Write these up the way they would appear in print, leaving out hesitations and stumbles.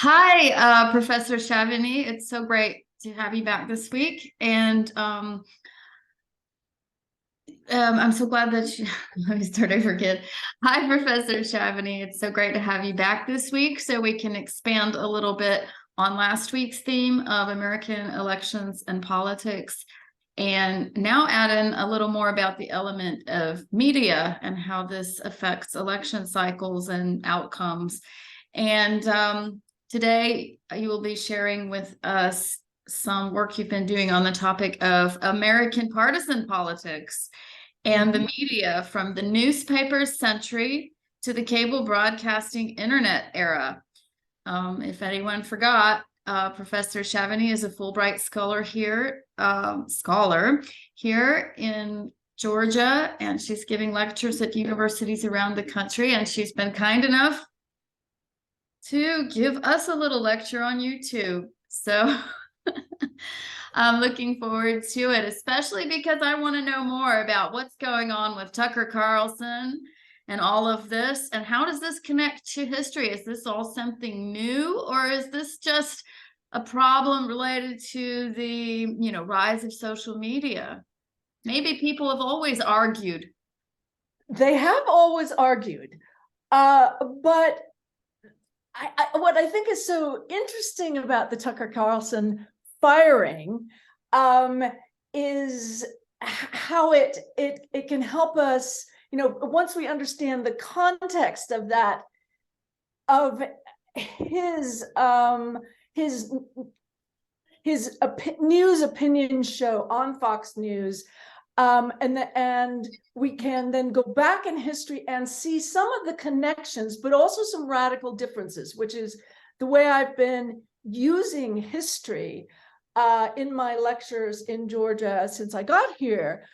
Hi, Professor Chavigny. It's so great to have you back this week. And I'm so glad that you, let me start over again. Hi, Professor Chavigny. It's so great to have you back this week so we can expand a little bit on last week's theme of American elections and politics. And now add in a little more about the element of media and how this affects election cycles and outcomes. And today you will be sharing with us some work you've been doing on the topic of American partisan politics and the media from the newspaper's century to the cable broadcasting internet era. If anyone forgot, Professor Chavigny is a Fulbright scholar here in Georgia, and she's giving lectures at universities around the country, and she's been kind enough to give us a little lecture on YouTube. So I'm looking forward to it, especially because I want to know more about what's going on with Tucker Carlson and all of this, and how does this connect to history? Is this all something new, or is this just a problem related to the, rise of social media? Maybe people have always argued. They have always argued, but what I think is so interesting about the Tucker Carlson firing is how it can help us. Once we understand the context of that, of his news opinion show on Fox News, and we can then go back in history and see some of the connections, but also some radical differences, which is the way I've been using history in my lectures in Georgia since I got here,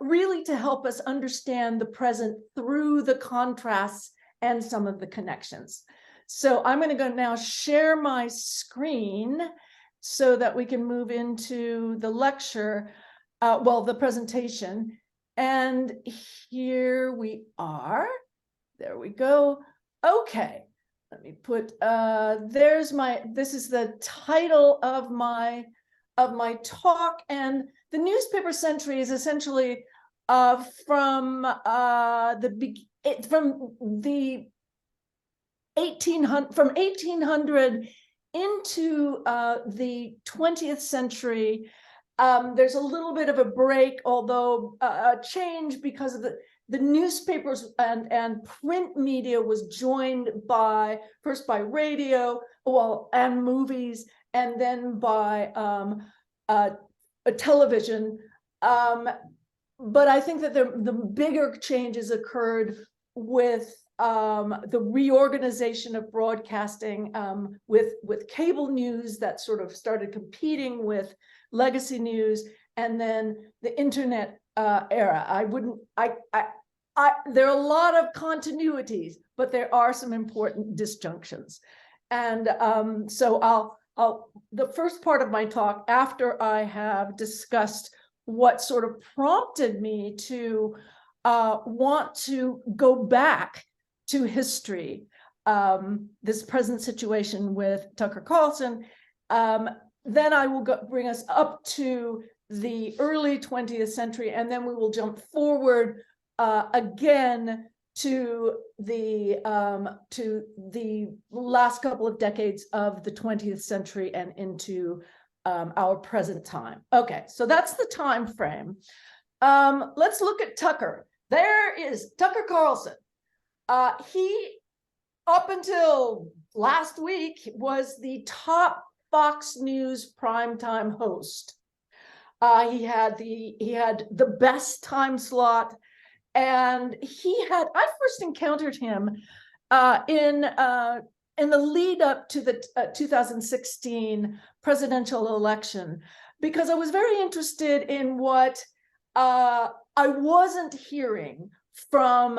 really to help us understand the present through the contrasts and some of the connections. So I'm going to go now share my screen so that we can move into the lecture, the presentation. And here we are. There we go. Okay. Let me put, this is the title of my talk, and the newspaper century is essentially from the 1800 into the 20th century. There's a little bit of a break, although a change because of the newspapers and print media was joined first by radio, and movies, and then by television. But I think that the bigger changes occurred with the reorganization of broadcasting, with cable news that sort of started competing with legacy news, and then the internet era. There are a lot of continuities, but there are some important disjunctions. And so the first part of my talk, after I have discussed what sort of prompted me to want to go back to history, this present situation with Tucker Carlson, then I will bring us up to the early 20th century, and then we will jump forward again to the last couple of decades of the 20th century and into our present time. Okay, so that's the time frame. Let's look at Tucker. There is Tucker Carlson. He, up until last week, was the top Fox News primetime host. He had the best time slot, and I first encountered him in the lead up to the 2016 presidential election, because I was very interested in what I wasn't hearing from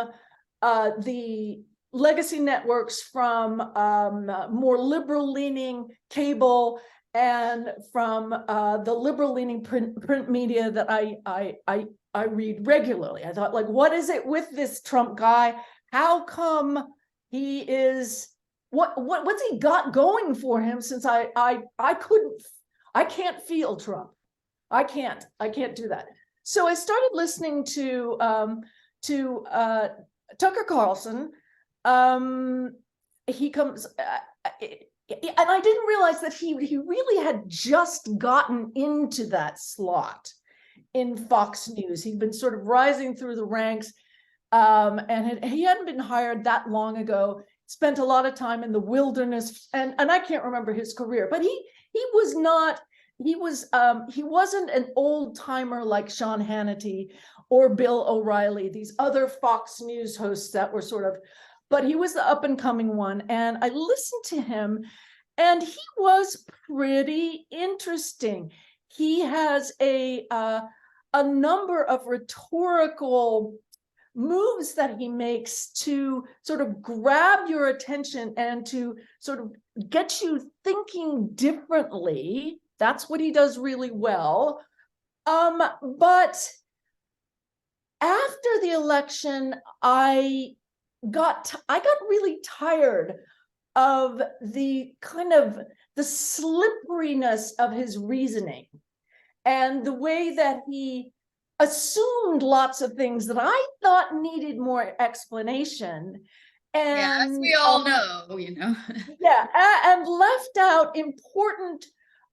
the legacy networks, from more liberal-leaning cable, and from the liberal-leaning print media that I read regularly. I thought, what is it with this Trump guy? How come he is what's he got going for him, since I can't feel Trump. I can't do that. So I started listening to Tucker Carlson. He comes, and I didn't realize that he really had just gotten into that slot in Fox News. He'd been sort of rising through the ranks, and he hadn't been hired that long ago. Spent a lot of time in the wilderness, and I can't remember his career, but he wasn't an old timer like Sean Hannity or Bill O'Reilly, these other Fox News hosts that were sort of, but he was the up and coming one. And I listened to him, and he was pretty interesting. He has a number of rhetorical moves that he makes to sort of grab your attention and to sort of get you thinking differently. That's what he does really well. But after the election, I got really tired of the kind of the slipperiness of his reasoning and the way that he assumed lots of things that I thought needed more explanation. And yeah, as we all know, yeah, and left out important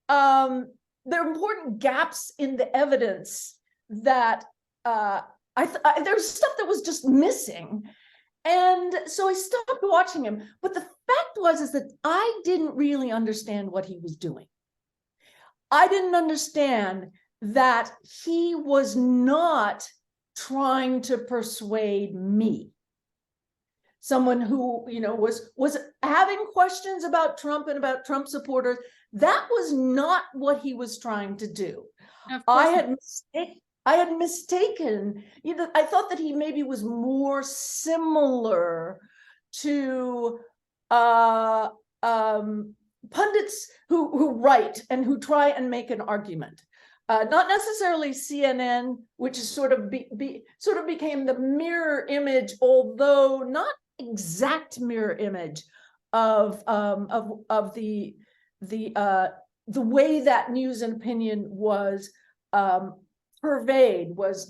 there are important gaps in the evidence that there's stuff that was just missing. And so I stopped watching him. But the fact is that I didn't really understand what he was doing. I didn't understand that he was not trying to persuade me, someone who was having questions about Trump and about Trump supporters. That was not what he was trying to do. I had mistaken. I thought that he maybe was more similar to pundits who write and who try and make an argument. Not necessarily CNN, which is sort of became the mirror image, although not exact mirror image of the way that news and opinion was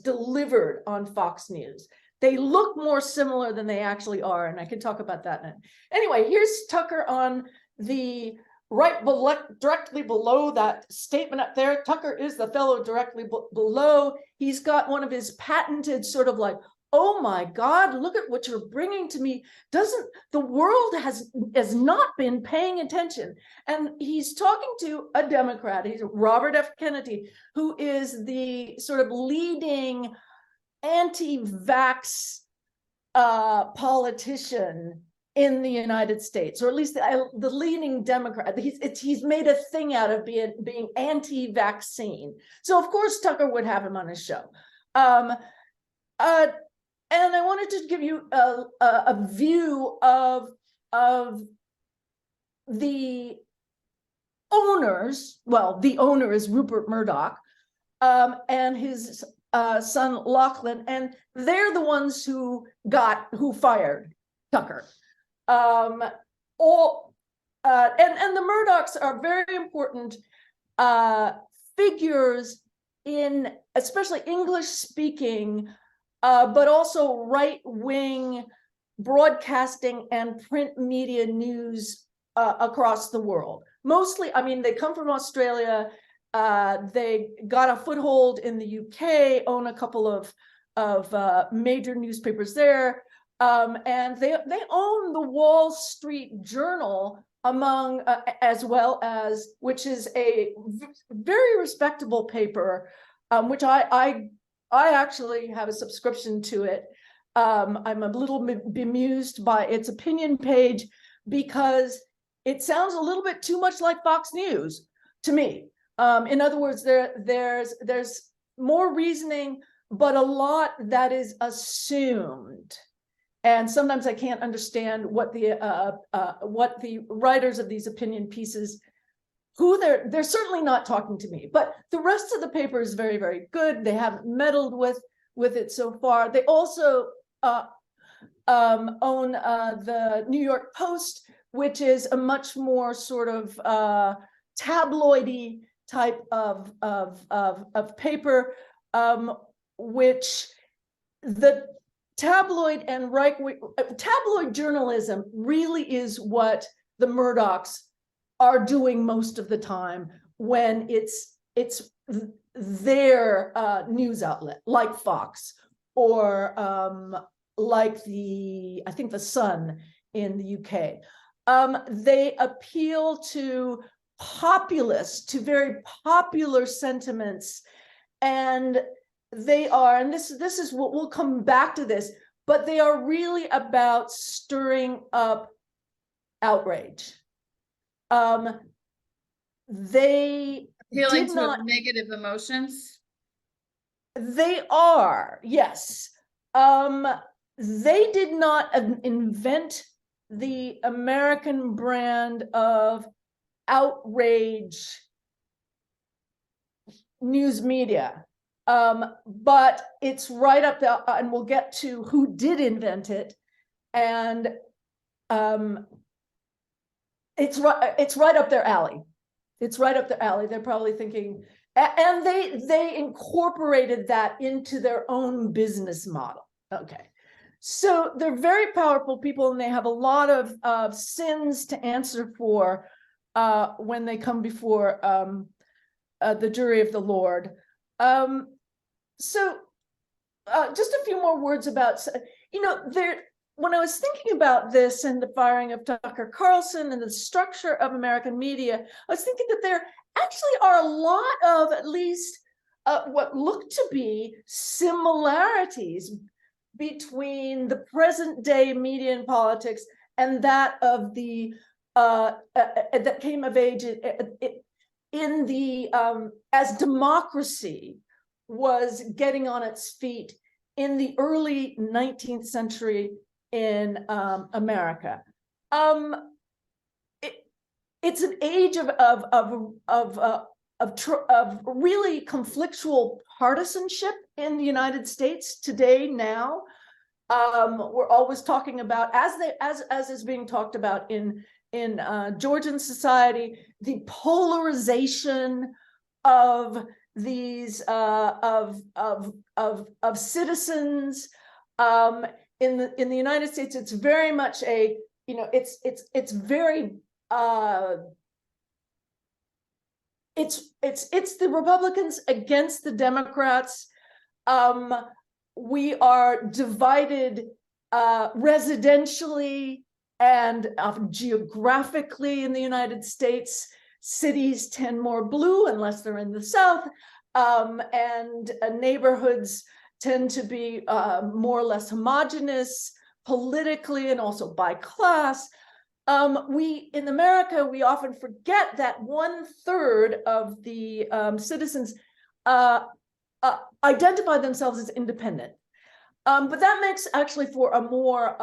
delivered on Fox News. They look more similar than they actually are, and I can talk about that now. Anyway, here's Tucker on the right directly below that statement up there. Tucker is the fellow directly below. He's got one of his patented sort of like, oh my God, look at what you're bringing to me. The world has not been paying attention. And he's talking to a Democrat, he's Robert F. Kennedy, who is the sort of leading anti-vax politician in the United States, or at least the leading Democrat. He's made a thing out of being anti-vaccine. So of course Tucker would have him on his show. And I wanted to give you a view of the owners. Well, the owner is Rupert Murdoch and his son Lachlan, and they're the ones who fired Tucker. And the Murdochs are very important figures in especially English-speaking, but also right-wing broadcasting and print media news across the world. Mostly, I mean, they come from Australia. They got a foothold in the UK, own a couple of major newspapers there. And they own the Wall Street Journal, among as well as, which is a very respectable paper, which I actually have a subscription to it. I'm a little bemused by its opinion page because it sounds a little bit too much like Fox News to me. In other words, there's more reasoning, but a lot that is assumed. And sometimes I can't understand what the writers of these opinion pieces, who they're certainly not talking to me. But the rest of the paper is very, very good. They haven't meddled with it so far. They also own the New York Post, which is a much more sort of tabloidy type of paper, which the tabloid and tabloid journalism really is what the Murdochs are doing most of the time when it's their news outlet, like Fox or like I think the Sun in the UK. They appeal to very popular sentiments, and they are, and this is what we'll come back to this, but they are really about stirring up outrage. They Appealing did to not. negative emotions. They are, yes. They did not invent the American brand of outrage news media. But it's right up there, and we'll get to who did invent it. And it's right up their alley. It's right up their alley. They're probably thinking, and they incorporated that into their own business model. Okay. So they're very powerful people, and they have a lot of sins to answer for when they come before the jury of the Lord. So just a few more words about, when I was thinking about this and the firing of Tucker Carlson and the structure of American media, I was thinking that there actually are a lot of at least what look to be similarities between the present day media and politics and that of the that came of age in the as democracy was getting on its feet in the early 19th century in America. It's an age of really conflictual partisanship in the United States today. Now, we're always talking about, as is being talked about in Georgian society, the polarization of these of citizens. In the United States, it's very much it's very it's the Republicans against the Democrats. We are divided residentially and geographically in the United States. Cities tend more blue unless they're in the South, and neighborhoods tend to be more or less homogenous politically and also by class. We in America, we often forget that 1/3 of the citizens identify themselves as independent. But that makes actually for a more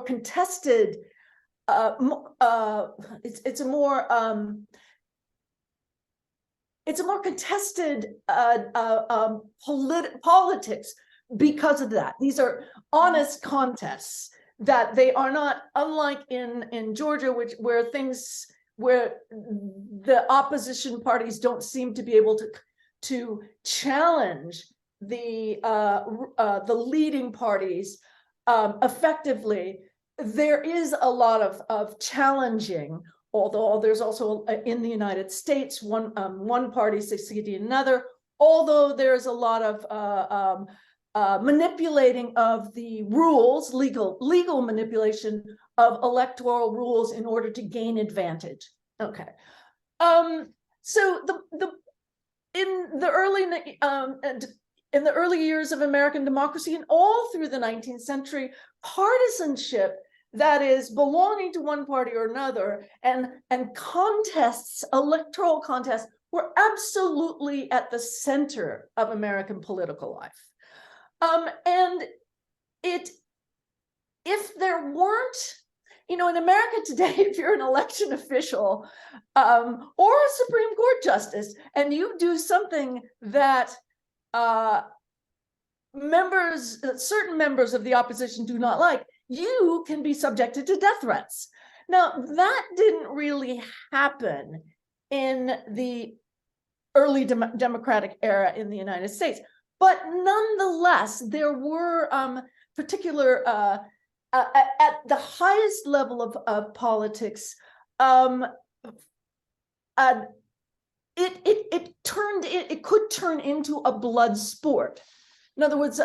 contested. It's a more contested politics because of that. These are honest contests that they are not, unlike in Georgia, where the opposition parties don't seem to be able to challenge the leading parties effectively. There is a lot of challenging, although there's also in the United States one party succeeding another, although there's a lot of manipulating of the rules, legal manipulation of electoral rules in order to gain advantage. Okay, so in the early years of American democracy and all through the 19th century, partisanship, that is belonging to one party or another, and contests, electoral contests, were absolutely at the center of American political life. And if there weren't, in America today, if you're an election official or a Supreme Court justice, and you do something that certain members of the opposition do not like, you can be subjected to death threats. Now, that didn't really happen in the early democratic era in the United States, but nonetheless, there were particular, at the highest level of politics, it could turn into a blood sport. In other words,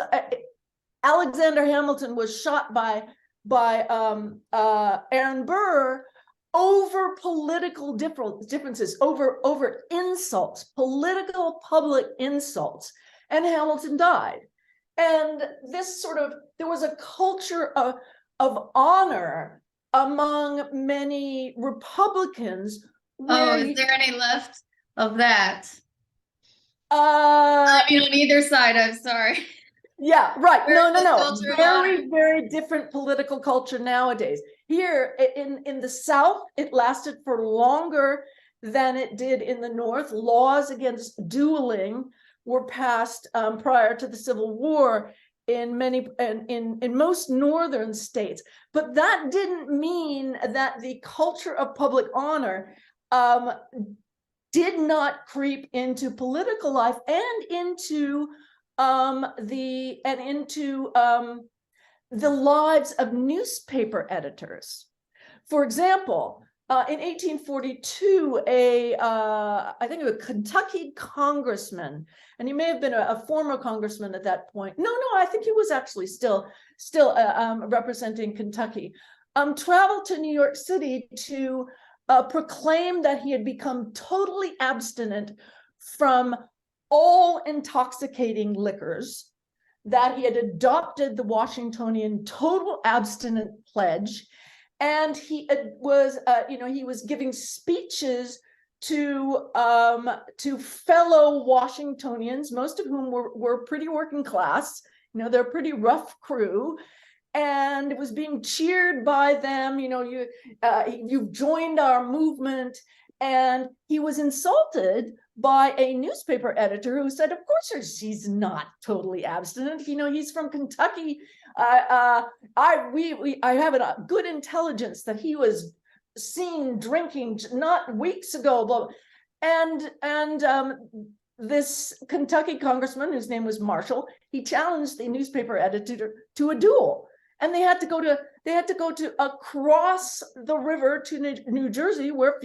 Alexander Hamilton was shot by Aaron Burr over political differences, over insults, political public insults, and Hamilton died. And there was a culture of honor among many Republicans. Is there any left of that? I mean, on either side, I'm sorry. Yeah, right. No. Very, very different political culture nowadays. Here in the South, it lasted for longer than it did in the North. Laws against dueling were passed prior to the Civil War in most northern states. But that didn't mean that the culture of public honor did not creep into political life and into the lives of newspaper editors. For example, in 1842, I think a Kentucky congressman, and he may have been a former congressman at that point. No, I think he was actually still representing Kentucky. Traveled to New York City to proclaim that he had become totally abstinent from all intoxicating liquors, that he had adopted the Washingtonian total abstinent pledge, and he was giving speeches to fellow Washingtonians, most of whom were pretty working class. They're a pretty rough crew, and it was being cheered by them. You've joined our movement. And he was insulted by a newspaper editor who said, of course he's not totally abstinent. He's from Kentucky. I have a good intelligence that he was seen drinking not weeks ago. Blah, blah. And this Kentucky congressman, whose name was Marshall, he challenged the newspaper editor to a duel. And they had to go to across the river to New Jersey, where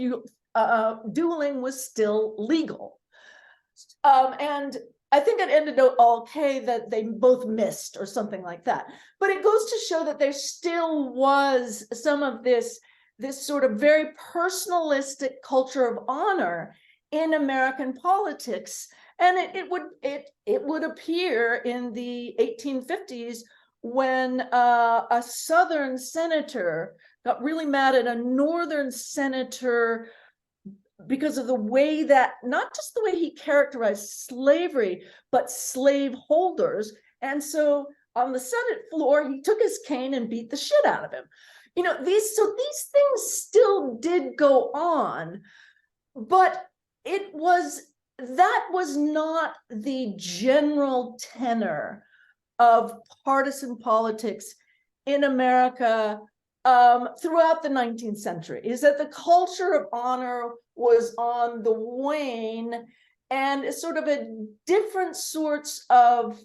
dueling was still legal. And I think it ended up okay that they both missed or something like that. But it goes to show that there still was some of this sort of very personalistic culture of honor in American politics. And it would appear in the 1850s when a Southern senator got really mad at a Northern senator because of the way that, not just the way he characterized slavery, but slaveholders. And so on the Senate floor, he took his cane and beat the shit out of him. These things still did go on, but that was not the general tenor of partisan politics in America throughout the 19th century, is that the culture of honor was on the wane, and sort of a different style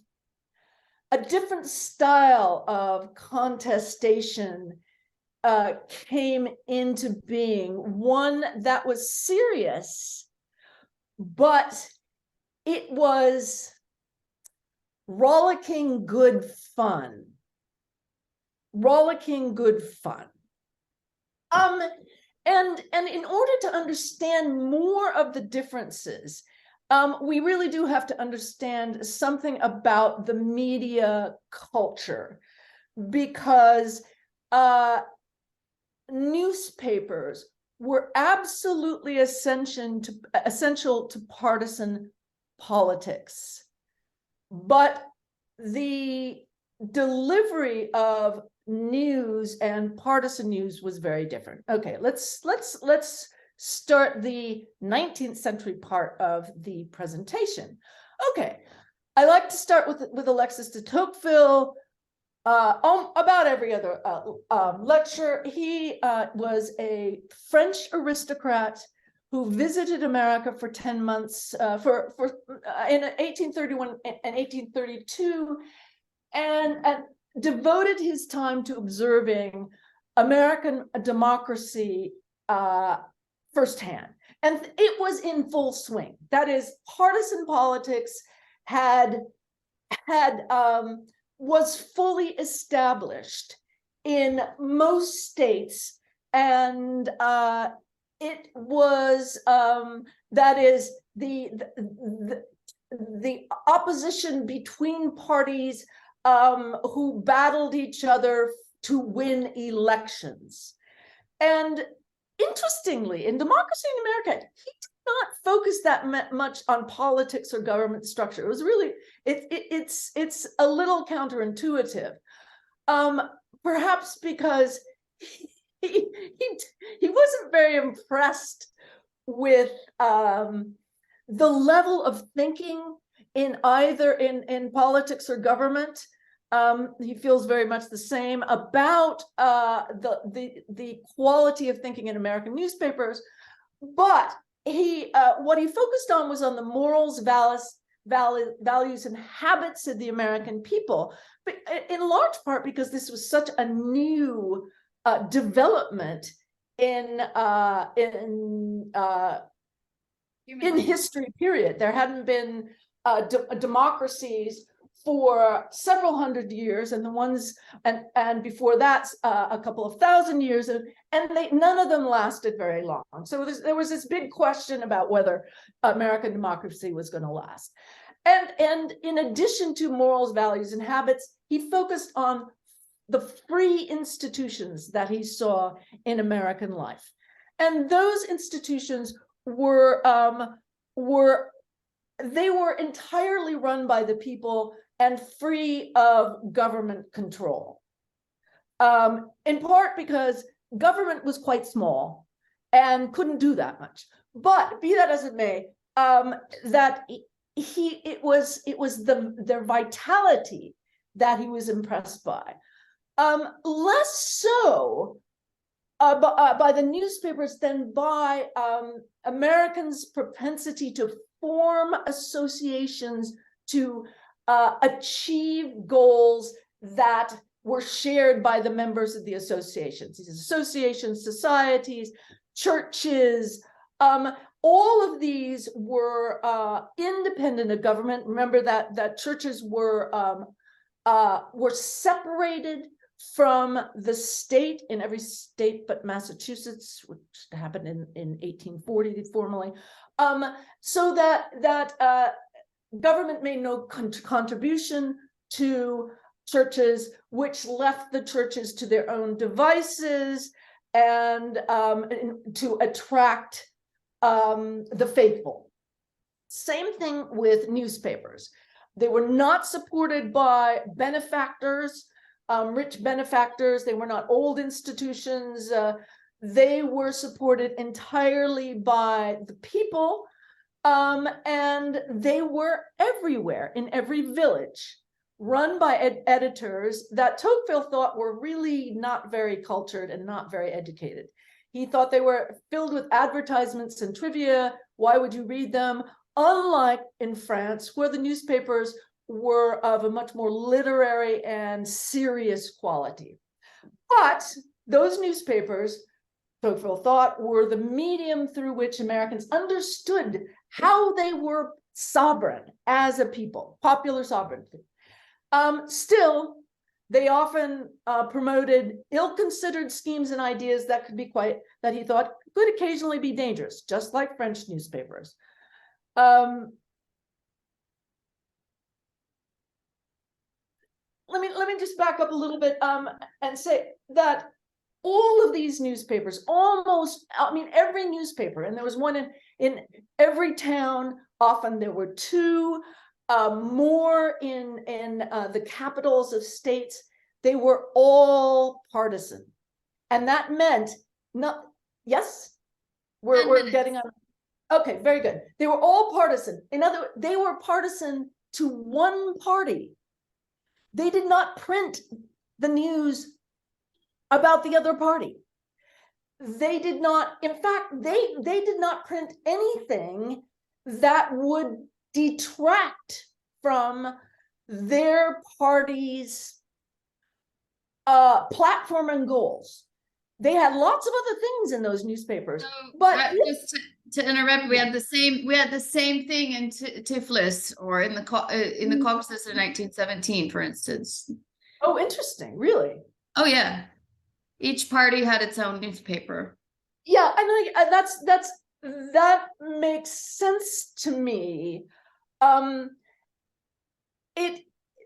of contestation came into being, one that was serious, but it was rollicking good fun. And in order to understand more of the differences, we really do have to understand something about the media culture, because newspapers were absolutely essential to partisan politics. But the delivery of news and partisan news was very different. Okay, let's start the 19th century part of the presentation. Okay, I like to start with Alexis de Tocqueville, about every other lecture. He was a French aristocrat who visited America for 10 months in 1831 and 1832, and devoted his time to observing American democracy firsthand. And it was in full swing. That is, partisan politics was fully established in most states, and it was that is the opposition between parties who battled each other to win elections. And interestingly, in Democracy in America, he did not focus that much on politics or government structure. It was really, it's a little counterintuitive, perhaps because he wasn't very impressed with the level of thinking in either in politics or government. He feels very much the same about the quality of thinking in American newspapers, but what he focused on was on the morals, values, and habits of the American people, but in large part because this was such a new development in history. Period. There hadn't been democracies for several hundred years, and the ones and before that a couple of thousand years, and none of them lasted very long. So there was this big question about whether American democracy was going to last. And in addition to morals, values, and habits, he focused on the free institutions that he saw in American life, and those institutions were entirely run by the people and free of government control. In part because government was quite small and couldn't do that much. But be that as it may, it was their vitality that he was impressed by. Less so by the newspapers than by Americans' propensity to form associations to achieve goals that were shared by the members of the associations. These associations, societies, churches, all of these were independent of government. Remember that churches were separated from the state in every state but Massachusetts, which happened in 1840 formally, so that government made no contribution to churches, which left the churches to their own devices and to attract the faithful. Same thing with newspapers. They were not supported by benefactors, rich benefactors. They were not old institutions. They were supported entirely by the people, and they were everywhere, in every village, run by editors that Tocqueville thought were really not very cultured and not very educated. He thought they were filled with advertisements and trivia. Why would you read them? Unlike in France, where the newspapers were of a much more literary and serious quality. But those newspapers, Tocqueville thought, were the medium through which Americans understood how they were sovereign as a people, popular sovereignty. Still, they often promoted ill-considered schemes and ideas that he thought could occasionally be dangerous, just like French newspapers. Let me just back up a little bit and say that all of these newspapers, every newspaper, and there was one in every town. Often there were two, more in the capitals of states. They were all partisan, and that meant not. Yes, we're getting on. Okay, very good. They were all partisan. In other words, they were partisan to one party. They did not print the news about the other party. They did not, in fact, they did not print anything that would detract from their party's platform and goals. They had lots of other things in those newspapers. So, but just to interrupt, we had the same thing in Tiflis or in the Caucasus in 1917, for instance. Oh, interesting, really? Oh yeah, each party had its own newspaper. Yeah, and that makes sense to me.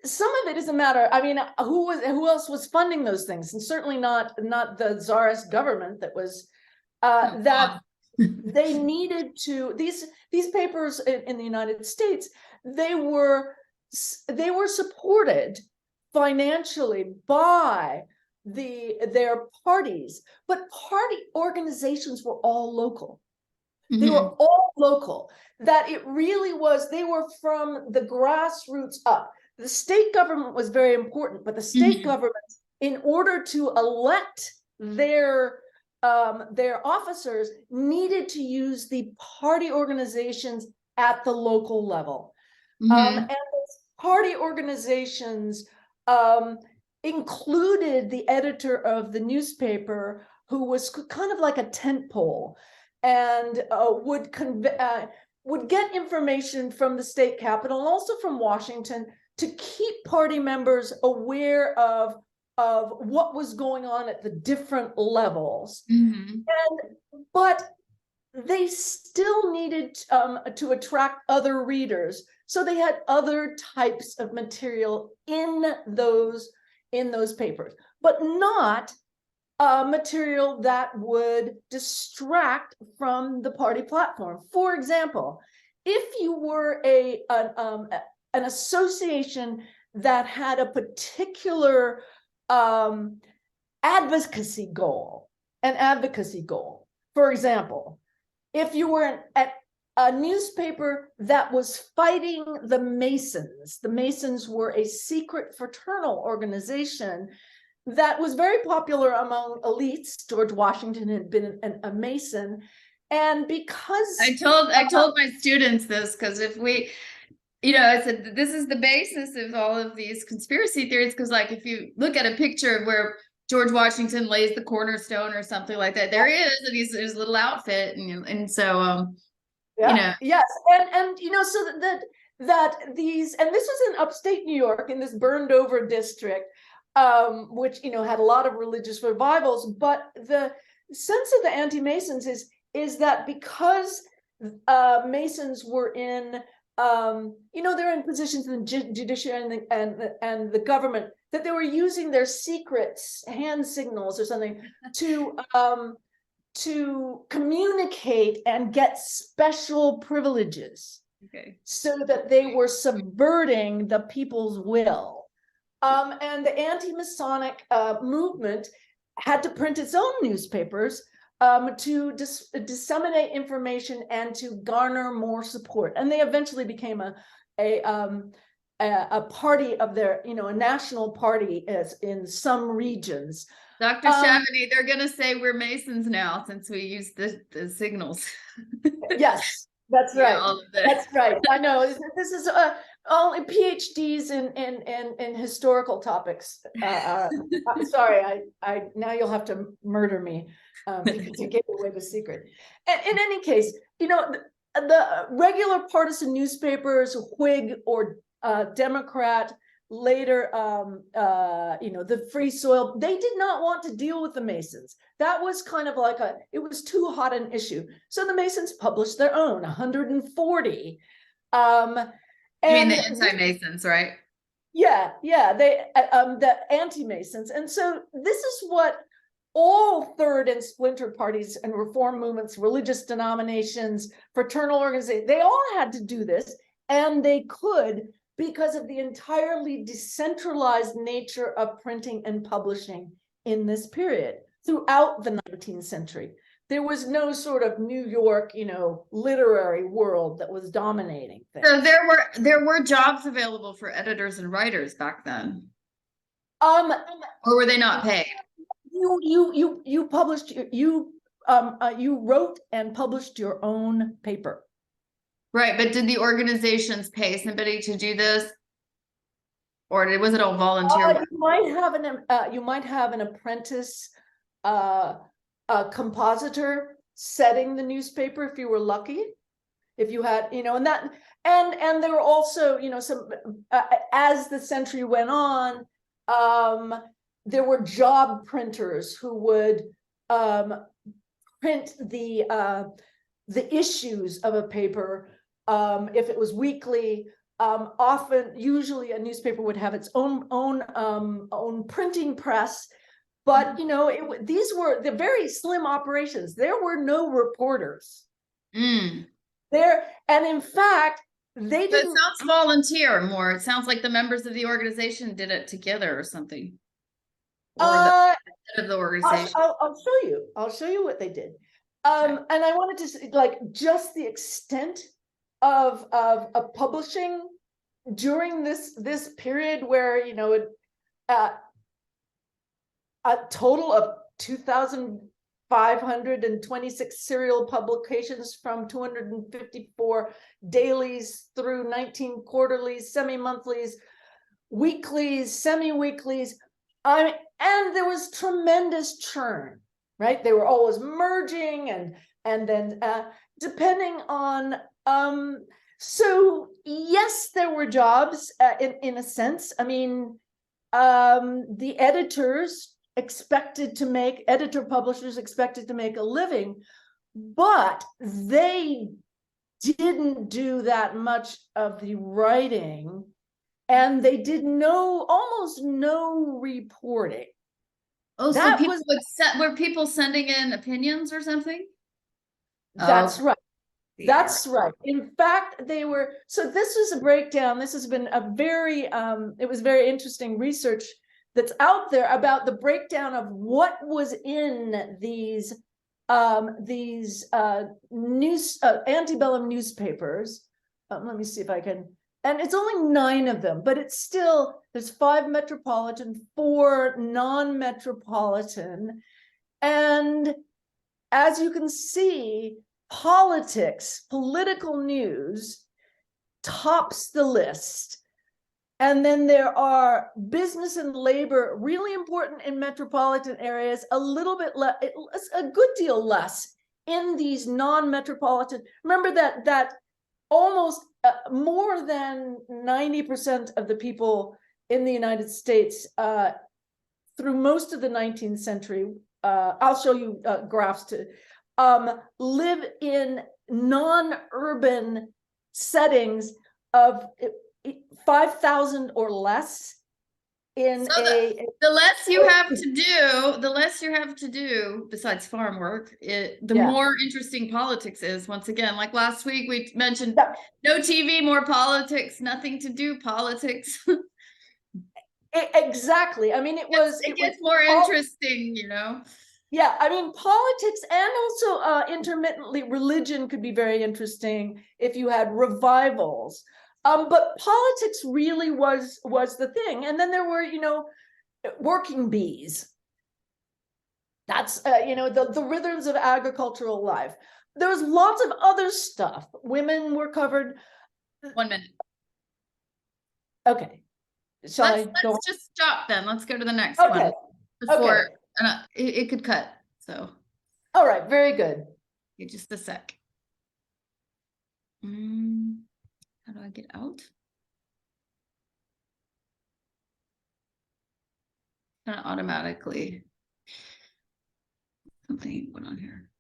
Some of it is a matter, I mean, who else was funding those things? And certainly not the Tsarist government that was that they needed to, these papers in the United States, they were supported financially by their parties, but party organizations were all local. They were all local, that it really was, they were from the grassroots up. The state government was very important, but the state government, in order to elect their officers, needed to use the party organizations at the local level. And those party organizations included the editor of the newspaper, who was kind of like a tent pole, and would get information from the state capitol and also from Washington to keep party members aware of what was going on at the different levels. But they still needed to attract other readers, so they had other types of material in those papers, but not material that would distract from the party platform. For example, if you were an association that had a particular advocacy goal, for example, if you were at a newspaper that was fighting the Masons were a secret fraternal organization that was very popular among elites. George Washington had been a Mason, and because I told my students this, because if we, I said this is the basis of all of these conspiracy theories, because like if you look at a picture where George Washington lays the cornerstone or something like that, there he is, and he's his little outfit, and so yes, and so that these, and this was in upstate New York, in this burned over district, which had a lot of religious revivals. But the sense of the anti-Masons is that because Masons were in they're in positions in the judiciary and the government, that they were using their secrets, hand signals or something, to communicate and get special privileges, so that they were subverting the people's will. And the anti-Masonic movement had to print its own newspapers to disseminate information and to garner more support. And they eventually became a party of their, a national party as in some regions. Dr. Chavigny, they're going to say we're Masons now since we use the signals. Yes, that's right. That's right. I know this is only PhDs in historical topics. I'm sorry, I now you'll have to murder me because you gave away the secret. And in any case, the regular partisan newspapers, Whig or Democrat, later the Free Soil, they did not want to deal with the Masons. That was kind of like it was too hot an issue, so the Masons published their own 140. I mean the anti-Masons, right? Yeah, they the anti-Masons. And so this is what all third and splinter parties and reform movements, religious denominations, fraternal organizations, they all had to do this, and they could, because of the entirely decentralized nature of printing and publishing in this period. Throughout the 19th century, there was no sort of New York, literary world that was dominating things. So there were jobs available for editors and writers back then. Or were they not paid? You published, you wrote and published your own paper. Right, but did the organizations pay somebody to do this? Or was it all volunteer work? You might have an apprentice, a compositor setting the newspaper if you were lucky. If you had, and there were also, some, as the century went on, there were job printers who would print the issues of a paper. If it was weekly, usually a newspaper would have its own printing press, but these were the very slim operations. There were no reporters there, and in fact, they didn't. It sounds volunteer more. It sounds like the members of the organization did it together or something. Or the head of the organization. I'll show you. I'll show you what they did. And I wanted to say, just the extent of publishing during this period where a total of 2,526 serial publications from 254 dailies through 19 quarterlies, semi-monthlies, weeklies, semi-weeklies. And there was tremendous churn, right? They were always merging and then depending on, so yes, there were jobs in a sense. I mean, the editor publishers expected to make a living, but they didn't do that much of the writing, and they did almost no reporting. Oh, so people were people sending in opinions or something? That's right. That's right. In fact, they were, so this was a breakdown. This has been it was very interesting research that's out there about the breakdown of what was in these antebellum newspapers. Let me see if I can, and it's only 9 of them, but it's still, there's 5 metropolitan, 4 non-metropolitan. And as you can see, political news tops the list. And then there are business and labor, really important in metropolitan areas, a little bit less, a good deal less in these non-metropolitan. Remember that almost more than 90% of the people in the United States through most of the 19th century, I'll show you graphs to live in non-urban settings of 5,000 or less. The less you have to do besides farm work, the more interesting politics is. Once again, like last week we mentioned, no TV, more politics, nothing to do, politics. Exactly. I mean, it gets more interesting, Yeah, I mean, politics and also intermittently religion could be very interesting if you had revivals. But politics really was the thing. And then there were, working bees. That's, the rhythms of agricultural life. There was lots of other stuff. Women were covered. 1 minute. Okay. Let's just stop then. Let's go to the next one. Before it could cut. So. All right. Very good. Okay, just a sec. How do I get out? Not automatically. Something went on here.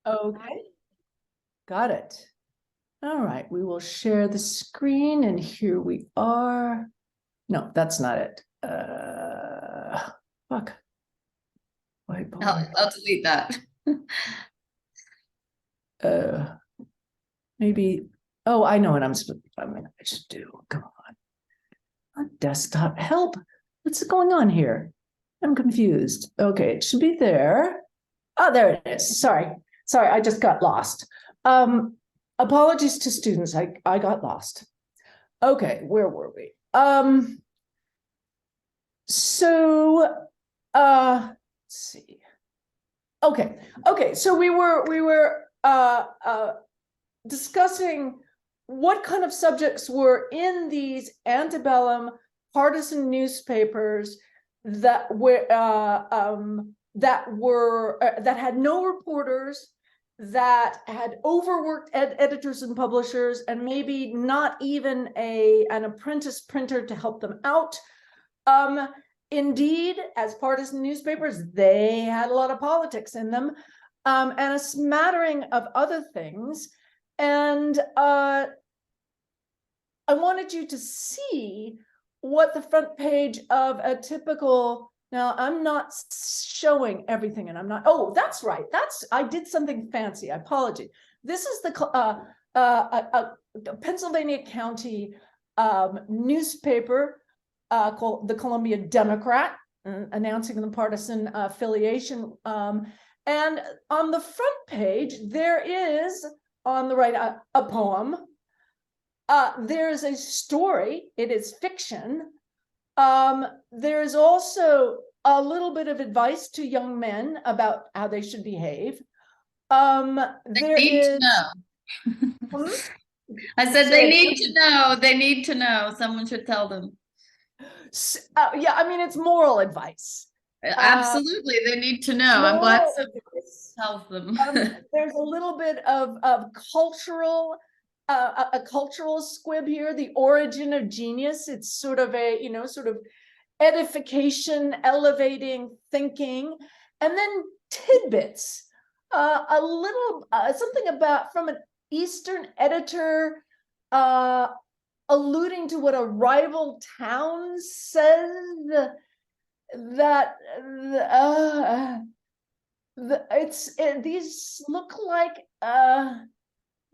Okay. Got it. All right, we will share the screen, and here we are. No, that's not it. Fuck. I'll delete that. maybe, oh, I know what I should do. Come on. Desktop help. What's going on here? I'm confused. Okay, it should be there. Oh, there it is. Sorry, I just got lost. Apologies to students. I got lost. Okay, where were we? So let's see. Okay, so we were discussing what kind of subjects were in these antebellum partisan newspapers that had no reporters, that had overworked editors and publishers, and maybe not even an apprentice printer to help them out. Indeed, as partisan newspapers, they had a lot of politics in them, and a smattering of other things. And I wanted you to see what the front page of a typical, now I'm not showing everything, and I'm not, oh, that's right. I did something fancy. I apologize. This is the Pennsylvania County newspaper called the Columbia Democrat, announcing the partisan affiliation. And on the front page, there is, on the right, a poem. There's a story. It is fiction. There is also a little bit of advice to young men about how they should behave. They need to know. I said they need to know. They need to know. Someone should tell them. Yeah, I mean, it's moral advice. Absolutely, they need to know. I'm glad someone tells them. There's a little bit of cultural, a cultural squib here. The origin of genius. It's sort of a, sort of edification, elevating thinking, and then tidbits. A little something about from an Eastern editor, alluding to what a rival town says, that these look like that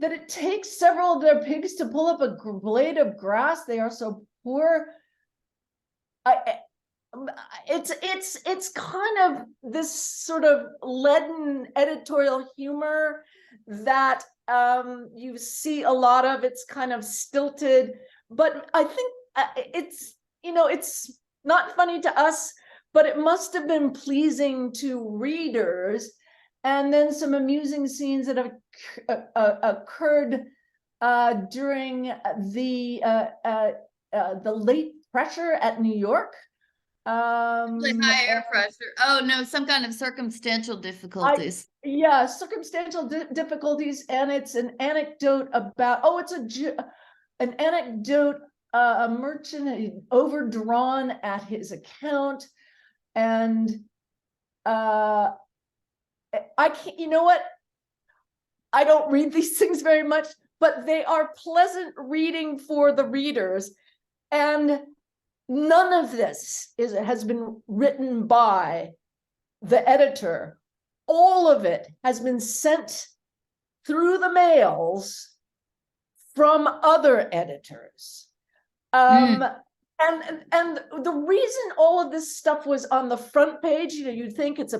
it takes several of their pigs to pull up a blade of grass. They are so poor. It's kind of this sort of leaden editorial humor that you see a lot of. It's kind of stilted, but I think it's not funny to us, but it must have been pleasing to readers. And then some amusing scenes that have occurred during the late pressure at New York. High air pressure. Oh no, some kind of circumstantial difficulties. Yeah, circumstantial difficulties, and it's an anecdote about. Oh, it's an anecdote. A merchant overdrawn at his account, and I can't. You know what? I don't read these things very much, but they are pleasant reading for the readers, and none of this has been written by the editor. All of it has been sent through the mails from other editors. And the reason all of this stuff was on the front page, you'd think it's a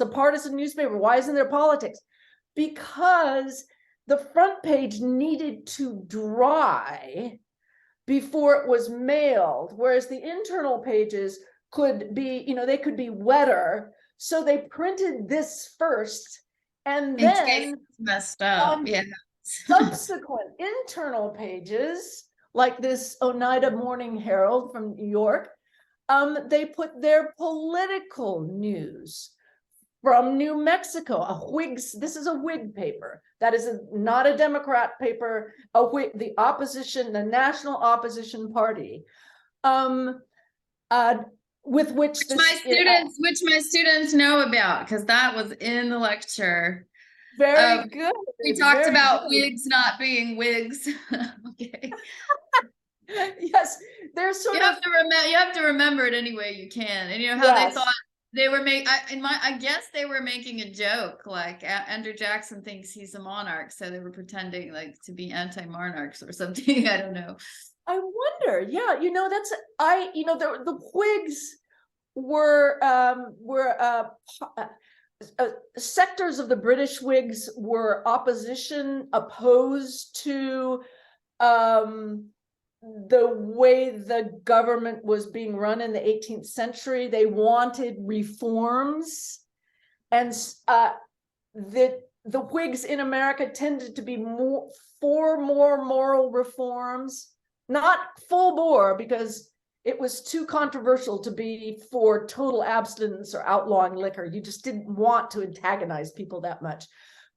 partisan newspaper. Why isn't there politics? Because the front page needed to dry before it was mailed, whereas the internal pages could be, they could be wetter. So they printed this first, and then it's messed up. Yeah. Subsequent internal pages, like this Oneida Morning Herald from New York, they put their political news from New Mexico, a Whigs. This is a Whig paper. That is not a Democrat paper. The opposition, the National Opposition Party, with which my students know about, because that was in the lecture. Very good. We talked about Whigs not being Whigs. Okay. Yes, there's sort of. You have to remember it any way you can, and how they thought They were I guess they were making a joke, like Andrew Jackson thinks he's a monarch, so they were pretending like to be anti-monarchs or something. I don't know. I wonder. Yeah, the Whigs were sectors of the British Whigs were opposition, opposed to the way the government was being run in the 18th century. They wanted reforms, and the Whigs in America tended to be for more moral reforms, not full bore, because it was too controversial to be for total abstinence or outlawing liquor. You just didn't want to antagonize people that much.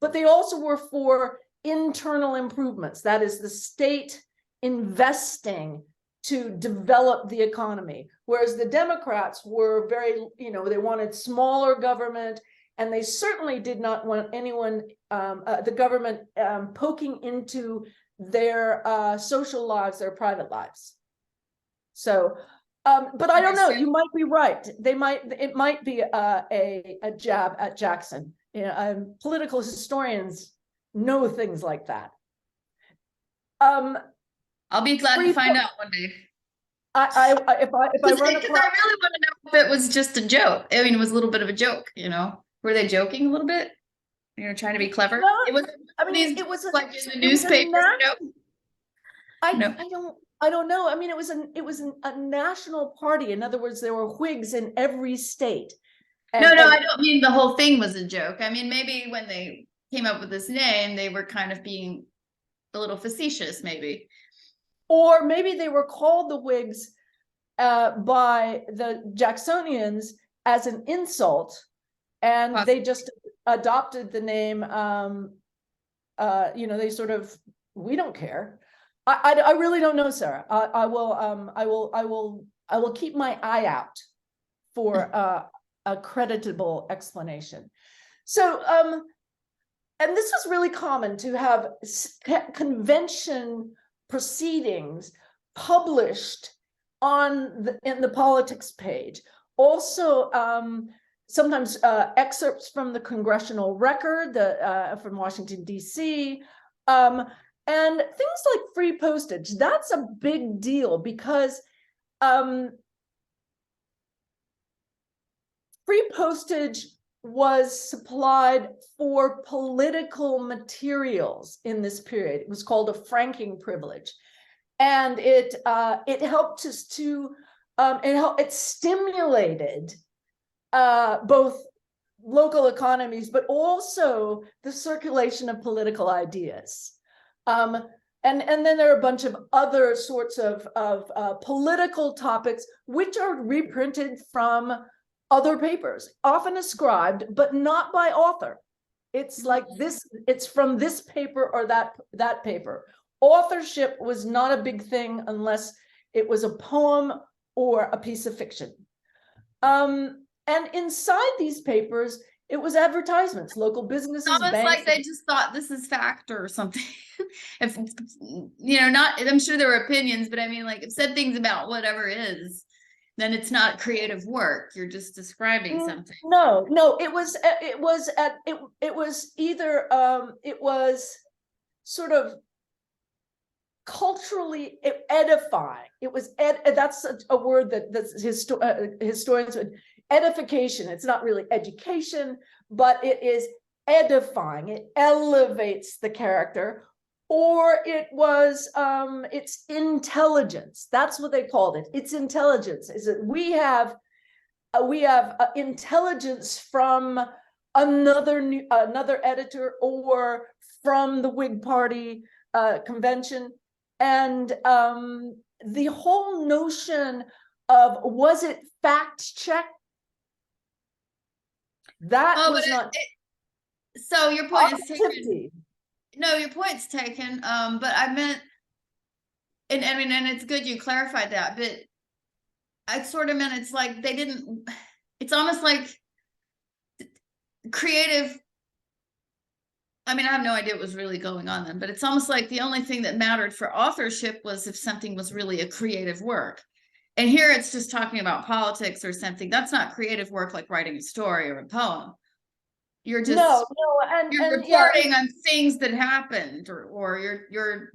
But they also were for internal improvements. That is, the state investing to develop the economy. Whereas the Democrats were very, they wanted smaller government, and they certainly did not want anyone, the government, poking into their social lives, their private lives. So, but I don't know. You might be right. It might be a jab at Jackson. Political historians know things like that. I'll be glad to find out one day. If I run across, I really want to know if it was just a joke. I mean, it was a little bit of a joke. Were they joking a little bit? Trying to be clever. No, it was. I mean, it was like in the newspaper. I don't know. I mean, it was a national party. In other words, there were Whigs in every state. I don't mean the whole thing was a joke. I mean, maybe when they came up with this name, they were kind of being a little facetious, maybe. Or maybe they were called the Whigs by the Jacksonians as an insult, and they just adopted the name. They sort of, we don't care. I really don't know, Sarah. I will keep my eye out for a creditable explanation. So, and this is really common to have convention proceedings published in the politics page. Also, sometimes excerpts from the congressional record, from Washington, D.C., and things like free postage. That's a big deal because free postage was supplied for political materials in this period. It was called a franking privilege, and it helped us to it stimulated both local economies, but also the circulation of political ideas. And then there are a bunch of other sorts of political topics which are reprinted from other papers, often ascribed, but not by author. It's like this, it's from this paper or that paper. Authorship was not a big thing unless it was a poem or a piece of fiction. And inside these papers, it was advertisements, local businesses, it's almost banks. like they just thought this is fact or something. If not, I'm sure there were opinions, but I mean, like, it said things about whatever is, then it's not creative work. You're just describing something. No, it was sort of culturally edifying. It was that's a word that's historians would. Edification. It's not really education, but it is edifying. It elevates the character, or it was it's intelligence. That's what they called it. It's intelligence. Is that we have intelligence from another editor or from the Whig Party convention, and the whole notion of, was it fact checked? That was not. So your point is taken. No, your point's taken. But I meant, and I mean, and it's good you clarified that. But I sort of meant, it's like they didn't. It's almost like creative. I mean, I have no idea what was really going on then, but it's almost like the only thing that mattered for authorship was if something was really a creative work. And here it's just talking about politics or something. That's not creative work like writing a story or a poem. You're just you're reporting on things that happened, or you're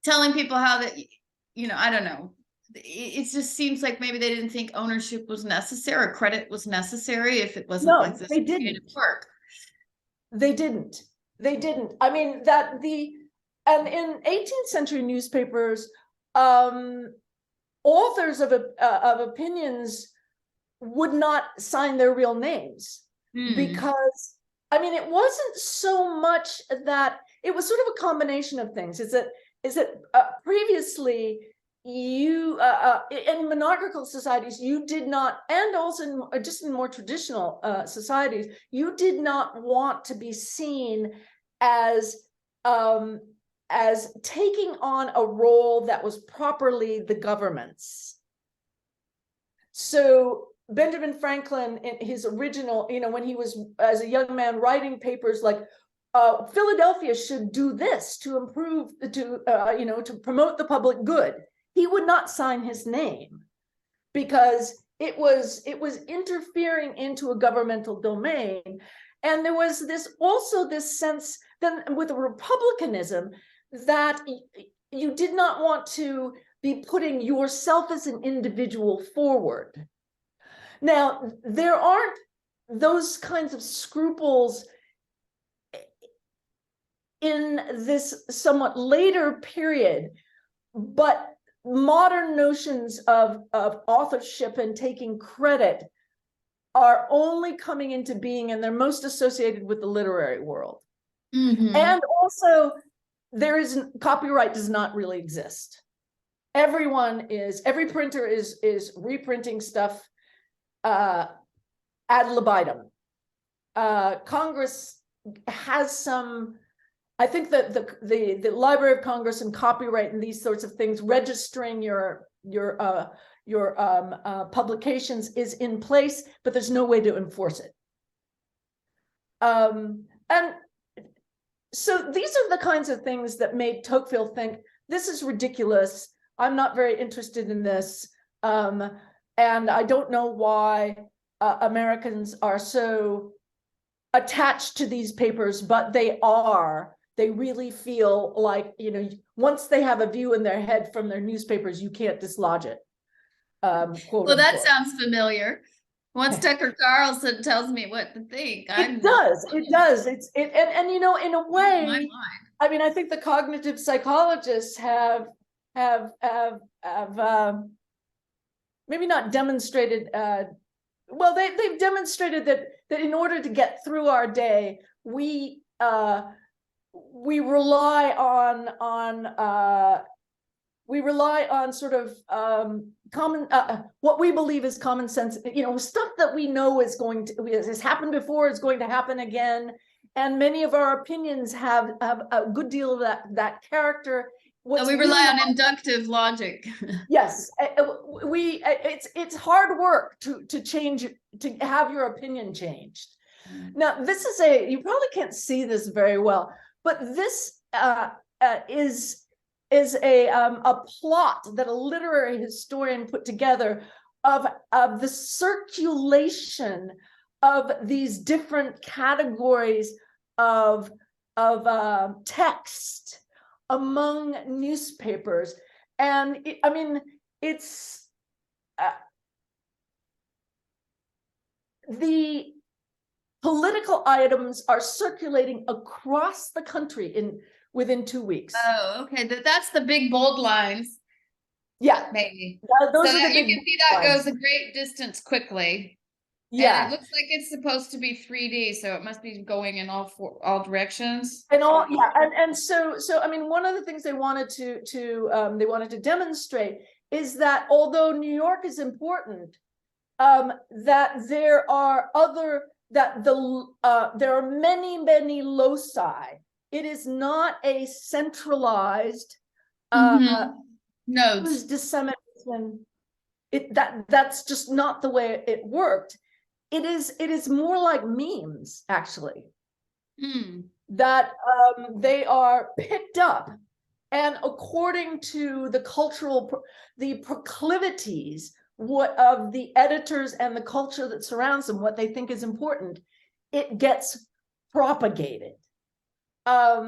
telling people how that I don't know. It just seems like maybe they didn't think ownership was necessary or credit was necessary if it wasn't like this creative work. They didn't. I mean, and in 18th century newspapers, authors of opinions would not sign their real names because, I mean, it wasn't so much that it was sort of a combination of things. Is that previously you in monarchical societies you did not, and also just in more traditional societies, you did not want to be seen as taking on a role that was properly the government's. So Benjamin Franklin, in his original, when he was as a young man writing papers like Philadelphia should do this to improve, to promote the public good, he would not sign his name because it was interfering into a governmental domain. And there was this sense then with republicanism that you did not want to be putting yourself as an individual forward. Now, there aren't those kinds of scruples in this somewhat later period, but modern notions of authorship and taking credit are only coming into being, and they're most associated with the literary world. And also, copyright does not really exist. Every printer is reprinting stuff ad libitum. Congress has some, I think that the Library of Congress and copyright and these sorts of things, registering your publications is in place, but there's no way to enforce it. And so these are the kinds of things that made Tocqueville think, this is ridiculous. I'm not very interested in this. And I don't know why Americans are so attached to these papers, but they are. They really feel like, once they have a view in their head from their newspapers, you can't dislodge it. Well, that sounds familiar. Once Tucker Carlson tells me what to think, it does. And in a way, I mean, I think the cognitive psychologists have maybe not demonstrated. Well, they've demonstrated that in order to get through our day, we rely on sort of common, what we believe is common sense, stuff that we know has happened before, is going to happen again. And many of our opinions have a good deal of that character. We rely on inductive logic. Yes, it's hard work to change, to have your opinion changed. Now, this is you probably can't see this very well, but this is a plot that a literary historian put together of the circulation of these different categories of text among newspapers. And it's the political items are circulating across the country within 2 weeks. Oh, okay. That's the big bold lines. Yeah, maybe. Those are the big you can see that lines. Goes a great distance quickly. Yeah, and it looks like it's supposed to be 3D, so it must be going in all directions. And so I mean, one of the things they wanted to demonstrate is that although New York is important, that there are many loci. It is not a centralized nodes dissemination. That's just not the way it worked. It is more like memes, actually, that they are picked up and according to the proclivities of the editors and the culture that surrounds them, what they think is important, it gets propagated. I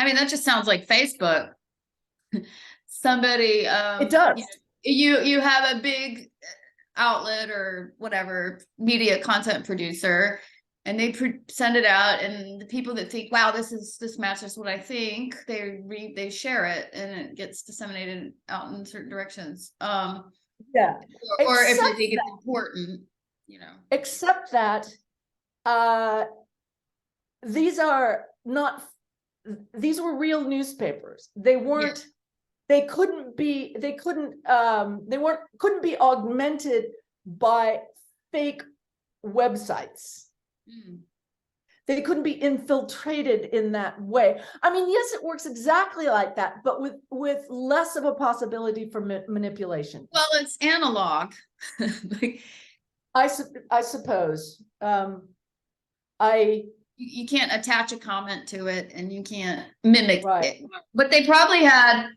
mean, that just sounds like Facebook. Somebody, It does. You have a big outlet or whatever media content producer, and they send it out, and the people that think, wow, this matches what I think, they share it, and it gets disseminated out in certain directions. Yeah. Or if they think it's important, Except that these were real newspapers. They weren't. Yeah. They couldn't be augmented by fake websites. They couldn't be infiltrated in that way. I mean, yes, it works exactly like that, but with less of a possibility for manipulation. Well, it's analog. I suppose. You can't attach a comment to it, and you can't mimic it. But they probably had.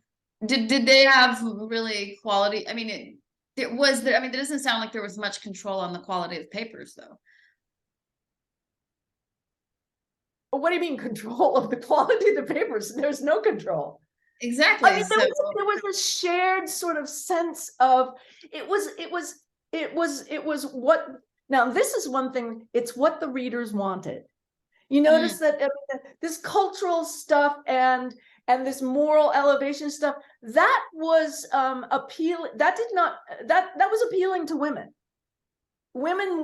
Did they have really quality? I mean, it doesn't sound like there was much control on the quality of papers, though. What do you mean control of the quality of the papers? There's no control. Exactly. I mean, there was a shared sort of sense of it was what. Now, this is one thing. It's what the readers wanted. You notice that this cultural stuff and this moral elevation stuff, that was appealing. That was appealing to women. Women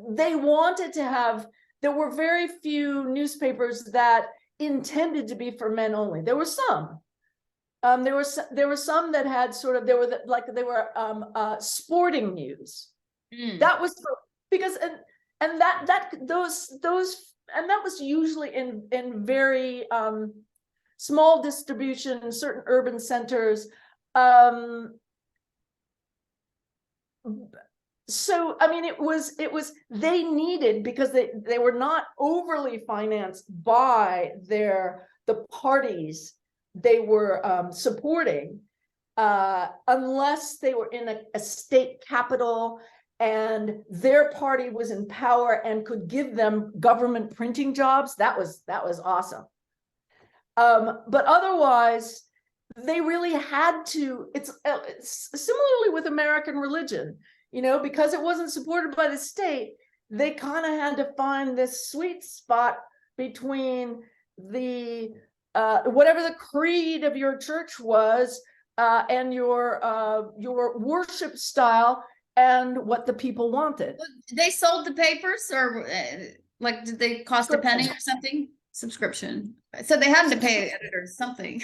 they wanted to have. There were very few newspapers that intended to be for men only. There were some. There were some that had sort of, they were sporting news. That was because and that was usually in very small distribution in certain urban centers. So I mean, it was they needed, because they were not overly financed by the parties they were supporting, unless they were in a state capital and their party was in power and could give them government printing jobs. That was awesome. But otherwise, they really had to. It's similarly with American religion. Because it wasn't supported by the state, they kind of had to find this sweet spot between the whatever the creed of your church was and your worship style and what the people wanted. They sold the papers, or did they cost a penny or something? Subscription. So they had to pay editors something.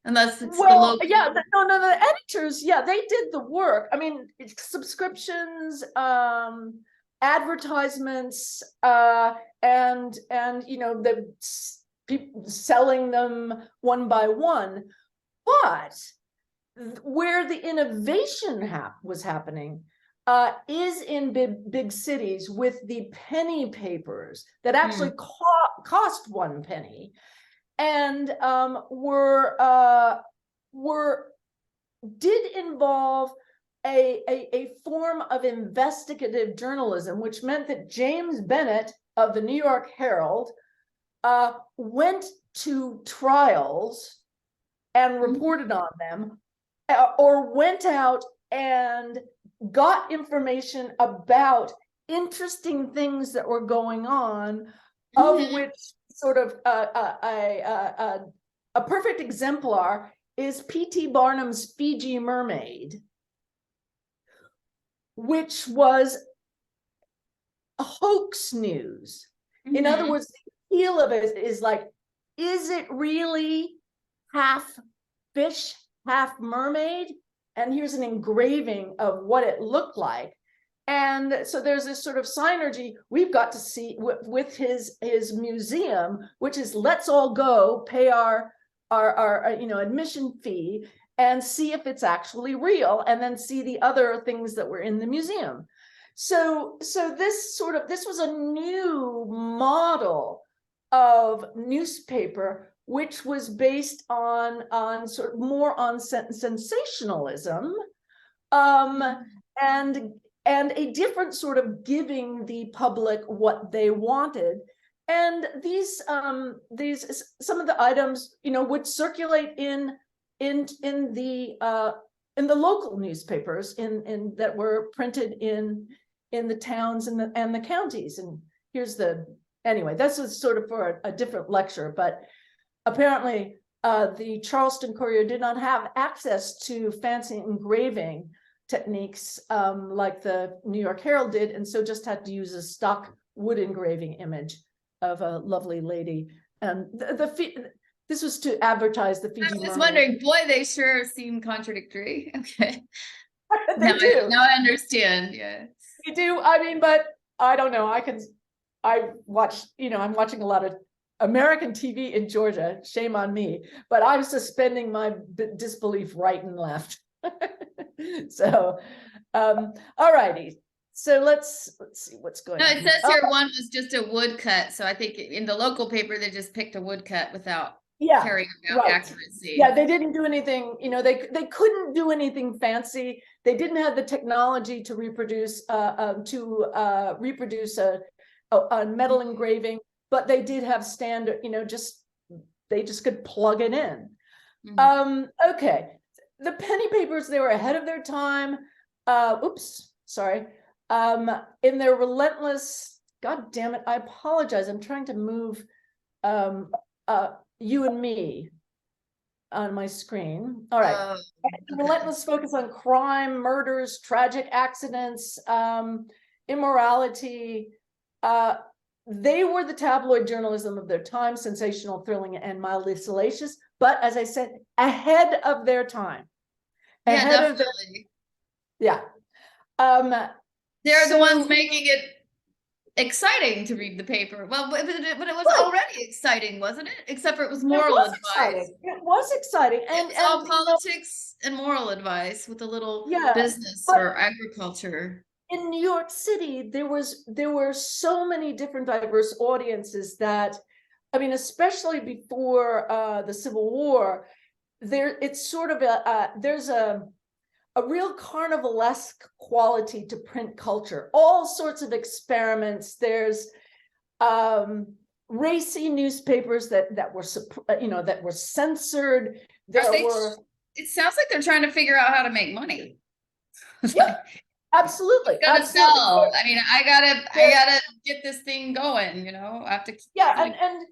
Unless it's the local. The editors, they did the work. I mean, subscriptions, advertisements, and the people selling them one by one. But where the innovation was happening is in big cities with the penny papers that actually cost 1 penny. And did involve a form of investigative journalism, which meant that James Bennett of the New York Herald went to trials and reported on them, or went out and got information about interesting things that were going on, of which sort of a perfect exemplar is P.T. Barnum's Fiji Mermaid, which was a hoax news. In other words, the appeal of it is like, is it really half fish, half mermaid? And here's an engraving of what it looked like. And so there's this sort of synergy we've got to see with his museum, which is, let's all go pay our admission fee and see if it's actually real, and then see the other things that were in the museum. So this was a new model of newspaper, which was based on sort of more on sensationalism, and a different sort of giving the public what they wanted. And these some of the items, would circulate in the local newspapers that were printed in the towns and the counties. And here's anyway, this is sort of for a different lecture, but apparently the Charleston Courier did not have access to fancy engraving techniques like the New York Herald did, and so just had to use a stock wood engraving image of a lovely lady. And this was to advertise the Fiji. I was just wondering, boy, they sure seem contradictory. Okay. They do. Now I understand. Yeah. They do. I mean, but I don't know. I watch, I'm watching a lot of American TV in Georgia. Shame on me. But I'm suspending my disbelief right and left. So, all righty. So let's see what's going on. No, it says here one was just a woodcut. So I think in the local paper, they just picked a woodcut without carrying out accuracy. Yeah, they didn't do anything, they couldn't do anything fancy. They didn't have the technology to reproduce a metal engraving, but they did have standard, they just could plug it in. Mm-hmm. Okay. The penny papers, they were ahead of their time. In their relentless, God damn it, I apologize. I'm trying to move you and me on my screen. All right. Relentless focus on crime, murders, tragic accidents, immorality. They were the tabloid journalism of their time, sensational, thrilling, and mildly salacious. But as I said, ahead of their time. Yeah, definitely. They're the ones making it exciting to read the paper. Well, but it was already exciting, wasn't it? Except for it was moral advice. Exciting. It was exciting. And it's all politics and moral advice with a little business or agriculture. In New York City, there were so many different diverse audiences that, I mean, especially before the Civil War, it's sort of there's a real carnivalesque quality to print culture. All sorts of experiments. There's racy newspapers that were censored. It sounds like they're trying to figure out how to make money. Yeah, absolutely. Gotta sell. I mean, I gotta get this thing going. I have to. And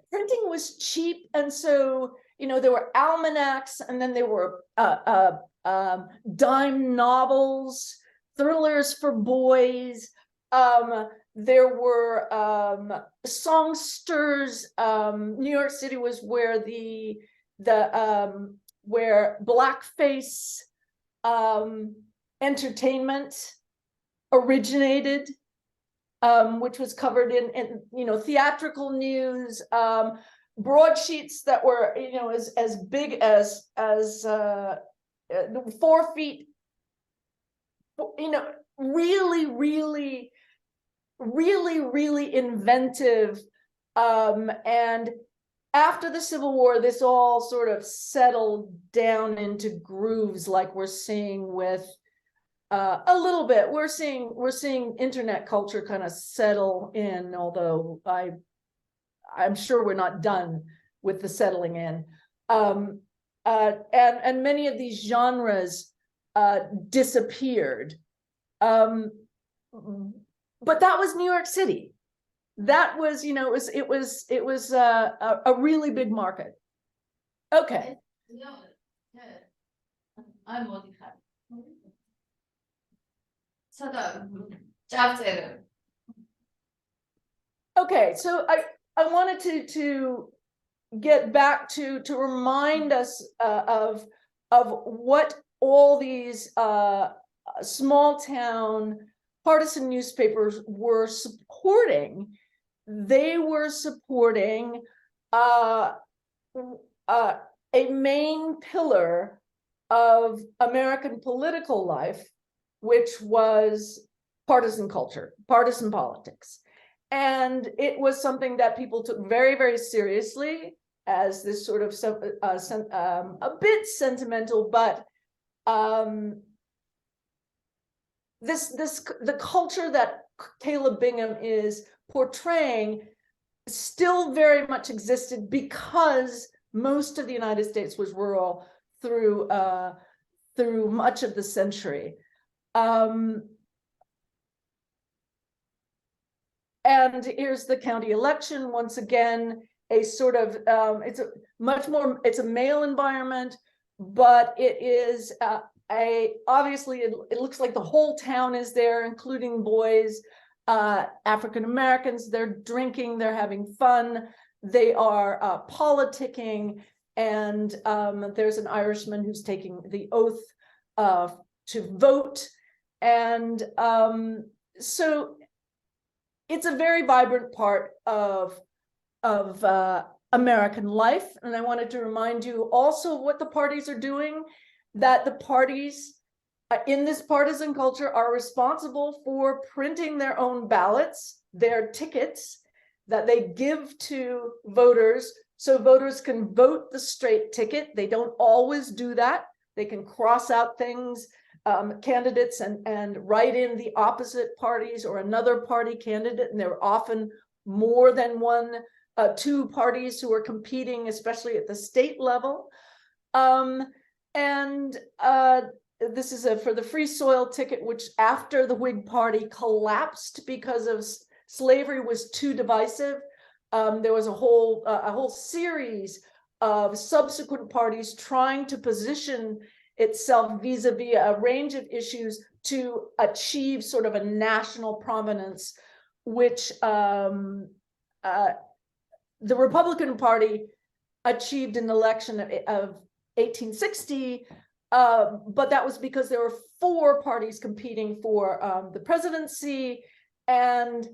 printing was cheap, and so there were almanacs, and then there were dime novels, thrillers for boys. There were songsters. New York City was where where blackface entertainment originated, which was covered in theatrical news, broadsheets that were as big as 4 feet, really inventive. And after the Civil War, this all sort of settled down into grooves, like we're seeing with a little bit. We're seeing internet culture kind of settle in, although I'm sure we're not done with the settling in. And many of these genres disappeared. But that was New York City. That was, it was a really big market. Okay. I'm looking at Okay, so I wanted to get back to remind us of what all these small town partisan newspapers were supporting. They were supporting a main pillar of American political life, which was partisan culture, partisan politics. And it was something that people took very, very seriously as this sort of a bit sentimental, but the culture that Caleb Bingham is portraying still very much existed because most of the United States was rural through much of the century. And here's the county election. Once again, a sort of it's a male environment, but it is obviously it looks like the whole town is there, including boys, African Americans. They're drinking, they're having fun, they are politicking, and there's an Irishman who's taking the oath to vote, and so it's a very vibrant part of American life. And I wanted to remind you also what the parties are doing, that the parties in this partisan culture are responsible for printing their own ballots, their tickets that they give to voters, so voters can vote the straight ticket. They don't always do that. They can cross out things, candidates, and write in the opposite parties or another party candidate, and there are often more than two parties who are competing, especially at the state level. This is for the Free Soil ticket, which after the Whig Party collapsed because of slavery was too divisive, there was a whole series of subsequent parties trying to position itself vis-a-vis a range of issues to achieve sort of a national prominence, which the Republican Party achieved in the election of 1860, but that was because there were four parties competing for the presidency, and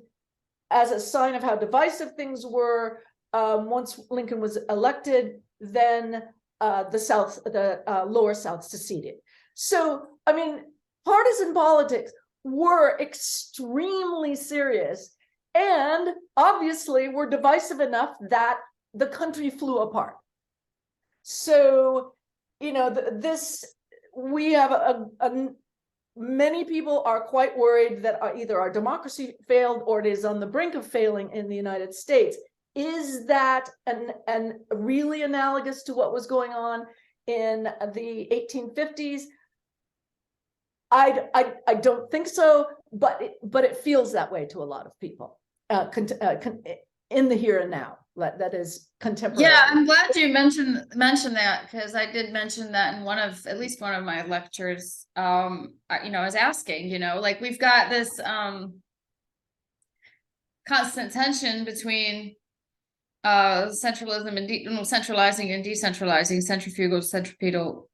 as a sign of how divisive things were, once Lincoln was elected, then the lower South seceded. So, I mean, partisan politics were extremely serious, and obviously were divisive enough that the country flew apart. So, you know, we have many people are quite worried that either our democracy failed or it is on the brink of failing in the United States. Is that an really analogous to what was going on in the 1850s? I don't think so, but it feels that way to a lot of people in the here and now. That is contemporary. Yeah, I'm glad you mentioned that, because I did mention that in at least one of my lectures. I was asking, like, we've got this constant tension between centralism and centralizing and decentralizing, centripetal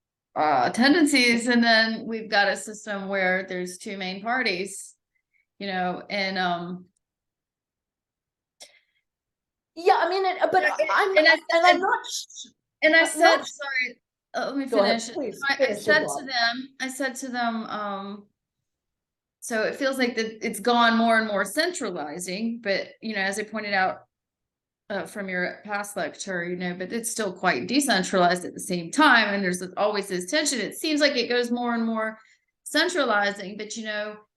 tendencies, and then we've got a system where there's two main parties, and yeah, I mean, I'm not. And I said, sorry, let me finish. Please, I said to them, so it feels like that it's gone more and more centralizing, but as I pointed out from your past lecture, but it's still quite decentralized at the same time, and there's always this tension. It seems like it goes more and more centralizing, but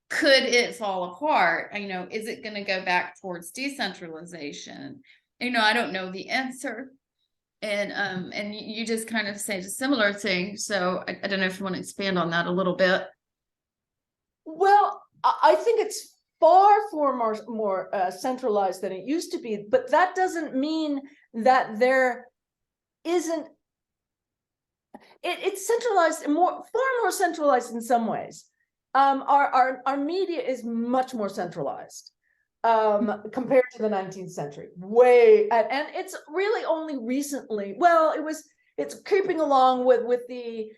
could it fall apart? Is it going to go back towards decentralization? I don't know the answer. And you just kind of say a similar thing. So I don't know if you want to expand on that a little bit. Well, I think it's far more centralized than it used to be, but that doesn't mean that there isn't. It's centralized, far more centralized in some ways. Our media is much more centralized compared to the 19th century, and it's really only recently. Well, it's creeping along with the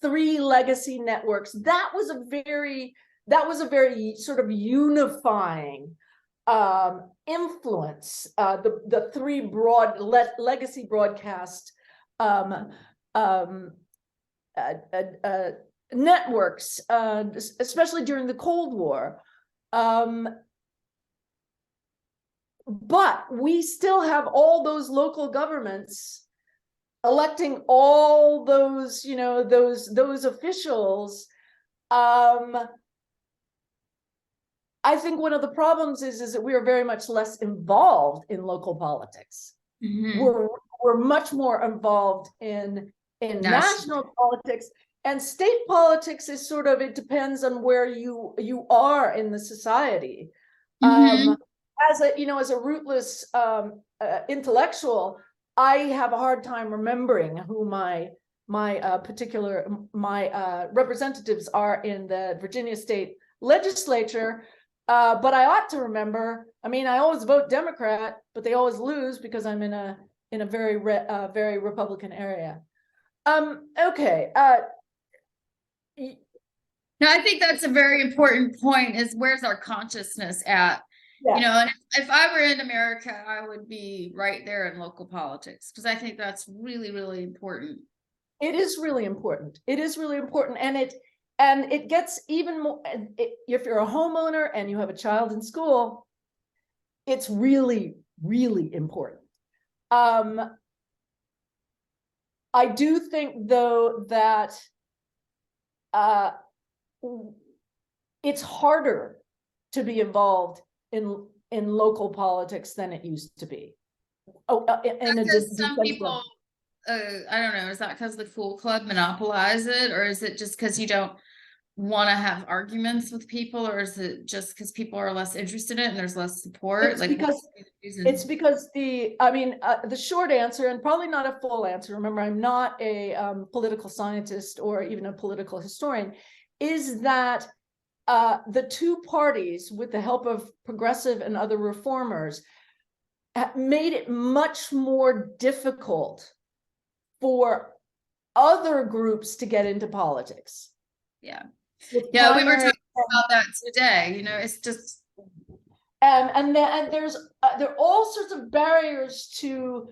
three legacy networks. That was a very sort of unifying influence. The three broad legacy broadcast networks, especially during the Cold War. but we still have all those local governments electing all those, those officials. I think one of the problems is that we are very much less involved in local politics. We're much more involved in national politics, and state politics is sort of, it depends on where you are in the society. As a rootless intellectual, I have a hard time remembering who my representatives are in the Virginia state legislature. But I ought to remember. I mean, I always vote Democrat, but they always lose because I'm in a very Republican area. Okay. No, I think that's a very important point, is where's our consciousness at? Yeah. And if I were in America, I would be right there in local politics, because I think that's really, really important. It is really important. It is really important. And it gets even more, if you're a homeowner and you have a child in school, it's really, really important. I do think, though, that it's harder to be involved in local politics than it used to be. Some people, I don't know, is that because the Fool Club monopolize it, or is it just because you don't want to have arguments with people, or is it just because people are less interested in it and there's less support? It's because the short answer, and probably not a full answer, remember, I'm not a political scientist or even a political historian, is that the two parties, with the help of progressive and other reformers, made it much more difficult for other groups to get into politics. Yeah, we were talking about that today. It's just, and there's there are all sorts of barriers to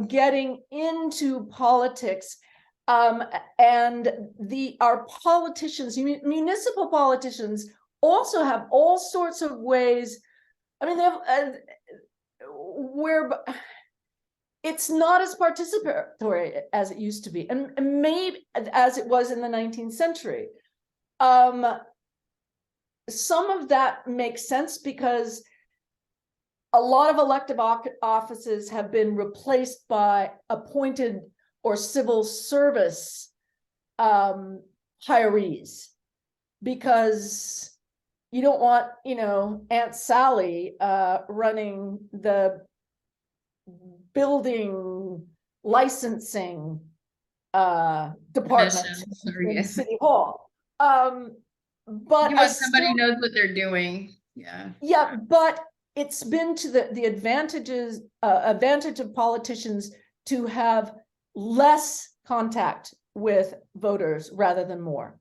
getting into politics, and our politicians, municipal politicians, also have all sorts of ways. I mean, they have where it's not as participatory as it used to be, and maybe as it was in the 19th century. Some of that makes sense because a lot of elective offices have been replaced by appointed or civil service hirees, because you don't want, Aunt Sally running the building licensing department in City Hall. But you want somebody who knows what they're doing. Yeah, but it's been to the advantage of politicians to have less contact with voters rather than more.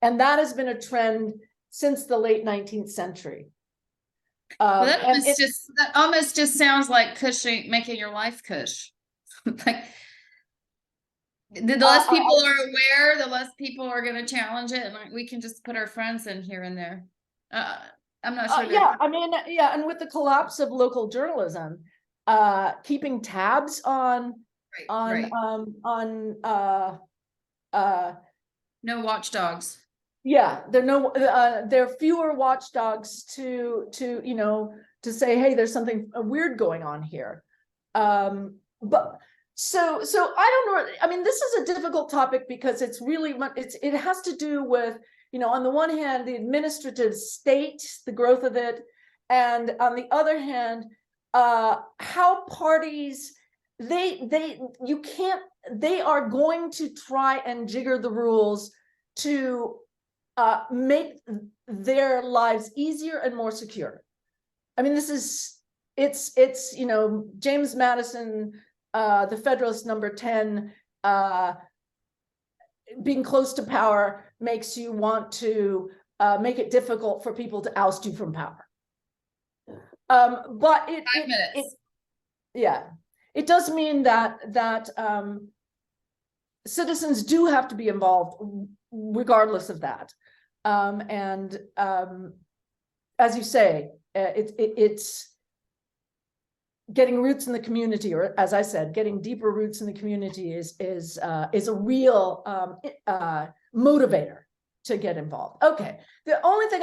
And that has been a trend since the late 19th century. Well, that almost just sounds like cushing, making your life cush. Like, the less people are aware, the less people are going to challenge it, and we can just put our friends in here and there. I'm not sure. And with the collapse of local journalism, keeping tabs on no watchdogs. Yeah, there are fewer watchdogs to say, hey, there's something weird going on here. But so I don't know. I mean, this is a difficult topic because it's really it has to do with, on the one hand, the administrative state, the growth of it, and on the other hand, how parties they are going to try and jigger the rules to make their lives easier and more secure. I mean, it's James Madison, the Federalist number 10, being close to power makes you want to make it difficult for people to oust you from power. But it does mean that citizens do have to be involved regardless of that. And as you say, it's getting roots in the community, or as I said, getting deeper roots in the community is a real motivator to get involved. Okay, the only thing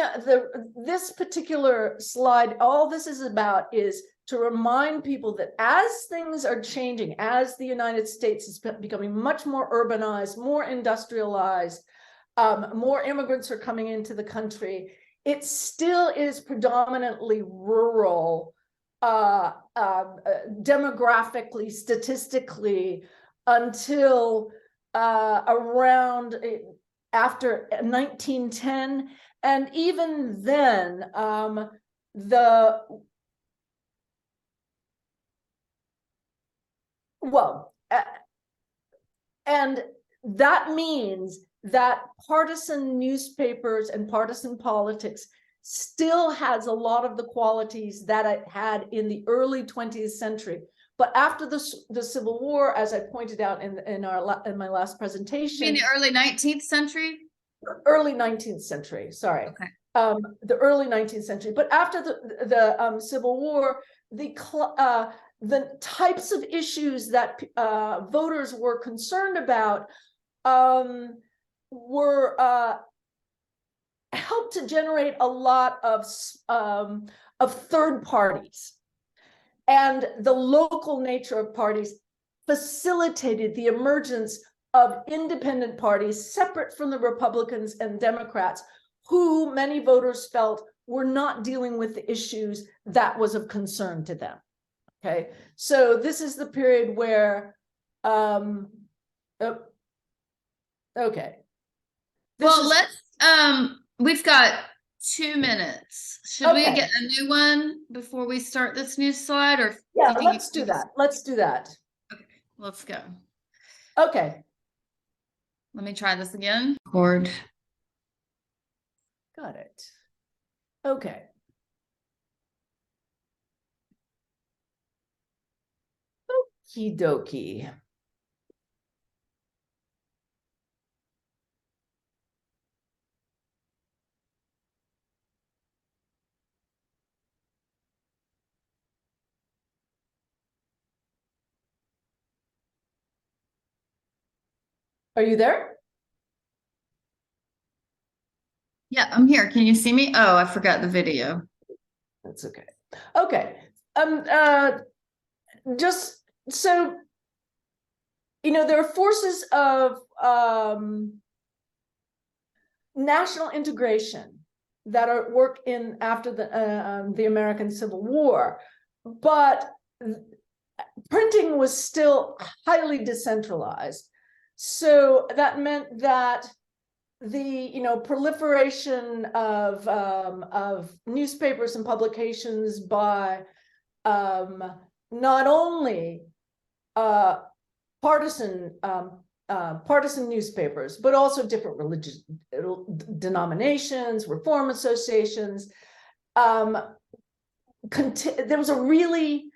this particular slide, all this is about is to remind people that as things are changing, as the United States is becoming much more urbanized, more industrialized, more immigrants are coming into the country, it still is predominantly rural, demographically, statistically, until around after 1910. And even then, and that means that partisan newspapers and partisan politics still has a lot of the qualities that it had in the early 20th century. But after the Civil War, as I pointed out in my last presentation, in the early 19th century? Early 19th century, sorry. Okay. The early 19th century. But after the Civil War, the types of issues that voters were concerned about were helped to generate a lot of third parties, and the local nature of parties facilitated the emergence of independent parties separate from the Republicans and Democrats, who many voters felt were not dealing with the issues that was of concern to them. Okay, so this is the period where okay. We've got 2 minutes. Should we get a new one before we start this new slide? Or yeah, let's do that. Let's do that. Okay, let's go. Okay. Let me try this again. Record. Got it. Okay. Okie dokie. Are you there? Yeah, I'm here. Can you see me? Oh, I forgot the video. That's okay. Okay. Just so there are forces of national integration that are at work in after the American Civil War, but printing was still highly decentralized. So that meant that the proliferation of newspapers and publications by not only partisan newspapers, but also different religious denominations, reform associations. There was a really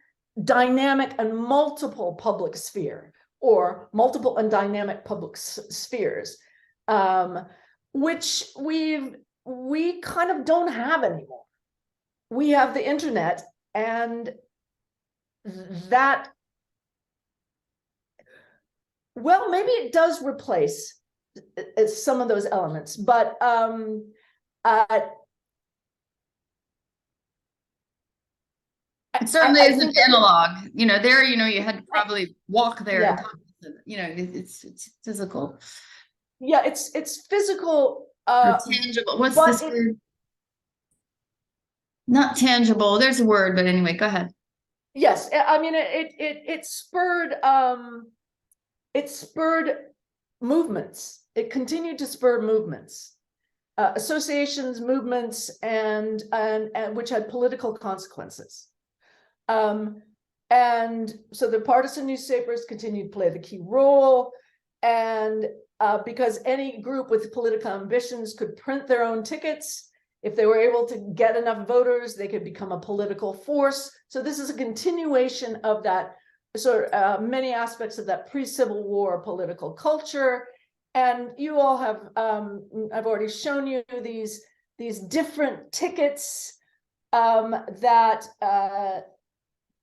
dynamic and multiple public sphere, or multiple and dynamic public spheres, which we kind of don't have anymore. We have the internet, and that, well, maybe it does replace some of those elements, but it certainly isn't analog. You had to probably walk there. Yeah. It's physical. Yeah, it's physical. Tangible. What's this word? Not tangible. There's a word, but anyway, go ahead. Yes, I mean it spurred movements. It continued to spur movements, associations, movements, and which had political consequences. And so the partisan newspapers continued to play the key role, and because any group with political ambitions could print their own tickets, if they were able to get enough voters, they could become a political force. So this is a continuation of that sort of many aspects of that pre-Civil War political culture. And you all have, I've already shown you these different tickets that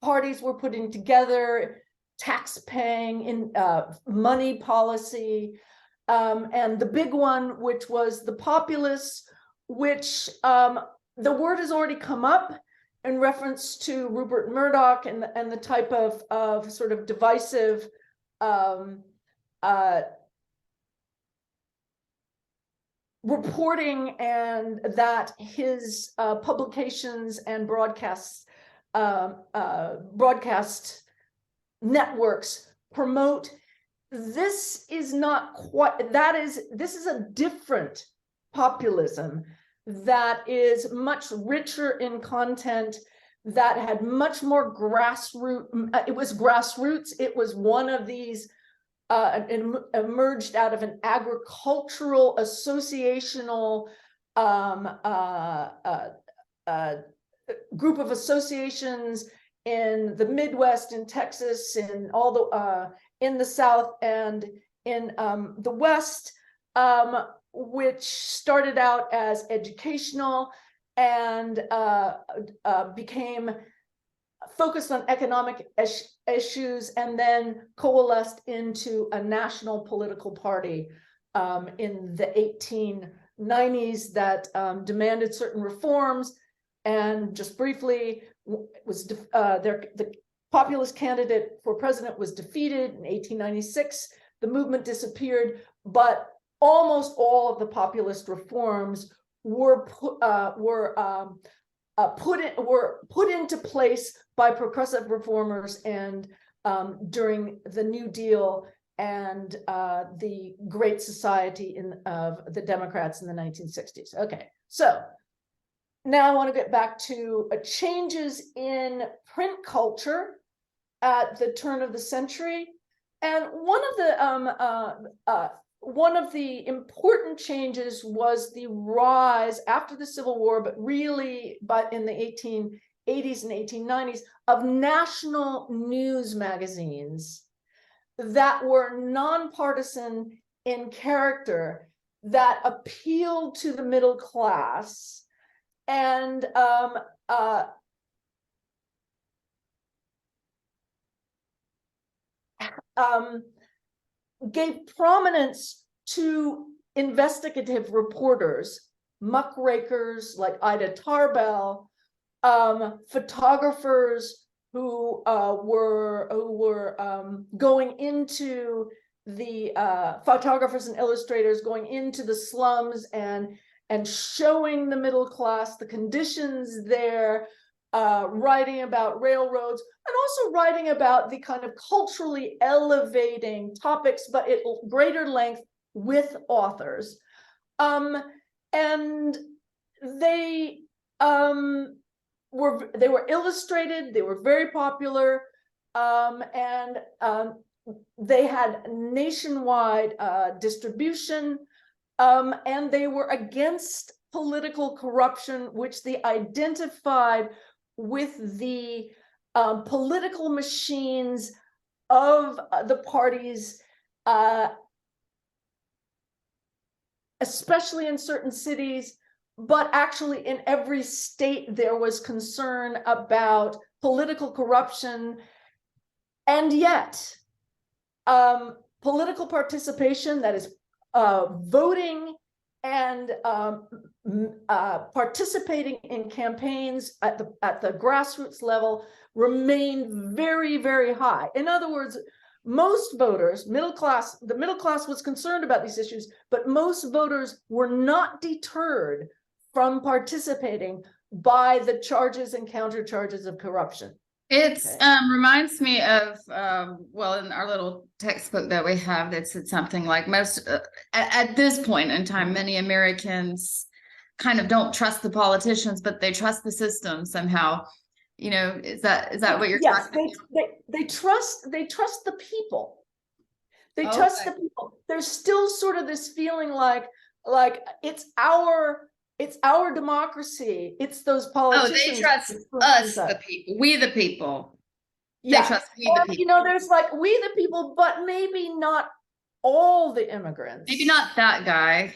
parties were putting together, tax paying, in money policy, and the big one, which was the populists, which the word has already come up in reference to Rupert Murdoch and the type of sort of divisive reporting, and that his publications and broadcast networks promote. This is not quite, this is a different populism that is much richer in content, that had much more grassroots. It was grassroots. It was one of these emerged out of an agricultural associational group of associations in the Midwest, in Texas, in all the in the South and in the West, which started out as educational and became focused on economic issues, and then coalesced into a national political party in the 1890s that demanded certain reforms. And just briefly, was the populist candidate for president was defeated in 1896. The movement disappeared, but almost all of the populist reforms were put into place by progressive reformers and during the New Deal and the Great Society of the Democrats in the 1960s. Okay, so now I want to get back to changes in print culture at the turn of the century. And one of the important changes was the rise after the Civil War, but really in the 1880s and 1890s, of national news magazines that were nonpartisan in character, that appealed to the middle class, and gave prominence to investigative reporters, muckrakers like Ida Tarbell, photographers who were going into the photographers and illustrators going into the slums and showing the middle class the conditions there, writing about railroads, and also writing about the kind of culturally elevating topics, but at greater length with authors. And they were illustrated, they were very popular, and they had nationwide distribution, and they were against political corruption, which they identified with the political machines of the parties, especially in certain cities, but actually in every state there was concern about political corruption. And yet political participation, that is voting and participating in campaigns at the grassroots level, remained very, very high. In other words, most voters, the middle class was concerned about these issues, but most voters were not deterred from participating by the charges and countercharges of corruption. It reminds me of, well, in our little textbook that we have, that said something like most, at this point in time, many Americans kind of don't trust the politicians, but they trust the system somehow. You know, is that what you're talking about? They trust the people. They trust the people. There's still sort of this feeling like it's our democracy. It's those politicians. Oh, they trust us, the people. We the people. Yeah. They trust we the people. You know, there's like we the people, but maybe not all the immigrants. Maybe not that guy.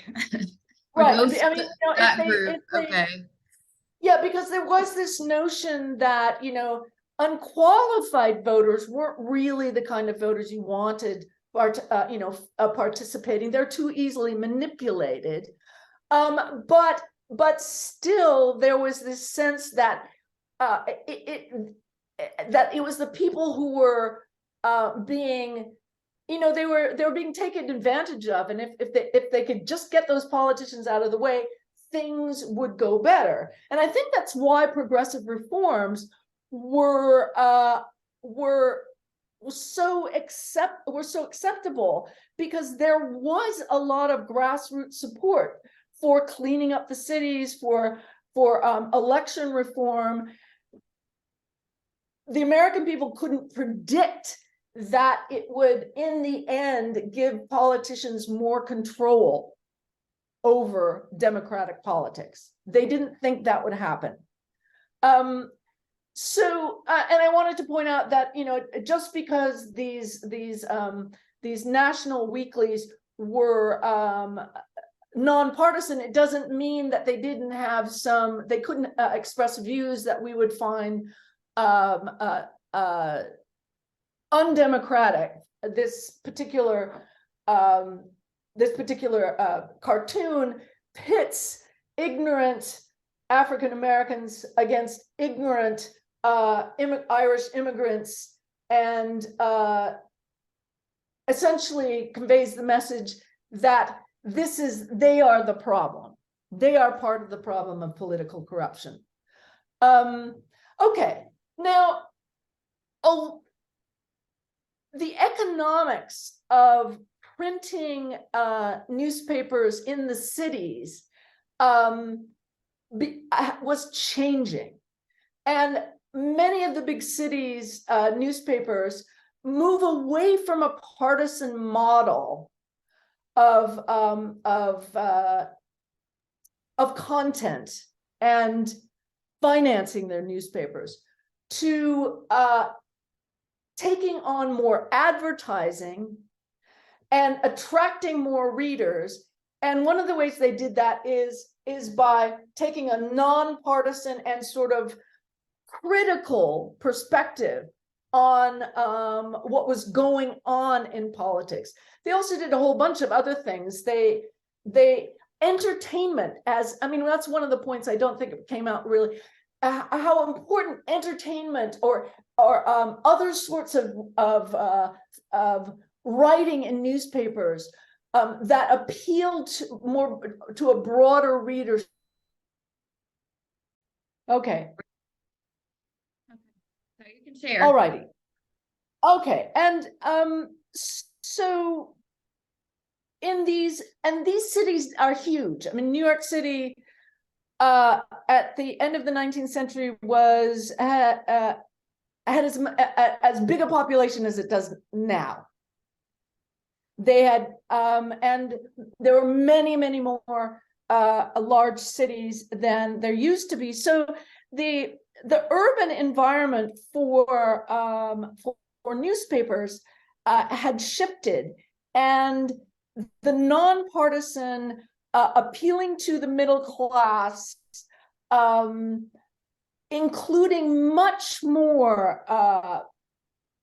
Right. I mean, that group. Okay. Yeah, because there was this notion that, you know, unqualified voters weren't really the kind of voters you wanted participating. They're too easily manipulated. But still, there was this sense that it was the people who were being, they were being taken advantage of, and if they could just get those politicians out of the way, things would go better. And I think that's why progressive reforms were so acceptable, because there was a lot of grassroots support for cleaning up the cities, for election reform. The American people couldn't predict that it would, in the end, give politicians more control over democratic politics. They didn't think that would happen. And I wanted to point out that, just because these national weeklies were nonpartisan, it doesn't mean that they didn't have they couldn't express views that we would find undemocratic. This particular cartoon pits ignorant African Americans against ignorant Irish immigrants, and essentially conveys the message that they are the problem. They are part of the problem of political corruption. Okay, now, the economics of printing newspapers in the cities was changing, and many of the big cities' newspapers move away from a partisan model of content and financing their newspapers to taking on more advertising and attracting more readers. And one of the ways they did that is by taking a nonpartisan and sort of critical perspective on what was going on in politics. They also did a whole bunch of other things. They entertainment, that's one of the points I don't think it came out really, how important entertainment or other sorts of writing in newspapers that appealed to a broader reader. Okay. So you can share. All righty. Okay, and so in these cities are huge. New York City at the end of the 19th century had as big a population as it does now. They had and there were many more large cities than there used to be. So the urban environment for newspapers had shifted, and the nonpartisan appealing to the middle class, including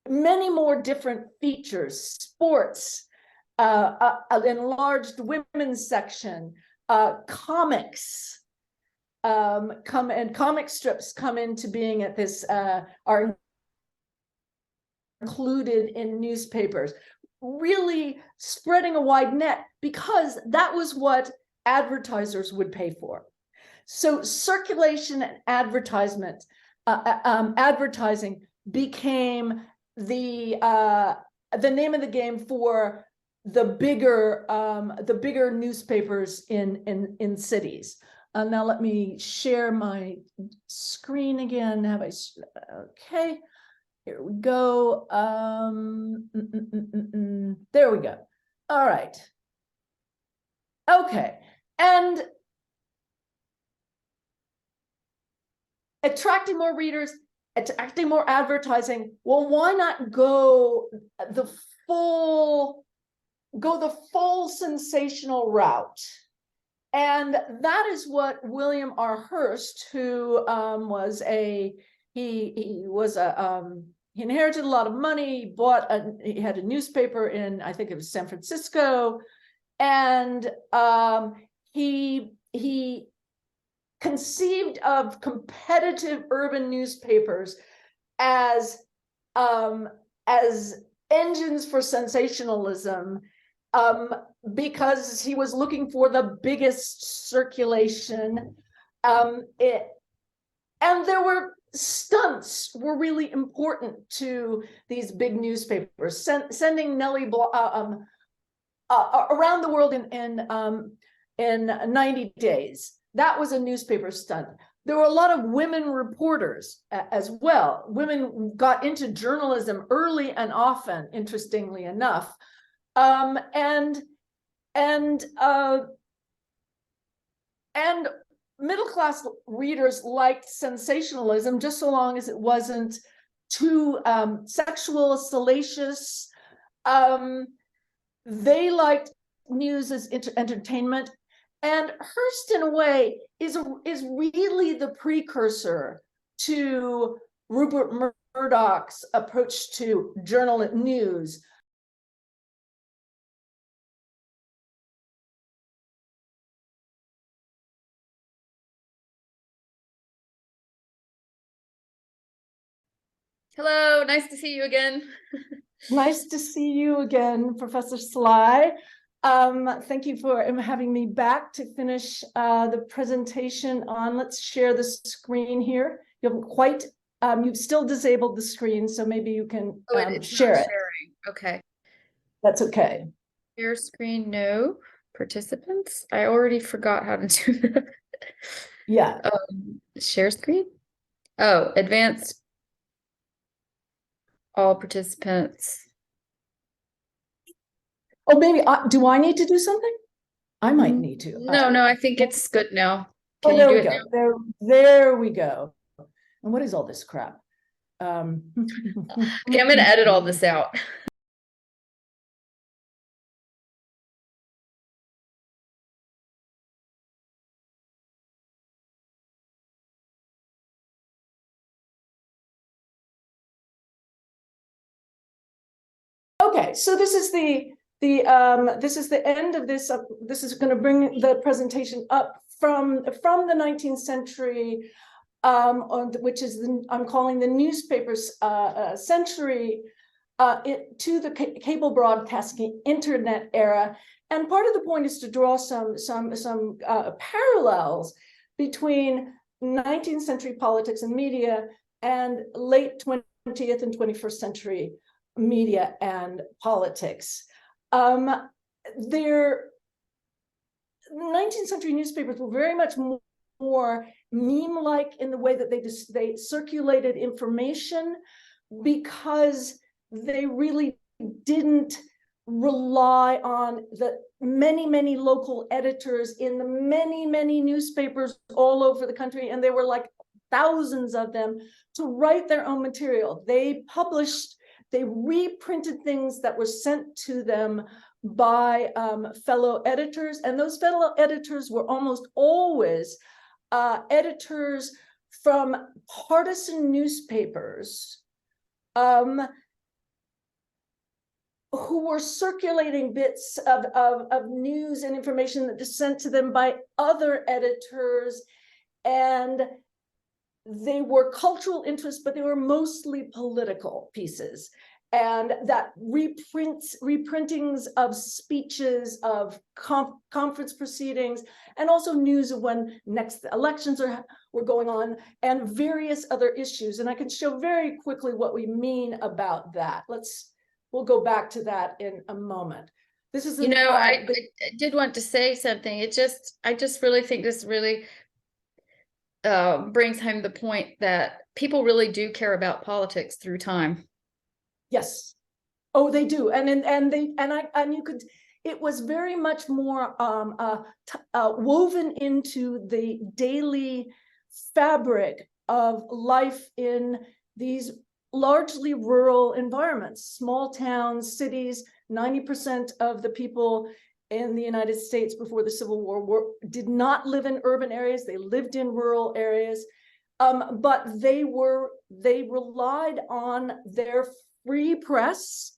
many more different features, sports, an enlarged women's section, comics, comic strips come into being at this, are included in newspapers, really spreading a wide net, because that was what advertisers would pay for. So circulation and advertising became the name of the game for the bigger newspapers in cities. Now let me share my screen again. Okay, here we go. There we go. All right. Okay, and attracting more readers, attracting more advertising. Well, why not go the full sensational route? And that is what William R. Hearst, who was a he was he inherited a lot of money. He had a newspaper in, I think it was San Francisco, and he conceived of competitive urban newspapers as engines for sensationalism, because he was looking for the biggest circulation. And there were stunts were really important to these big newspapers, sending Nellie around the world in 90 days. That was a newspaper stunt. There were a lot of women reporters as well. Women got into journalism early and often, interestingly enough. And middle-class readers liked sensationalism, just so long as it wasn't too sexual, salacious. They liked news as entertainment. And Hearst, in a way, is really the precursor to Rupert Murdoch's approach to journalism news. Hello, nice to see you again. Nice to see you again, Professor Sly. Thank you for having me back to finish the presentation on. Let's share the screen here. You haven't quite, you've still disabled the screen, so maybe you can share it. Sharing. Okay. That's okay. Share screen, no. Participants? I already forgot how to do that. Yeah. Share screen? Oh, advanced. All participants. Oh, maybe, do I need to do something? I might need to. No, I think it's good now. Can you do it now? There we go. And what is all this crap? Okay, I'm going to edit all this out. Okay, so this is this is the end of this. This is going to bring the presentation up from the 19th century, which is I'm calling the newspapers century, to the cable broadcasting internet era. And part of the point is to draw some parallels between 19th century politics and media and late 20th and 21st century media and politics. Their 19th century newspapers were very much more meme-like in the way that they circulated information, because they really didn't rely on the many local editors in the many newspapers all over the country, and there were like thousands of them, to write their own material. They reprinted things that were sent to them by fellow editors, and those fellow editors were almost always editors from partisan newspapers who were circulating bits of news and information that was sent to them by other editors. And they were cultural interests, but they were mostly political pieces. And that reprintings of speeches, of conference proceedings, and also news of when next elections were going on, and various other issues. And I can show very quickly what we mean about that. We'll go back to that in a moment. This is, I did want to say something. I just really think this really brings home the point that people really do care about politics through time. Yes. Oh, they do. It was very much more woven into the daily fabric of life in these largely rural environments, small towns, cities. 90% of the people in the United States before the Civil War did not live in urban areas. They lived in rural areas. But they relied on their free press,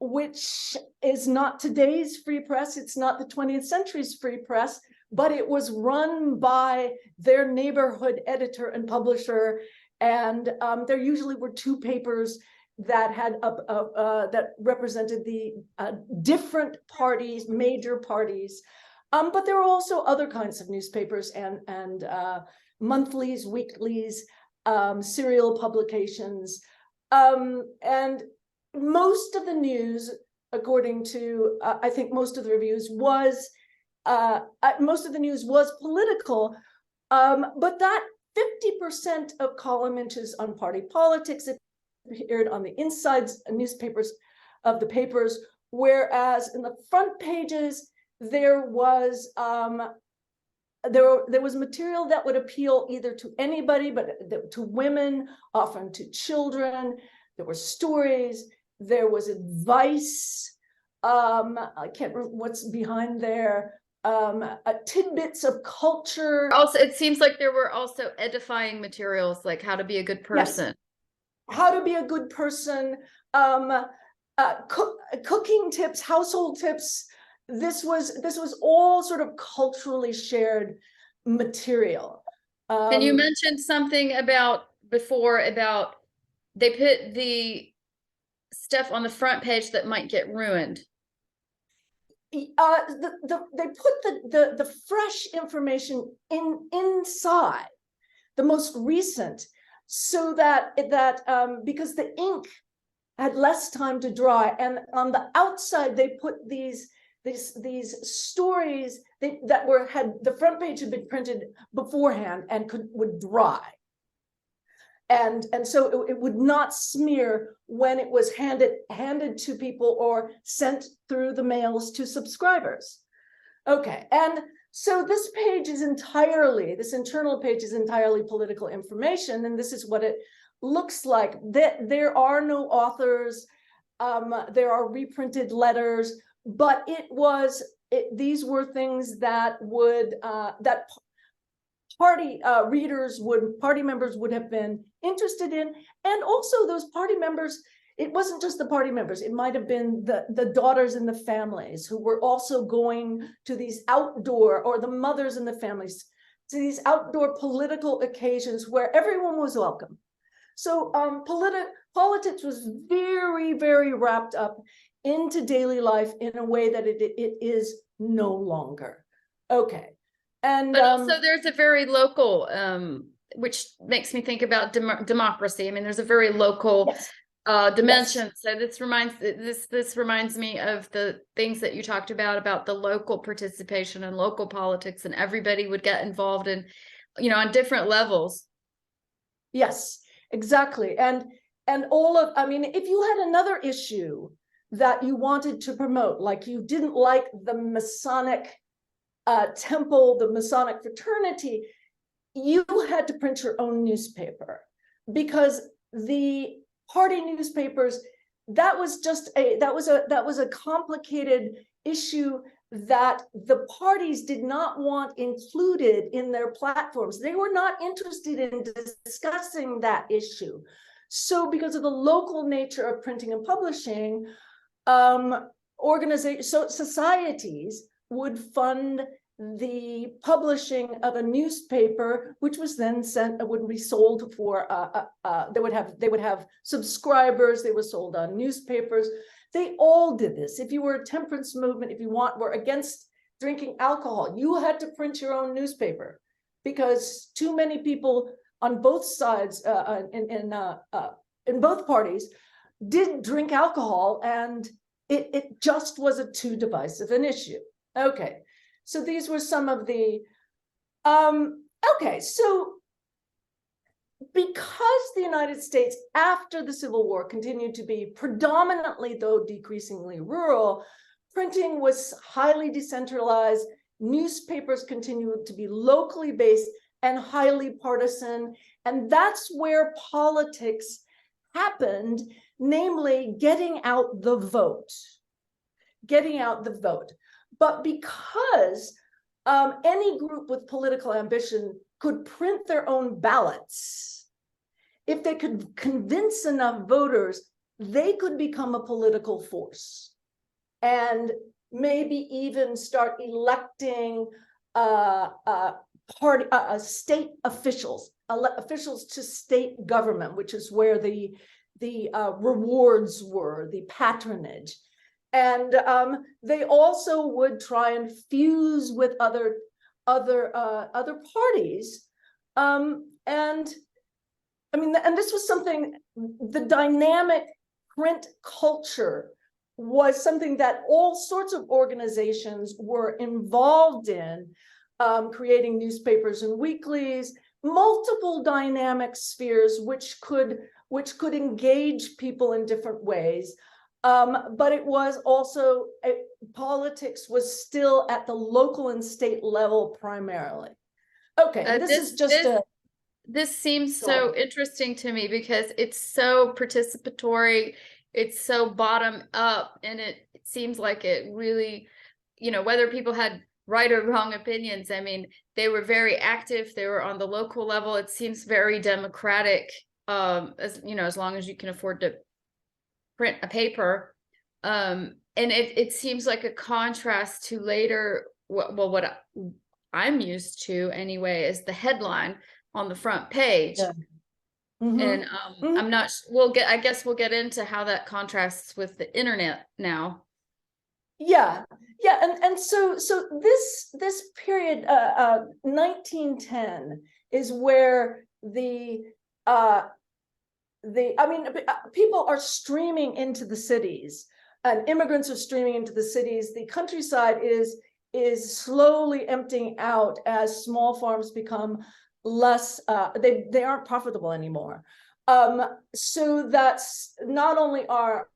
which is not today's free press. It's not the 20th century's free press, but it was run by their neighborhood editor and publisher. And there usually were two papers that had that represented the different parties, major parties. But there were also other kinds of newspapers and monthlies, weeklies, serial publications. And most of the news, according to, I think most of the reviews was, most of the news was political, but that 50% of column inches on party politics appeared on the insides newspapers of the papers, whereas in the front pages, there was material that would appeal either to anybody, but to women, often to children. There were stories, there was advice. I can't remember what's behind there. Tidbits of culture. Also, it seems like there were also edifying materials, like how to be a good person. Yes. How to be a good person, cooking tips, household tips. This was all sort of culturally shared material. And you mentioned something before about they put the stuff on the front page that might get ruined. They put the fresh information inside, the most recent, so that because the ink had less time to dry, and on the outside they put these stories that had the front page had been printed beforehand and would dry, and so it would not smear when it was handed to people or sent through the mails to subscribers. Okay, and so this internal page is entirely political information, and this is what it looks like. There are no authors, there are reprinted letters, but these were things that would that party members would have been interested in. And also those party members, it wasn't just the party members, it might have been the daughters in the families who were also going to these outdoor, or the mothers in the families, to these outdoor political occasions where everyone was welcome. So politics was very, very wrapped up into daily life in a way that it is no longer. Okay. And but also there's a very local, which makes me think about democracy. I mean, there's a very local dimension. Yes. So this reminds me of the things that you talked about the local participation and local politics, and everybody would get involved in, on different levels. Yes, exactly. And if you had another issue that you wanted to promote, like you didn't like the Masonic temple, the Masonic fraternity, you had to print your own newspaper, because the party newspapers, that was a complicated issue that the parties did not want included in their platforms. They were not interested in discussing that issue. So because of the local nature of printing and publishing, societies would fund the publishing of a newspaper, which was then would be sold for, they would have subscribers, they were sold on newspapers. They all did this. If you were a temperance movement, if you were against drinking alcohol, you had to print your own newspaper, because too many people on both sides, in both parties, did drink alcohol, and it just was too divisive an issue. Okay, so these were some of the, okay, so because the United States after the Civil War continued to be predominantly, though decreasingly, rural, printing was highly decentralized, newspapers continued to be locally based and highly partisan, and that's where politics happened, namely getting out the vote. But because any group with political ambition could print their own ballots, if they could convince enough voters, they could become a political force and maybe even start electing state officials, officials to state government, which is where the rewards were, the patronage. And they also would try and fuse with other parties. And I mean, and this was something, the dynamic print culture was something that all sorts of organizations were involved in, creating newspapers and weeklies, multiple dynamic spheres which could engage people in different ways. But it was also, politics was still at the local and state level primarily. Okay, this seems so interesting to me because it's so participatory, it's so bottom up, and it seems like it really, whether people had right or wrong opinions, I mean, they were very active, they were on the local level. It seems very democratic, as long as you can afford to print a paper. And it seems like a contrast to later, what I'm used to anyway, is the headline on the front page. Yeah. Mm-hmm. And I'm not, I guess we'll get into how that contrasts with the internet now. Yeah. And so this period, 1910, is where people are streaming into the cities, and immigrants are streaming into the cities. The countryside is slowly emptying out as small farms become less, they aren't profitable anymore. So that's not only are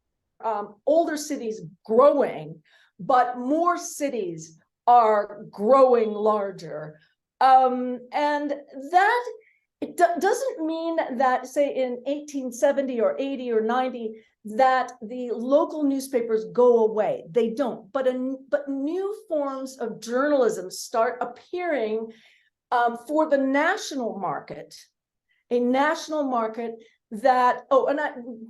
older cities growing, but more cities are growing larger. And that doesn't mean that, say, in 1870 or 80 or 90, that the local newspapers go away. They don't. But new forms of journalism start appearing for the national market, a national market that,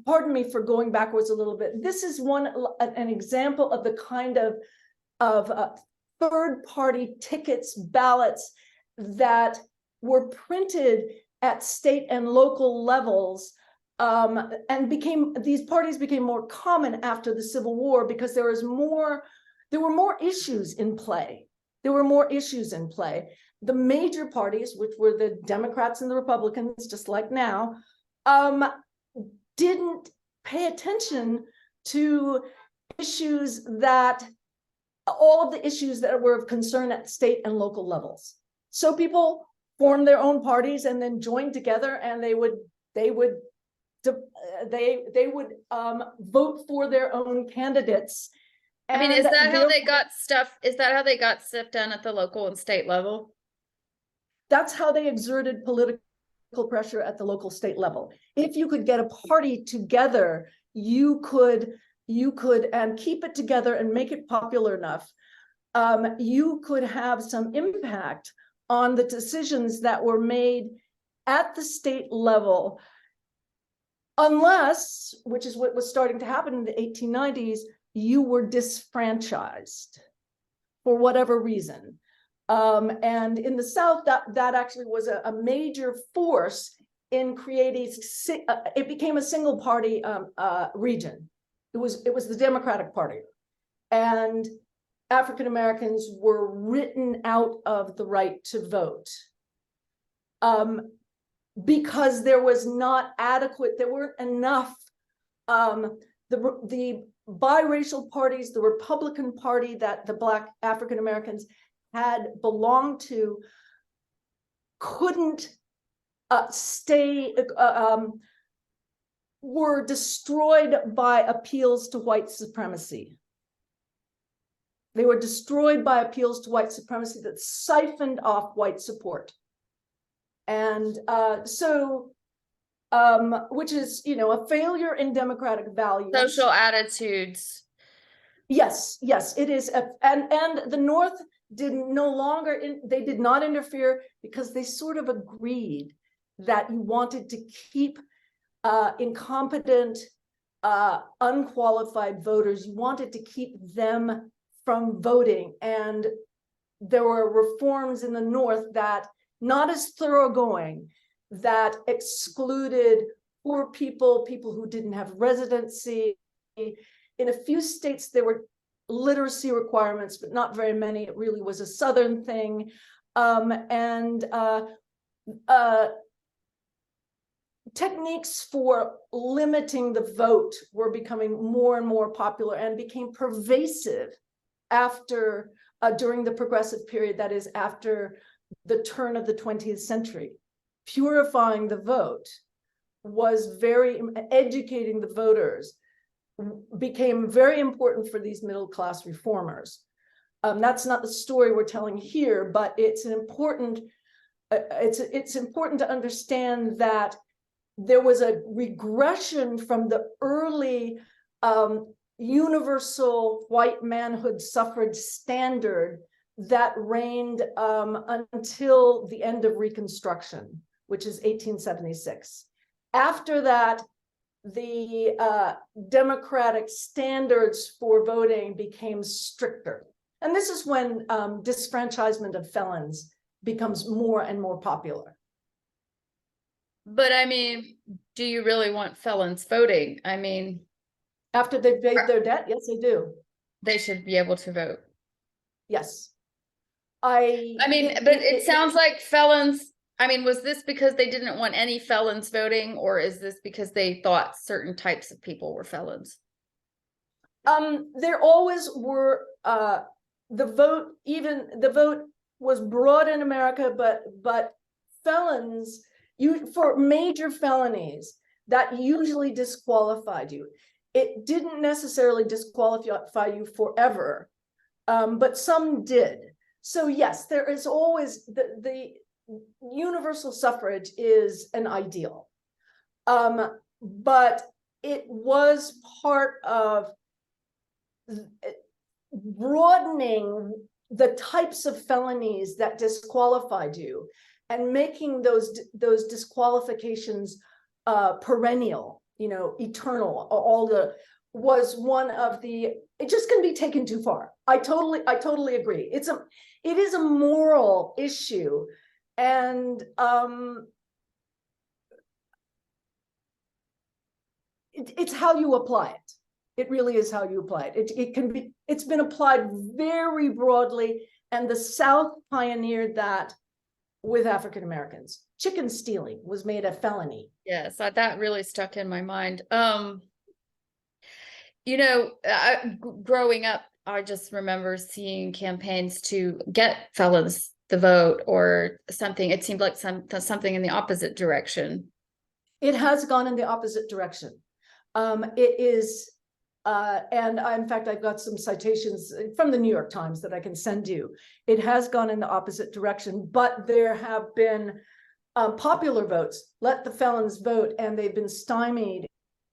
pardon me for going backwards a little bit. This is an example of the kind of third-party tickets, ballots that were printed at state and local levels, and these parties became more common after the Civil War because there were more issues in play. The major parties, which were the Democrats and the Republicans, just like now, didn't pay attention to all of the issues that were of concern at state and local levels. So people formed their own parties and then joined together, and they would vote for their own candidates. I mean, is that how they got stuff? Is that how they got stuff done at the local and state level? That's how they exerted political pressure at the local state level. If you could get a party together, you could and keep it together and make it popular enough, you could have some impact on the decisions that were made at the state level, unless, which is what was starting to happen in the 1890s, you were disfranchised for whatever reason. And in the South, that actually was a major force in creating, it became a single party region. It was the Democratic Party. And African Americans were written out of the right to vote because there was not adequate, there weren't enough, the biracial parties, the Republican Party that the Black African Americans had belonged to couldn't were destroyed by appeals to white supremacy. They were destroyed by appeals to white supremacy that siphoned off white support. And which is, a failure in democratic values. Social attitudes. Yes, it is. And the North they did not interfere because they sort of agreed that you wanted to keep incompetent, unqualified voters, you wanted to keep them from voting. And there were reforms in the North that, not as thoroughgoing, that excluded poor people, people who didn't have residency. In a few states, there were literacy requirements, but not very many. It really was a Southern thing. Techniques for limiting the vote were becoming more and more popular and became pervasive after, during the progressive period, that is, after the turn of the 20th century. Purifying the vote was educating the voters became very important for these middle-class reformers. That's not the story we're telling here, but it's important to understand that there was a regression from the early universal white manhood suffrage standard that reigned until the end of Reconstruction, which is 1876. After that, the democratic standards for voting became stricter. And this is when disfranchisement of felons becomes more and more popular. But I mean, do you really want felons voting? I mean, after they've paid their debt, yes, they do. They should be able to vote. Yes. But it sounds like felons. I mean, was this because they didn't want any felons voting, or is this because they thought certain types of people were felons? There always were the vote was broad in America, but felons, for major felonies, that usually disqualified you. It didn't necessarily disqualify you forever, but some did. So yes, there is always the universal suffrage is an ideal, but it was part of broadening the types of felonies that disqualified you and making those disqualifications perennial, eternal. Was one of the, it just can be taken too far. I totally agree. It is a moral issue, and it's how you apply it. It really is how you apply it. It's been applied very broadly, and the South pioneered that with African Americans. Chicken stealing was made a felony. Yes, that really stuck in my mind. Growing up, I just remember seeing campaigns to get felons the vote or something. It seemed like something in the opposite direction. It has gone in the opposite direction. It is, and in fact, I've got some citations from the New York Times that I can send you. It has gone in the opposite direction, but there have been popular votes, let the felons vote, and they've been stymied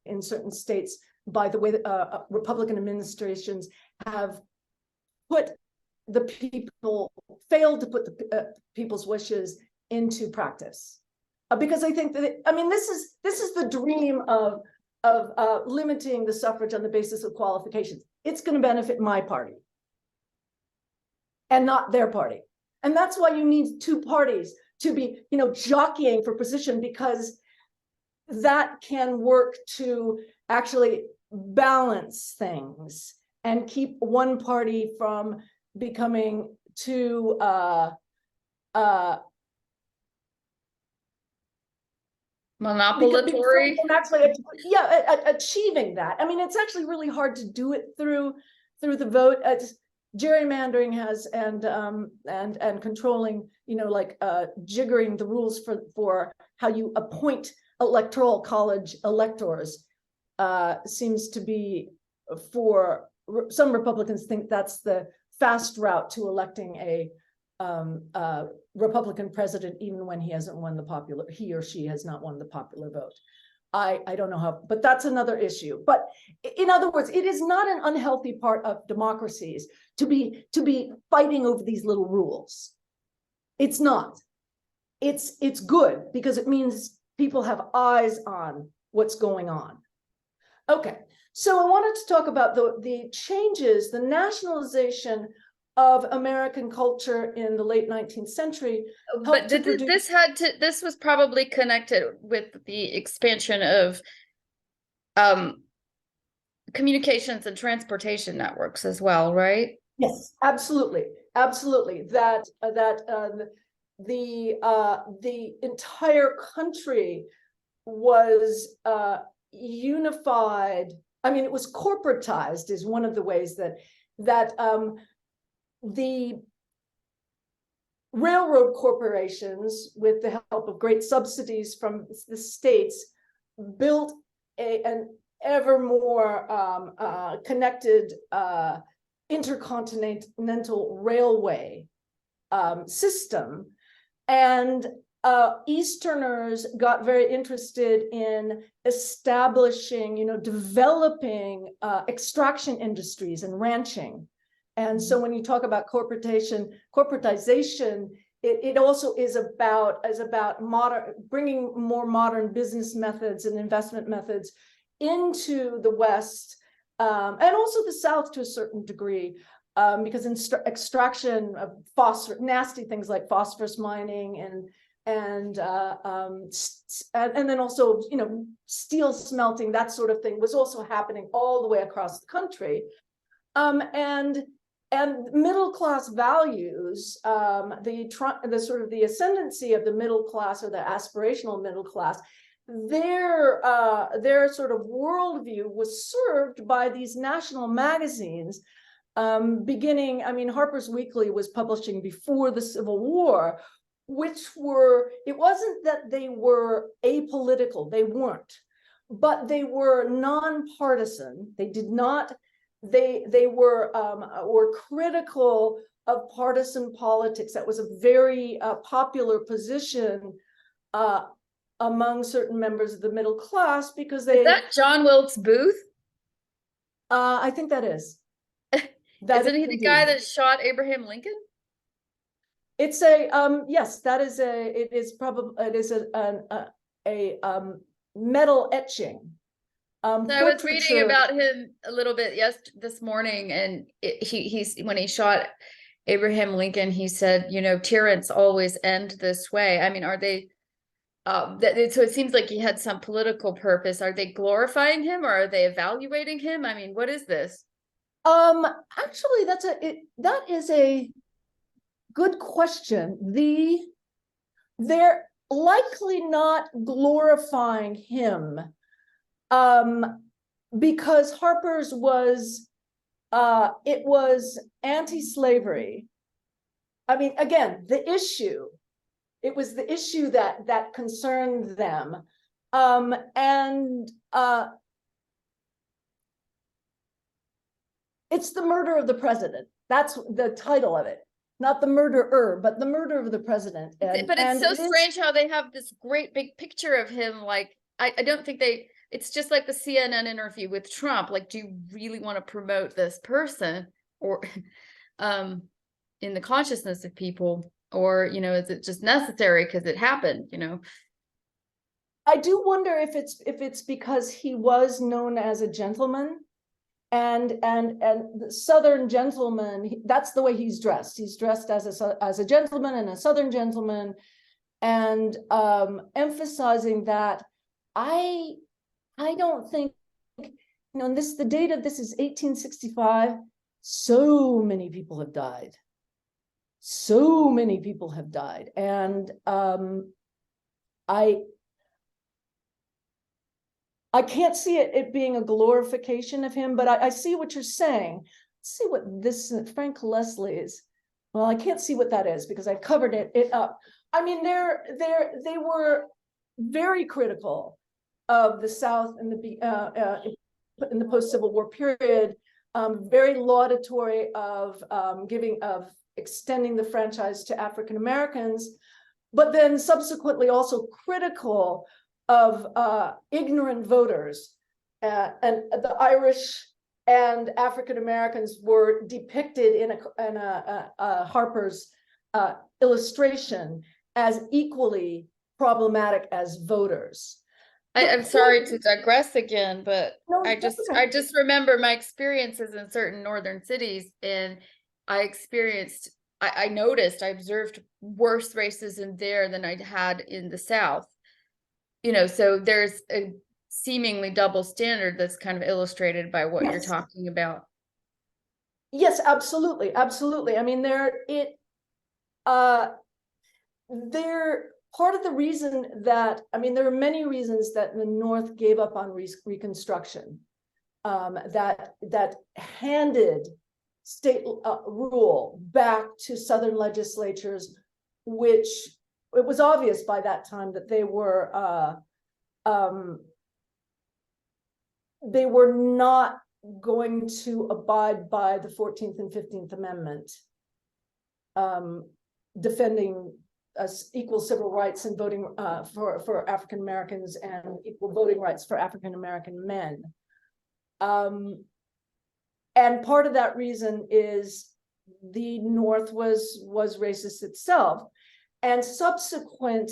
in certain states by the way that Republican administrations have failed to put the people's wishes into practice. Because I think that, this is the dream of limiting the suffrage on the basis of qualifications. It's going to benefit my party and not their party. And that's why you need two parties to be, jockeying for position, because that can work to actually balance things and keep one party from becoming too monopolatory. Achieving that. It's actually really hard to do it through the vote. Gerrymandering has and controlling, jiggering the rules for how you appoint electoral college electors seems to be, for some Republicans think that's the fast route to electing a Republican president, even when he or she has not won the popular vote. I don't know how, but that's another issue. But in other words, it is not an unhealthy part of democracies to be fighting over these little rules. It's not. It's good because it means people have eyes on what's going on. Okay, so I wanted to talk about the changes, the nationalization of American culture in the late 19th century. But this was probably connected with the expansion of communications and transportation networks as well, right? Yes, absolutely, absolutely. The entire country was unified. I mean, it was corporatized is one of the ways that the railroad corporations, with the help of great subsidies from the states, built an ever more connected intercontinental railway system. And Easterners got very interested in establishing, developing extraction industries and ranching. And so when you talk about corporatization, it also is about bringing more modern business methods and investment methods into the West, and also the South to a certain degree, because extraction of phosphorus, nasty things like phosphorus mining and then also steel smelting, that sort of thing was also happening all the way across the country, and middle class values, the sort of the ascendancy of the middle class or the aspirational middle class, their sort of worldview was served by these national magazines, beginning. I mean, Harper's Weekly was publishing before the Civil War, which it wasn't that they were apolitical, they weren't, but they were nonpartisan. They did not. They were critical of partisan politics. That was a very popular position among certain members of the middle class, because Is that John Wilkes Booth? I think that is. That Isn't he the guy that shot Abraham Lincoln? It's yes, that is it is a metal etching. So I was reading about him a little bit this morning, and he's when he shot Abraham Lincoln, he said, tyrants always end this way. I mean, are they? So it seems like he had some political purpose. Are they glorifying him, or are they evaluating him? I mean, what is this? Actually, that is a good question. They're likely not glorifying him. Because Harper's was anti-slavery. I mean, again, it was the issue that concerned them. It's the murder of the president. That's the title of it. Not the murderer, but the murder of the president. But it's so strange how they have this great big picture of him. Like, I don't think it's just like the CNN interview with Trump. Like, do you really want to promote this person, or in the consciousness of people, or, is it just necessary because it happened, I do wonder if it's because he was known as a gentleman, and the Southern gentleman, that's the way he's dressed. He's dressed as a gentleman and a Southern gentleman, and emphasizing that. I don't think, and the date of this is 1865. So many people have died. So many people have died. And I can't see it being a glorification of him, but I see what you're saying. Let's see what this Frank Leslie's. Well, I can't see what that is because I covered it up. I mean, they were very critical of the South in the post-Civil War period, very laudatory of extending the franchise to African Americans, but then subsequently also critical ignorant voters, and the Irish and African Americans were depicted in a Harper's illustration as equally problematic as voters. I'm sorry to digress again, but No, I that's just okay. I just remember my experiences in certain northern cities, and I observed worse racism there than I'd had in the South. So there's a seemingly double standard that's kind of illustrated by what you're talking about. Yes, absolutely, absolutely. I mean, they're part of the reason that, I mean, there are many reasons that the North gave up on Reconstruction, that handed state rule back to Southern legislatures, which it was obvious by that time that they were not going to abide by the 14th and 15th Amendment, defending equal civil rights and voting for African Americans and equal voting rights for African American men. And part of that reason is the North was racist itself, and subsequent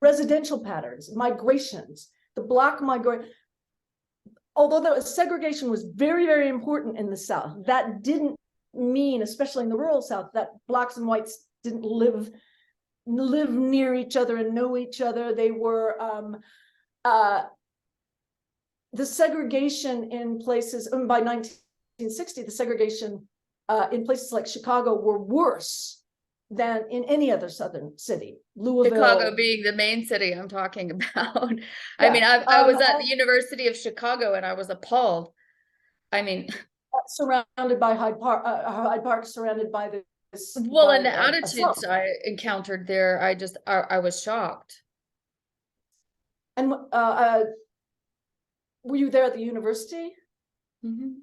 residential patterns, migrations, the Black migration. Although the segregation was very, very important in the South, that didn't mean, especially in the rural South, that Blacks and whites didn't live near each other and know each other. They were the segregation in places, by 1960, the segregation in places like Chicago were worse than in any other Southern city. Louisville, Chicago being the main city I'm talking about. I mean, I was at the University of Chicago and I was appalled. I mean, surrounded by Hyde Park, surrounded by this. Well, and the attitudes I encountered there, I was shocked. And were you there at the university? Mm-hmm.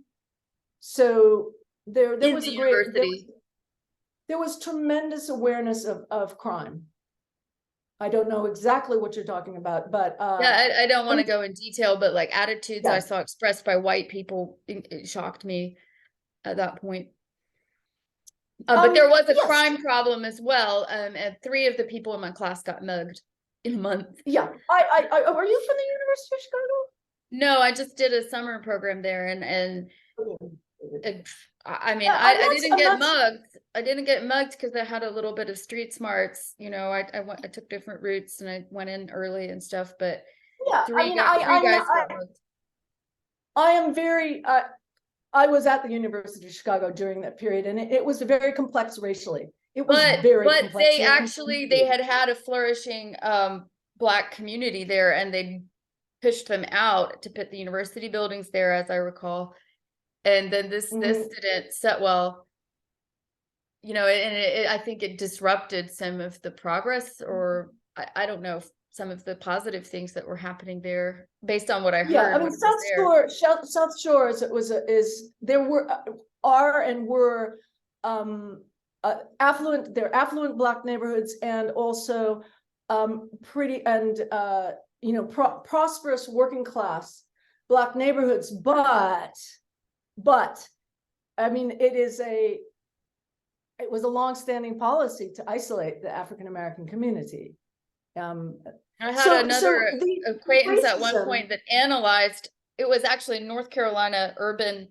So there was a great, there was tremendous awareness of crime. I don't know exactly what you're talking about, but yeah, I don't want to go in detail, but like attitudes I saw expressed by white people, it shocked me at that point. But there was a crime problem as well. And 3 of the people in my class got mugged in a month. Yeah, were you from the University of Chicago? No, I just did a summer program there, and I mean, I didn't get mugged. I didn't get mugged because I had a little bit of street smarts. I took different routes and I went in early and stuff. But yeah, three guys got mugged. I am very. I was at the University of Chicago during that period, and it was very complex racially. It was very complex. But they had a flourishing Black community there, and they pushed them out to put the university buildings there, as I recall. And then this didn't set well, and I think it disrupted some of the progress, or I don't know, some of the positive things that were happening there, based on what I heard. Yeah, I mean, South Shore there were affluent. They're affluent Black neighborhoods, and also pretty and prosperous working class Black neighborhoods, but I mean, it was a longstanding policy to isolate the African American community. I had another acquaintance at one point that analyzed, it was actually North Carolina urban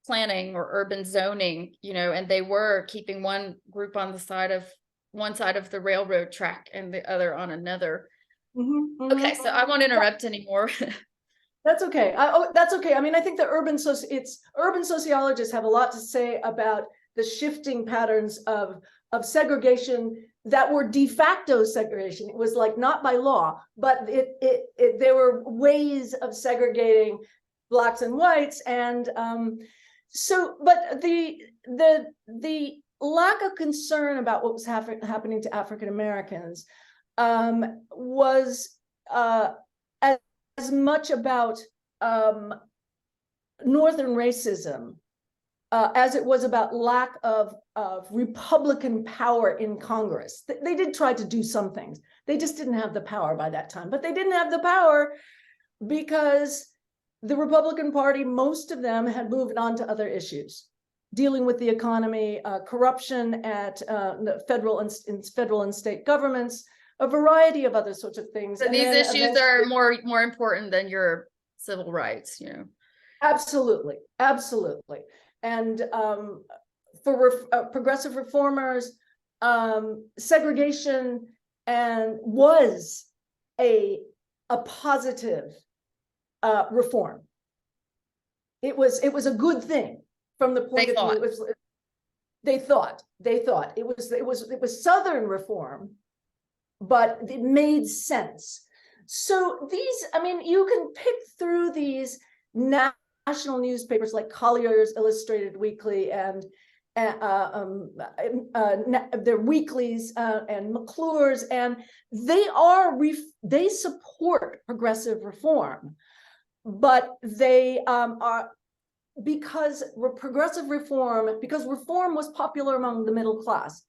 planning or urban zoning, and they were keeping one group on the side of the railroad track and the other on another. Okay, so I won't interrupt anymore. That's okay. That's okay. I mean, I think the urban sociologists have a lot to say about the shifting patterns of segregation that were de facto segregation. It was like not by law, but there were ways of segregating Blacks and whites, and but the lack of concern about what was happening to African Americans was as much about Northern racism as it was about lack of Republican power in Congress. They did try to do some things. They just didn't have the power by that time. But they didn't have the power because the Republican Party, most of them had moved on to other issues, dealing with the economy, corruption at the federal and state governments, a variety of other sorts of things. So these issues are more important than your civil rights, you know. Absolutely, absolutely. And for progressive reformers, segregation was a positive reform. It was a good thing from the point of view. They thought it was Southern reform, but it made sense. So these, I mean, you can pick through these national newspapers like Collier's Illustrated Weekly and their weeklies and McClure's, and they support progressive reform, but they are, because reform was popular among the middle class.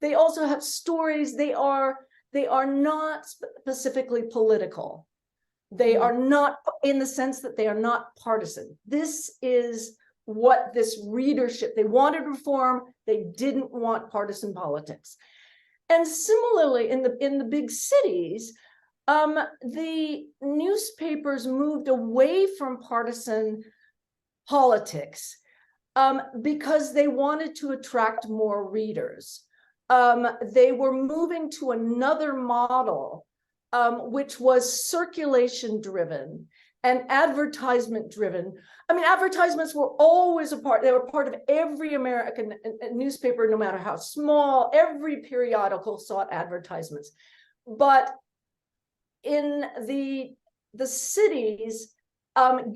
They also have stories. They are not specifically political. They are not, in the sense that they are not partisan. This is what this readership, they wanted reform, they didn't want partisan politics. And similarly, in the big cities, the newspapers moved away from partisan politics because they wanted to attract more readers. They were moving to another model, which was circulation driven and advertisement driven. I mean, advertisements were always they were part of every American newspaper, no matter how small. Every periodical sought advertisements. But in the cities,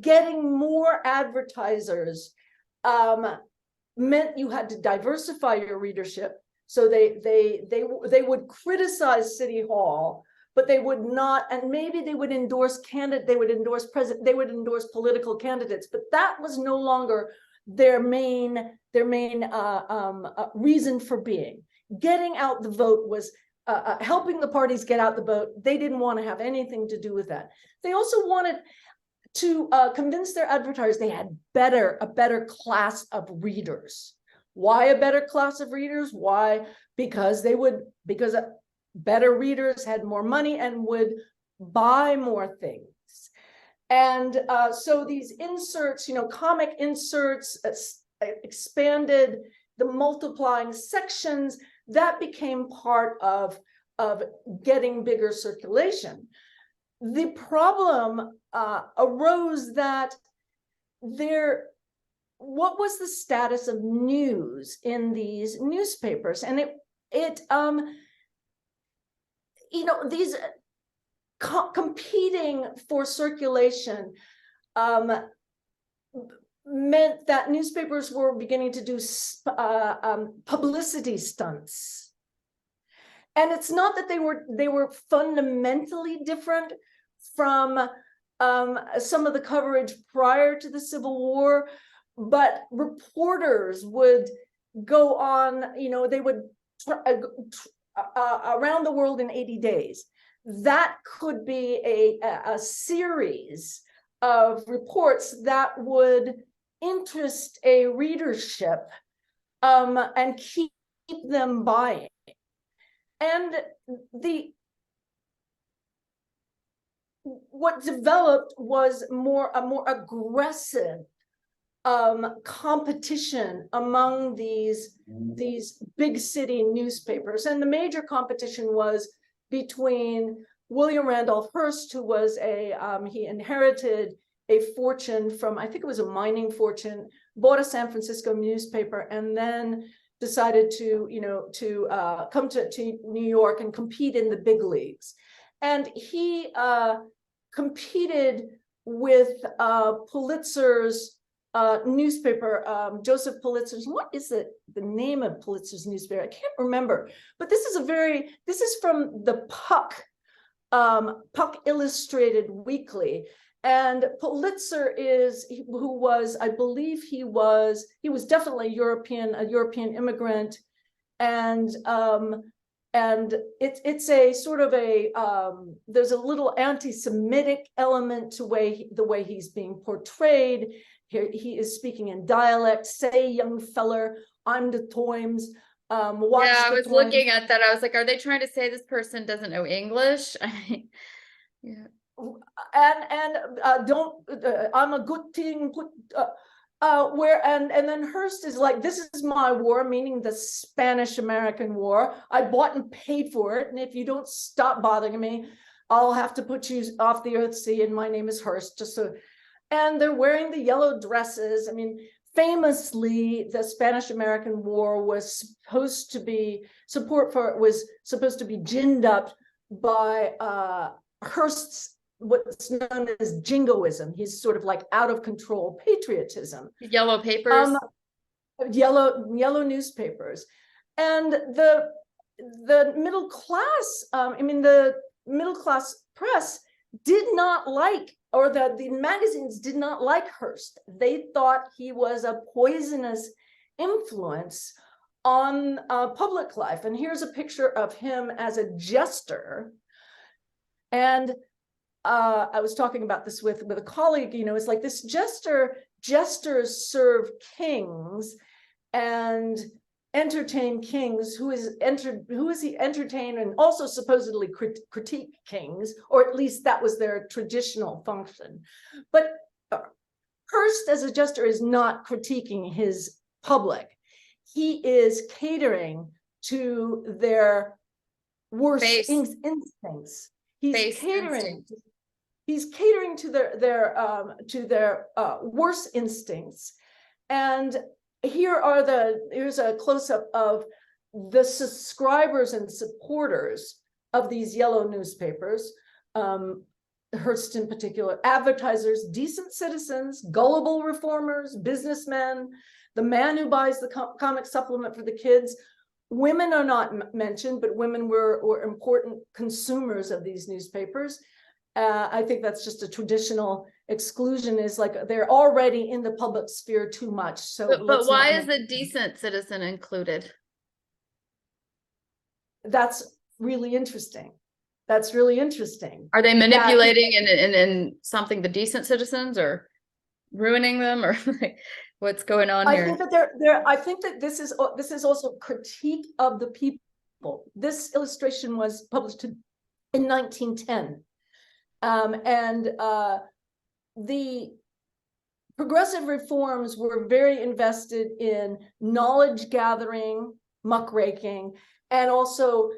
getting more advertisers meant you had to diversify your readership. So they would criticize City Hall, but they would not, and maybe they would endorse they would endorse political candidates, but that was no longer their main reason for being. Getting out the vote was helping the parties get out the vote. They didn't want to have anything to do with that. They also wanted to convince their advertisers they had a better class of readers. Why a better class of readers? Why? Because better readers had more money and would buy more things. And so these inserts, comic inserts, expanded the multiplying sections, that became part of getting bigger circulation. The problem arose that what was the status of news in these newspapers? And these competing for circulation meant that newspapers were beginning to do publicity stunts. And it's not that they were fundamentally different from some of the coverage prior to the Civil War, but reporters would go on, they would around the world in 80 days. That could be a series of reports that would interest a readership and keep them buying. And what developed was a more aggressive competition among these big city newspapers. And the major competition was between William Randolph Hearst, who was he inherited a fortune from, I think it was a mining fortune, bought a San Francisco newspaper, and then decided to come to New York and compete in the big leagues. And he competed with Pulitzer's newspaper, Joseph Pulitzer's. What is the name of Pulitzer's newspaper? I can't remember, but this is from the Puck Illustrated Weekly. And Pulitzer who was, I believe he was definitely a European immigrant, and it's a sort of a there's a little anti-Semitic element to the way he's being portrayed. Here he is speaking in dialect. Say, young feller, I'm the Toyms. Watch Yeah, I the was Toyms. looking at that. I was like, are they trying to say this person doesn't know English? Yeah. And don't I'm a good thing put where and then Hearst is like, this is my war, meaning the Spanish-American War. I bought and paid for it, and if you don't stop bothering me, I'll have to put you off the earth sea, and my name is Hearst. Just so, and they're wearing the yellow dresses. I mean, famously, the Spanish-American War was supposed to be ginned up by Hearst's what's known as jingoism. He's sort of like out of control patriotism. Yellow papers. Yellow newspapers, and the middle class. The middle class press did not like, or the magazines did not like Hearst. They thought he was a poisonous influence on public life. And here's a picture of him as a jester. And I was talking about this with a colleague. It's like this jesters serve kings and entertain kings. Who is he entertain and also supposedly critique kings, or at least that was their traditional function. But Hearst as a jester is not critiquing his public. He is catering to their worst instincts. He's catering to their worst instincts. And here's a close-up of the subscribers and supporters of these yellow newspapers, Hearst in particular: advertisers, decent citizens, gullible reformers, businessmen, the man who buys the comic supplement for the kids. Women are not mentioned, but women were important consumers of these newspapers. I think that's just a traditional exclusion, is like they're already in the public sphere too much. So, but why is the decent citizen included? That's really interesting. Are they manipulating and something the decent citizens, or ruining them, or like, what's going on here? I think that I think that this is also critique of the people. This illustration was published in 1910, and the progressive reforms were very invested in knowledge gathering, muckraking, and also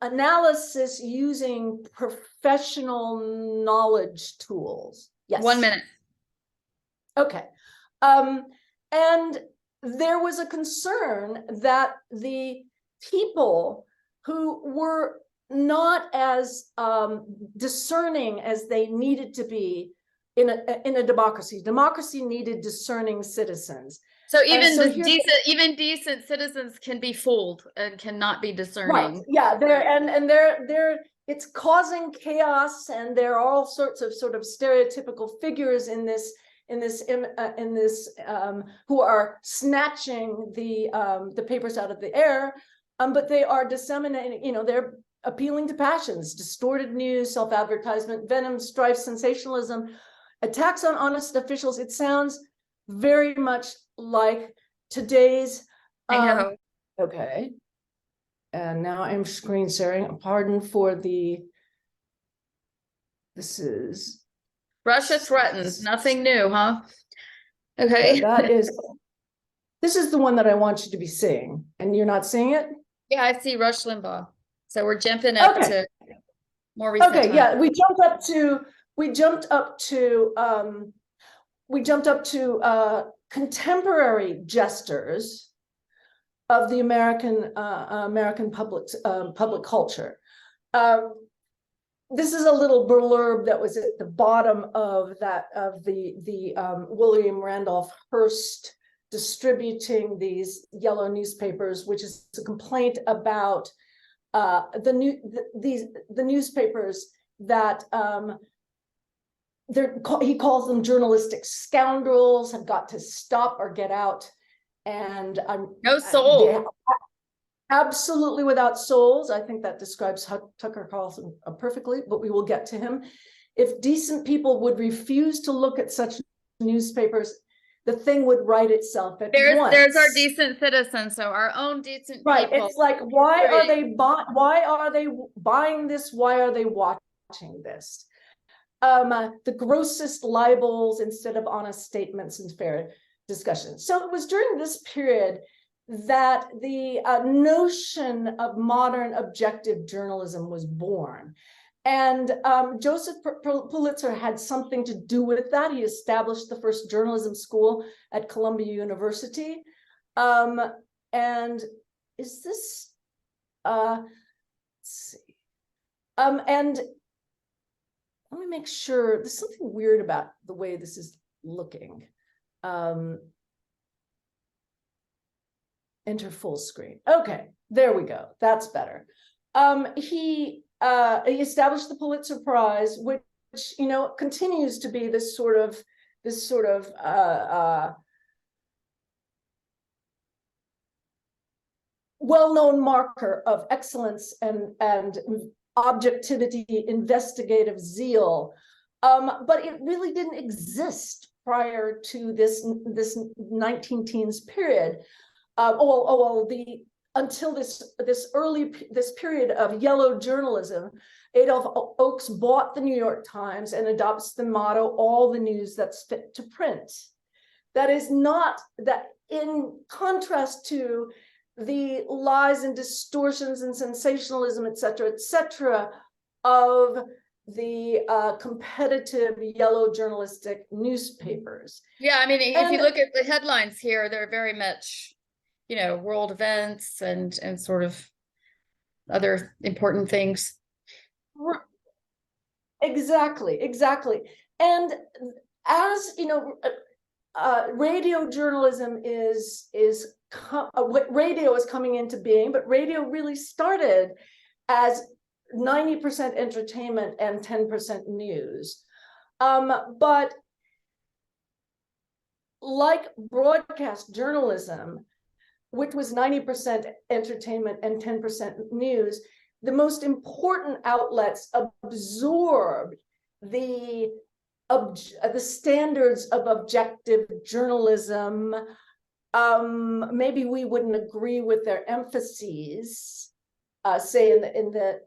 analysis using professional knowledge tools. Yes. 1 minute. Okay. And there was a concern that the people who were not as discerning as they needed to be in a democracy needed discerning citizens. So even decent citizens can be fooled and cannot be discerning. Right. Yeah. They're it's causing chaos, and there are all sorts of sort of stereotypical figures in this who are snatching the papers out of the air, but they are disseminating. They're appealing to passions, distorted news, self-advertisement, venom, strife, sensationalism, attacks on honest officials. It sounds very much like today's. I know. Okay. And now I'm screen sharing. Pardon for the. This is. Russia threatens. Nothing new, huh? Okay. This is the one that I want you to be seeing, and you're not seeing it? Yeah, I see Rush Limbaugh. So we're jumping up to more recent. Okay, yeah, we jumped up to contemporary jesters of the American public culture. This is a little blurb that was at the bottom of the William Randolph Hearst distributing these yellow newspapers, which is a complaint about the newspapers that he calls them journalistic scoundrels, have got to stop or get out. And no soul. Absolutely without souls. I think that describes Tucker Carlson perfectly, but we will get to him. If decent people would refuse to look at such newspapers, the thing would right itself at once. There's our decent citizens, so our own decent right people. It's like, why are they buying this? Why are they watching this? The grossest libels instead of honest statements and fair discussion. So it was during this period that the notion of modern objective journalism was born. And Joseph Pulitzer had something to do with that. He established the first journalism school at Columbia University. And is this, let's see. And let me make sure, there's something weird about the way this is looking. Enter full screen. Okay, there we go. That's better. He established the Pulitzer Prize, which continues to be this sort of well-known marker of excellence and objectivity, investigative zeal. But it really didn't exist prior to this 19-teens period. Until this period of yellow journalism. Adolph Oakes bought the New York Times and adopts the motto, all the news that's fit to print. That is not, that in contrast to the lies and distortions and sensationalism, et cetera, of the competitive yellow journalistic newspapers. Yeah, I mean, if you look at the headlines here, they're very much, world events and sort of other important things. Exactly. And as radio journalism radio is coming into being, but radio really started as 90% entertainment and 10% news. But like broadcast journalism, which was 90% entertainment and 10% news, the most important outlets absorbed the standards of objective journalism. Maybe we wouldn't agree with their emphases, say in the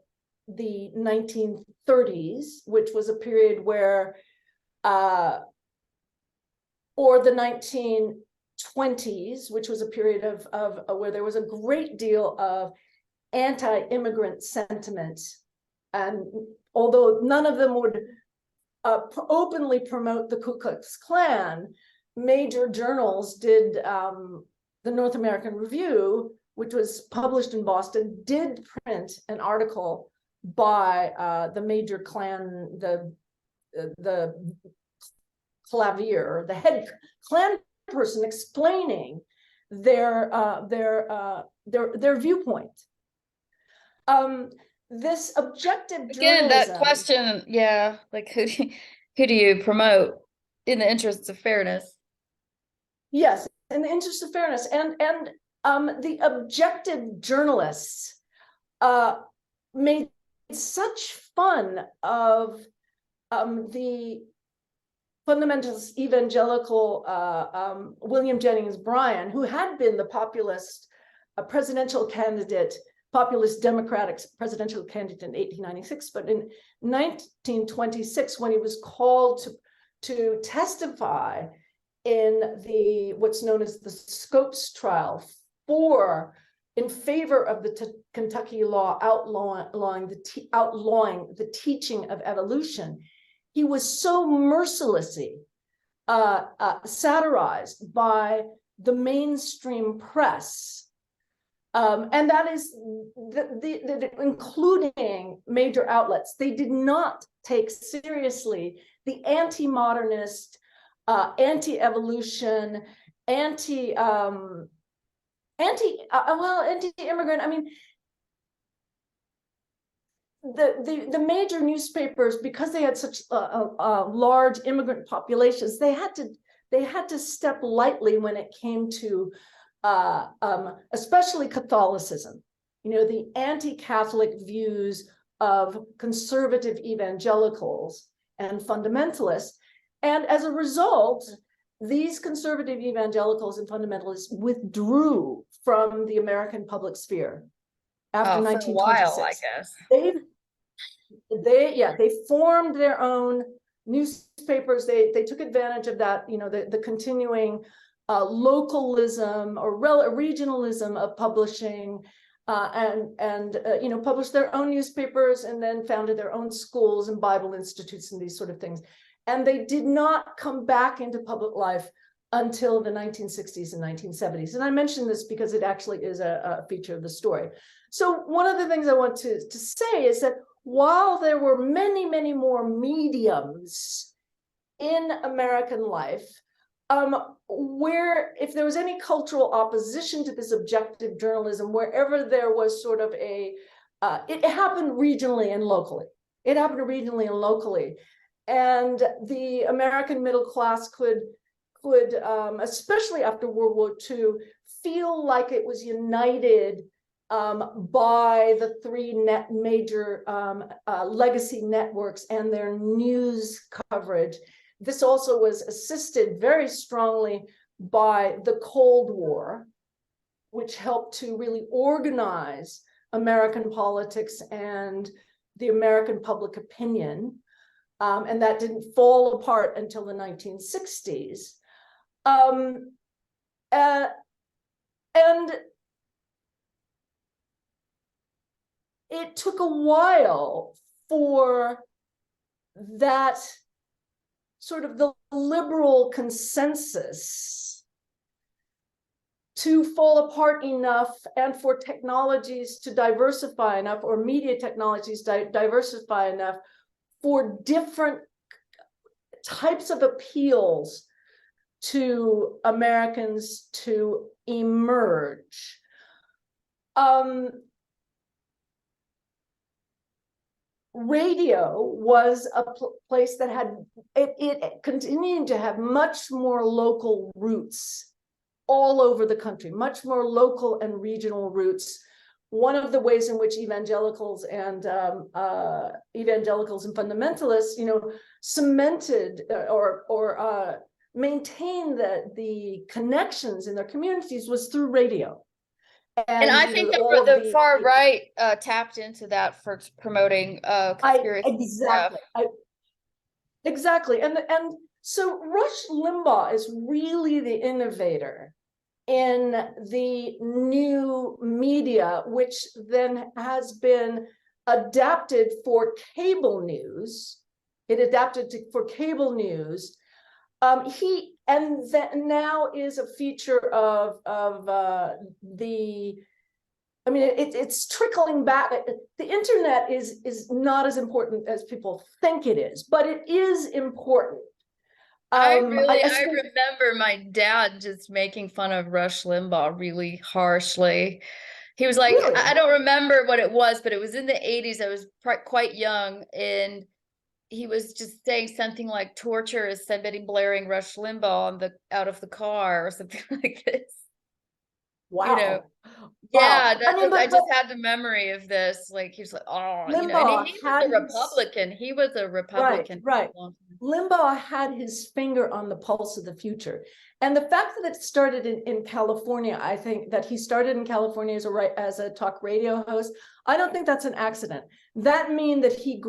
1930s, which was a period where, or the 1920s, which was a period of where there was a great deal of anti-immigrant sentiment. And although none of them would openly promote the Ku Klux Klan, major journals did, the North American Review, which was published in Boston, did print an article by the major Klan, the clavier, the head Klan person, explaining their viewpoint. This objective journalism, that question, like who do you promote in the interests of fairness? Yes, in the interest of fairness, and the objective journalists made such fun of the fundamentalist evangelical William Jennings Bryan, who had been the populist presidential candidate, populist Democratic presidential candidate in 1896, but in 1926, when he was called to testify in the what's known as the Scopes trial in favor of the Kentucky law outlawing the teaching of evolution, he was so mercilessly satirized by the mainstream press. And that is including major outlets. They did not take seriously the anti-modernist, anti-evolution, anti-immigrant. I mean, the major newspapers, because they had such large immigrant populations, they had to step lightly when it came to especially Catholicism. You know, the anti-Catholic views of conservative evangelicals and fundamentalists. And as a result, these conservative evangelicals and fundamentalists withdrew from the American public sphere after 1926. For a while, I guess. They formed their own newspapers. They took advantage of that, you know, the continuing localism or regionalism of publishing, and you know, published their own newspapers and then founded their own schools and Bible institutes and these sort of things. And they did not come back into public life until the 1960s and 1970s. And I mention this because it actually is a feature of the story. So one of the things I want to say is that while there were many, many more mediums in American life, where if there was any cultural opposition to this objective journalism, wherever there was sort of it happened regionally and locally. It happened regionally and locally. And the American middle class could, especially after World War II, feel like it was united by the three major legacy networks and their news coverage. This also was assisted very strongly by the Cold War, which helped to really organize American politics and the American public opinion. And that didn't fall apart until the 1960s. And it took a while for that sort of the liberal consensus to fall apart enough and for technologies to diversify enough, or media technologies diversify enough for different types of appeals to Americans to emerge. Radio was a place that had, it continued to have much more local roots all over the country, much more local and regional roots. One of the ways in which evangelicals and fundamentalists, you know, cemented or maintained the connections in their communities was through radio. And I think the far right tapped into that for promoting conspiracy exactly stuff. Exactly. And so Rush Limbaugh is really the innovator in the new media, which then has been adapted for cable news. It adapted for cable news. That now is a feature of the, I mean, it's trickling back. The internet is not as important as people think it is, but it is important. I remember my dad just making fun of Rush Limbaugh really harshly. He was like, really? I don't remember what it was, but it was in the 80s. I was quite young, and he was just saying something like torture is somebody blaring Rush Limbaugh out of the car or something like this. Wow. You know? Wow. Yeah, I just had the memory of this. Like, he was like, oh, Limbaugh, you know, and he was a Republican. He was a Republican. Right. Limbaugh had his finger on the pulse of the future. And the fact that it started in California, I think that he started in California as a talk radio host, I don't think that's an accident. That means that he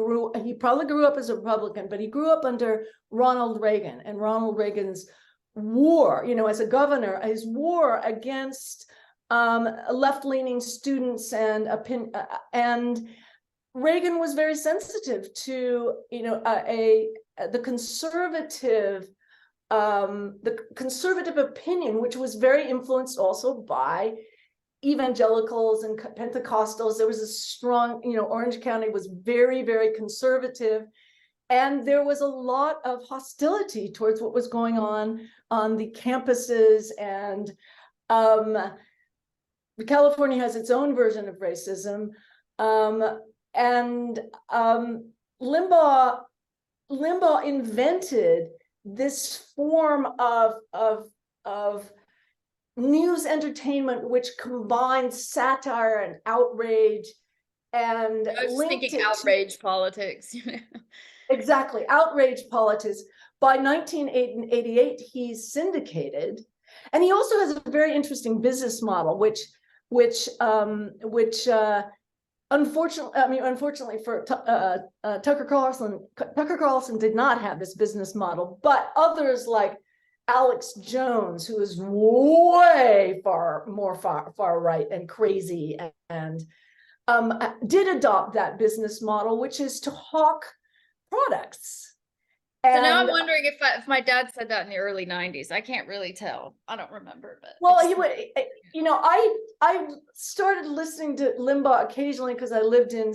probably grew up as a Republican, but he grew up under Ronald Reagan, and Ronald Reagan's war, you know, as a governor, his war against left-leaning students and Reagan was very sensitive to, you know, the conservative opinion, which was very influenced also by evangelicals and Pentecostals. There was a strong, you know, Orange County was very, very conservative. And there was a lot of hostility towards what was going on the campuses. And California has its own version of racism. and Limbaugh invented this form of news entertainment which combined satire and outrage, and I was just linked thinking it outrage politics. exactly, outrage politics. By 1988, he's syndicated, and he also has a very interesting business model, which unfortunately for Tucker Carlson did not have this business model, but others like Alex Jones, who is way far right and crazy, and did adopt that business model, which is to hawk products. So now I'm wondering if my dad said that in the early 90s. I can't really tell. I don't remember, but well, I started listening to Limbaugh occasionally because I lived in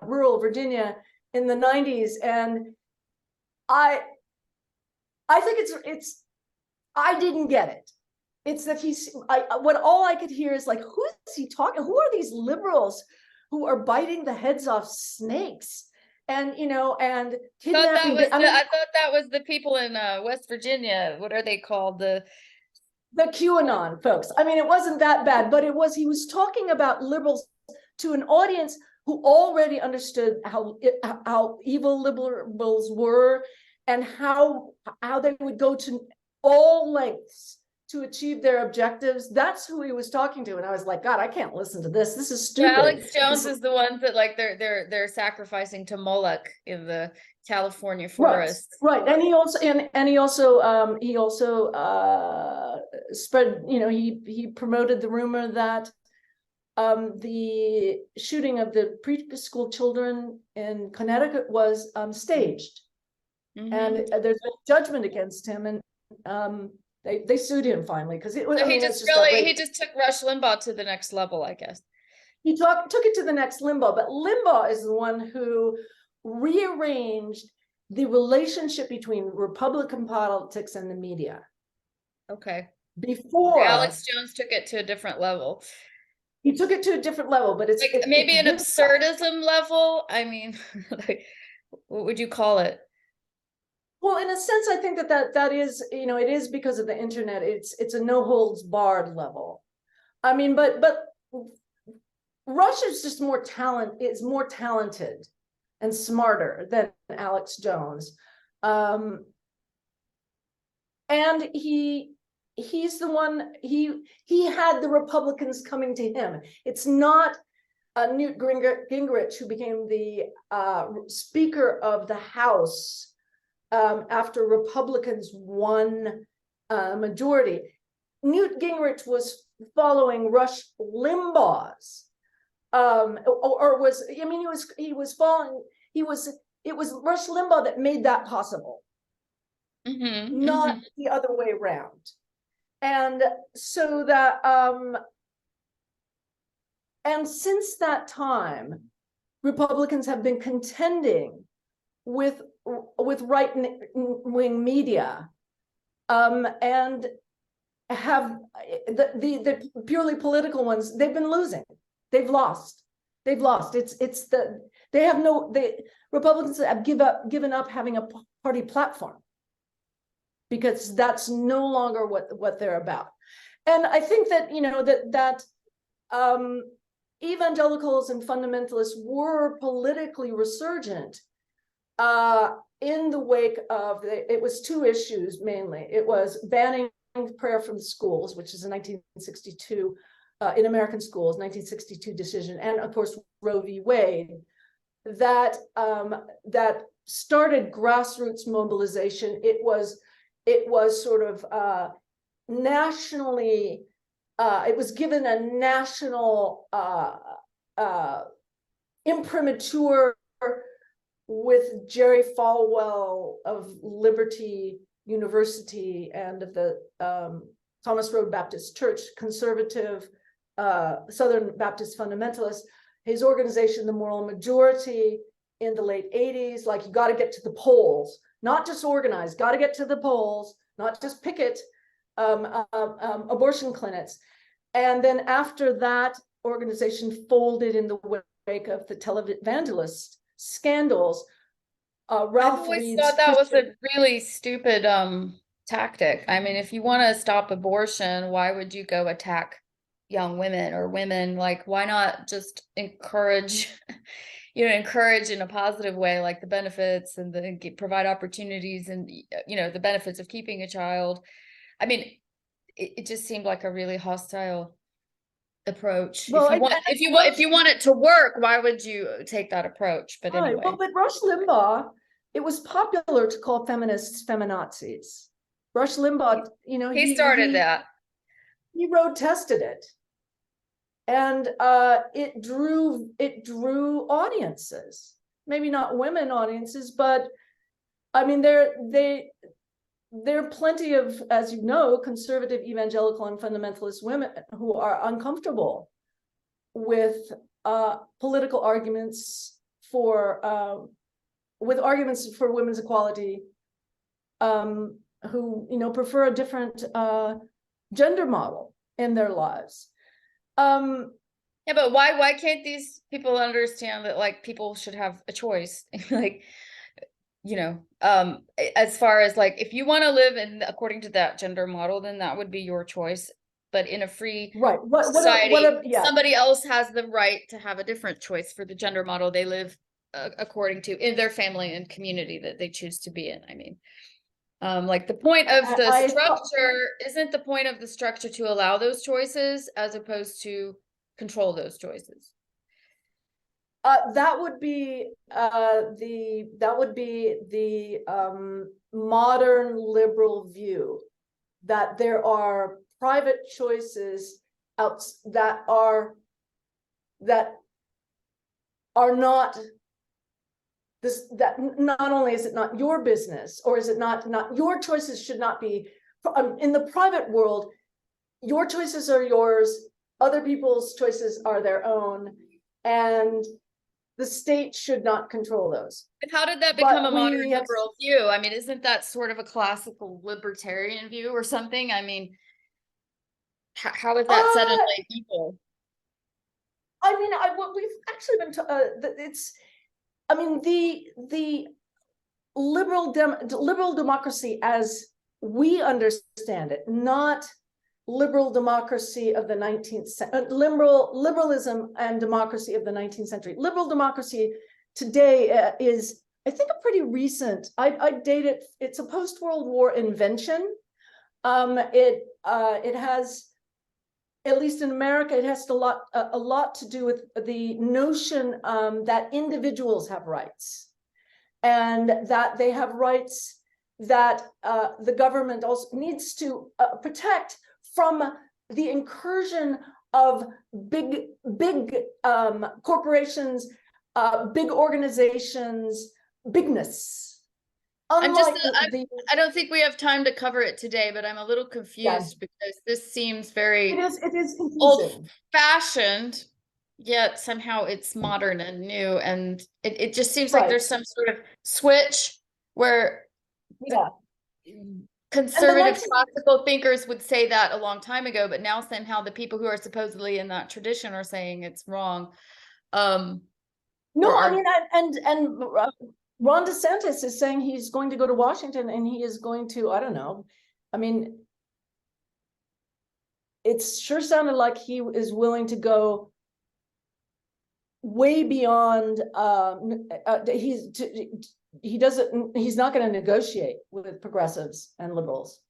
rural Virginia in the 90s, and I think it's I didn't get it. It's that all I could hear is like, who is he talking? Who are these liberals who are biting the heads off snakes? And and kidnapping. I thought that was the people in West Virginia. What are they called? The QAnon folks. I mean, it wasn't that bad, but he was talking about liberals to an audience who already understood how evil liberals were, and how they would go to all lengths to achieve their objectives. That's who he was talking to, and I was like, God, I can't listen to this. This is stupid. Yeah, Alex Jones is the ones that like they're sacrificing to Moloch in the California forest. Right. And he also spread, he promoted the rumor that the shooting of the preschool children in Connecticut was staged. Mm-hmm. And there's a judgment against him, and they sued him finally because it was. So he just took Rush Limbaugh to the next level, I guess. He took it to the next Limbaugh, but Limbaugh is the one who rearranged the relationship between Republican politics and the media. Okay. Before Alex Jones took it to a different level. He took it to a different level, but it's like maybe an absurdism level. I mean, what would you call it? Well, in a sense, I think that is, it is because of the internet. It's a no holds barred level. I mean, but Rush is just more talented and smarter than Alex Jones. And he's the one, he had the Republicans coming to him. It's not Newt Gingrich who became the Speaker of the House after Republicans won majority. Newt Gingrich was following Rush Limbaugh's it was Rush Limbaugh that made that possible, not the other way around. And so that and since that time, Republicans have been contending with right-wing media, and have the purely political ones, they've been losing. They've lost. Republicans have given up having a party platform, because that's no longer what they're about. And I think that that evangelicals and fundamentalists were politically resurgent in the wake of it was two issues mainly. It was banning prayer from the schools, which is a 1962 in American schools, 1962 decision, and of course Roe v. Wade, that started grassroots mobilization. It was sort of nationally. It was given a national imprimatur with Jerry Falwell of Liberty University and of the Thomas Road Baptist Church, conservative Southern Baptist fundamentalist. His organization, the Moral Majority, in the late 80s, like, you got to get to the polls, not just organize, got to get to the polls, not just picket abortion clinics. And then after that organization folded in the wake of the televangelist scandals, I've Ralph always Reed's thought that was a Christian. really stupid tactic. I mean, if you want to stop abortion, why would you go attack young women or women? Like, why not just encourage, encourage in a positive way, like the benefits and provide opportunities and, the benefits of keeping a child. I mean, it just seemed like a really hostile approach. Well, If you want it to work, why would you take that approach? But right. anyway. Well, but Rush Limbaugh, it was popular to call feminists feminazis. Rush Limbaugh, he started that. He road tested it, and it drew audiences. Maybe not women audiences, but I mean, there are plenty of, as you know, conservative, evangelical, and fundamentalist women who are uncomfortable with political arguments with arguments for women's equality, who prefer a different gender model in their lives. Yeah, but why can't these people understand that like people should have a choice? Like, as far as like, if you want to live according to that gender model, then that would be your choice. But in a free society, somebody else has the right to have a different choice for the gender model they live according to in their family and community that they choose to be in. I mean, like the point of the structure isn't the point of the structure to allow those choices as opposed to control those choices. That would be the modern liberal view, that there are private choices that are not this, that not only is it not your business, or is it not your choices should not be in the private world. Your choices are yours, other people's choices are their own, and the state should not control those. And how did that become a modern liberal view? I mean, isn't that sort of a classical libertarian view or something? I mean, how is that suddenly evil? I mean, we've actually been the liberal democracy as we understand it, not liberal democracy of the 19th century, liberalism and democracy of the 19th century. Liberal democracy today is, I think, a pretty recent, I date it, it's a post-World War invention. It has, at least in America, it has a lot to do with the notion that individuals have rights, and that they have rights that the government also needs to protect from the incursion of big corporations, big organizations, bigness. I don't think we have time to cover it today, but I'm a little confused because this seems very it is confusing. Old-fashioned, yet somehow it's modern and new, and it just seems like there's some sort of switch where conservative classical thinkers would say that a long time ago, but now somehow the people who are supposedly in that tradition are saying it's wrong. No, I mean, and Ron DeSantis is saying he's going to go to Washington and he is going to, I don't know. I mean, it sure sounded like he is willing to go way beyond. He's not going to negotiate with progressives and liberals.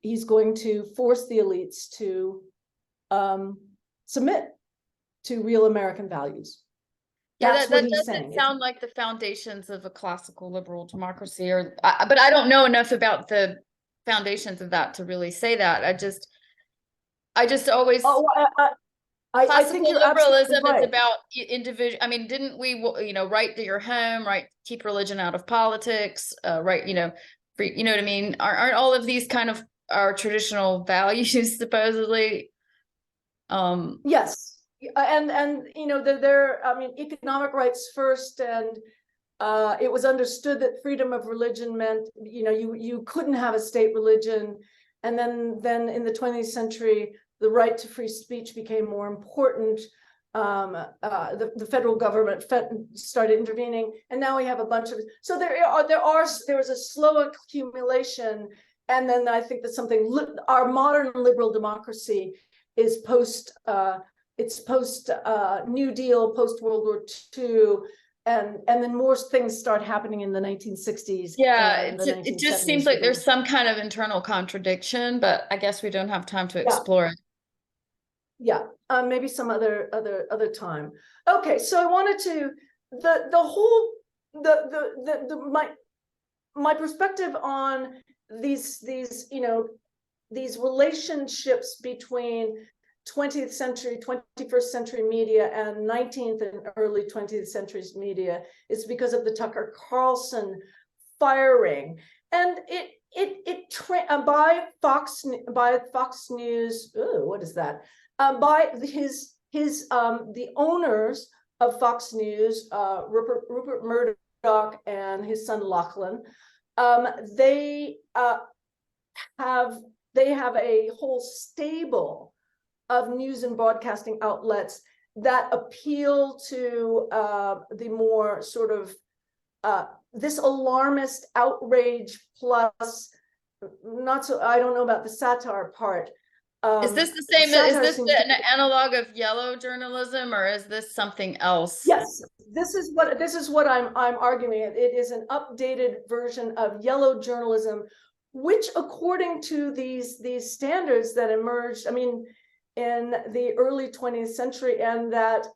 He's going to force the elites to submit to real American values. Yeah, that doesn't sound like the foundations of a classical liberal democracy, but I don't know enough about the foundations of that to really say that. I just always I think liberalism right. is about individual. I mean, didn't we, right to your home, right, keep religion out of politics, right, free, you know what I mean? Aren't all of these kind of our traditional values supposedly? Yes. And there, I mean, economic rights first, and it was understood that freedom of religion meant, you couldn't have a state religion. And then in the 20th century, the right to free speech became more important. the federal government started intervening, and now we have a bunch of. So there was a slow accumulation, and then I think that our modern liberal democracy is post New Deal, post World War II. And then more things start happening in the 1960s. Yeah, and it just seems like there's some kind of internal contradiction, but I guess we don't have time to explore it. Yeah, maybe some other time. Okay, so I wanted to my perspective on these relationships between 20th century, 21st century media and 19th and early 20th century media is because of the Tucker Carlson firing, and by Fox News. Ooh, what is that? By the owners of Fox News, Rupert Murdoch and his son Lachlan. They have a whole stable of news and broadcasting outlets that appeal to the more sort of this alarmist outrage plus not so. I don't know about the satire part. Is this the same? Is this an analog of yellow journalism, or is this something else? Yes, this is what I'm arguing. It is an updated version of yellow journalism, which, according to these standards that emerged, I mean, in the early 20th century, and that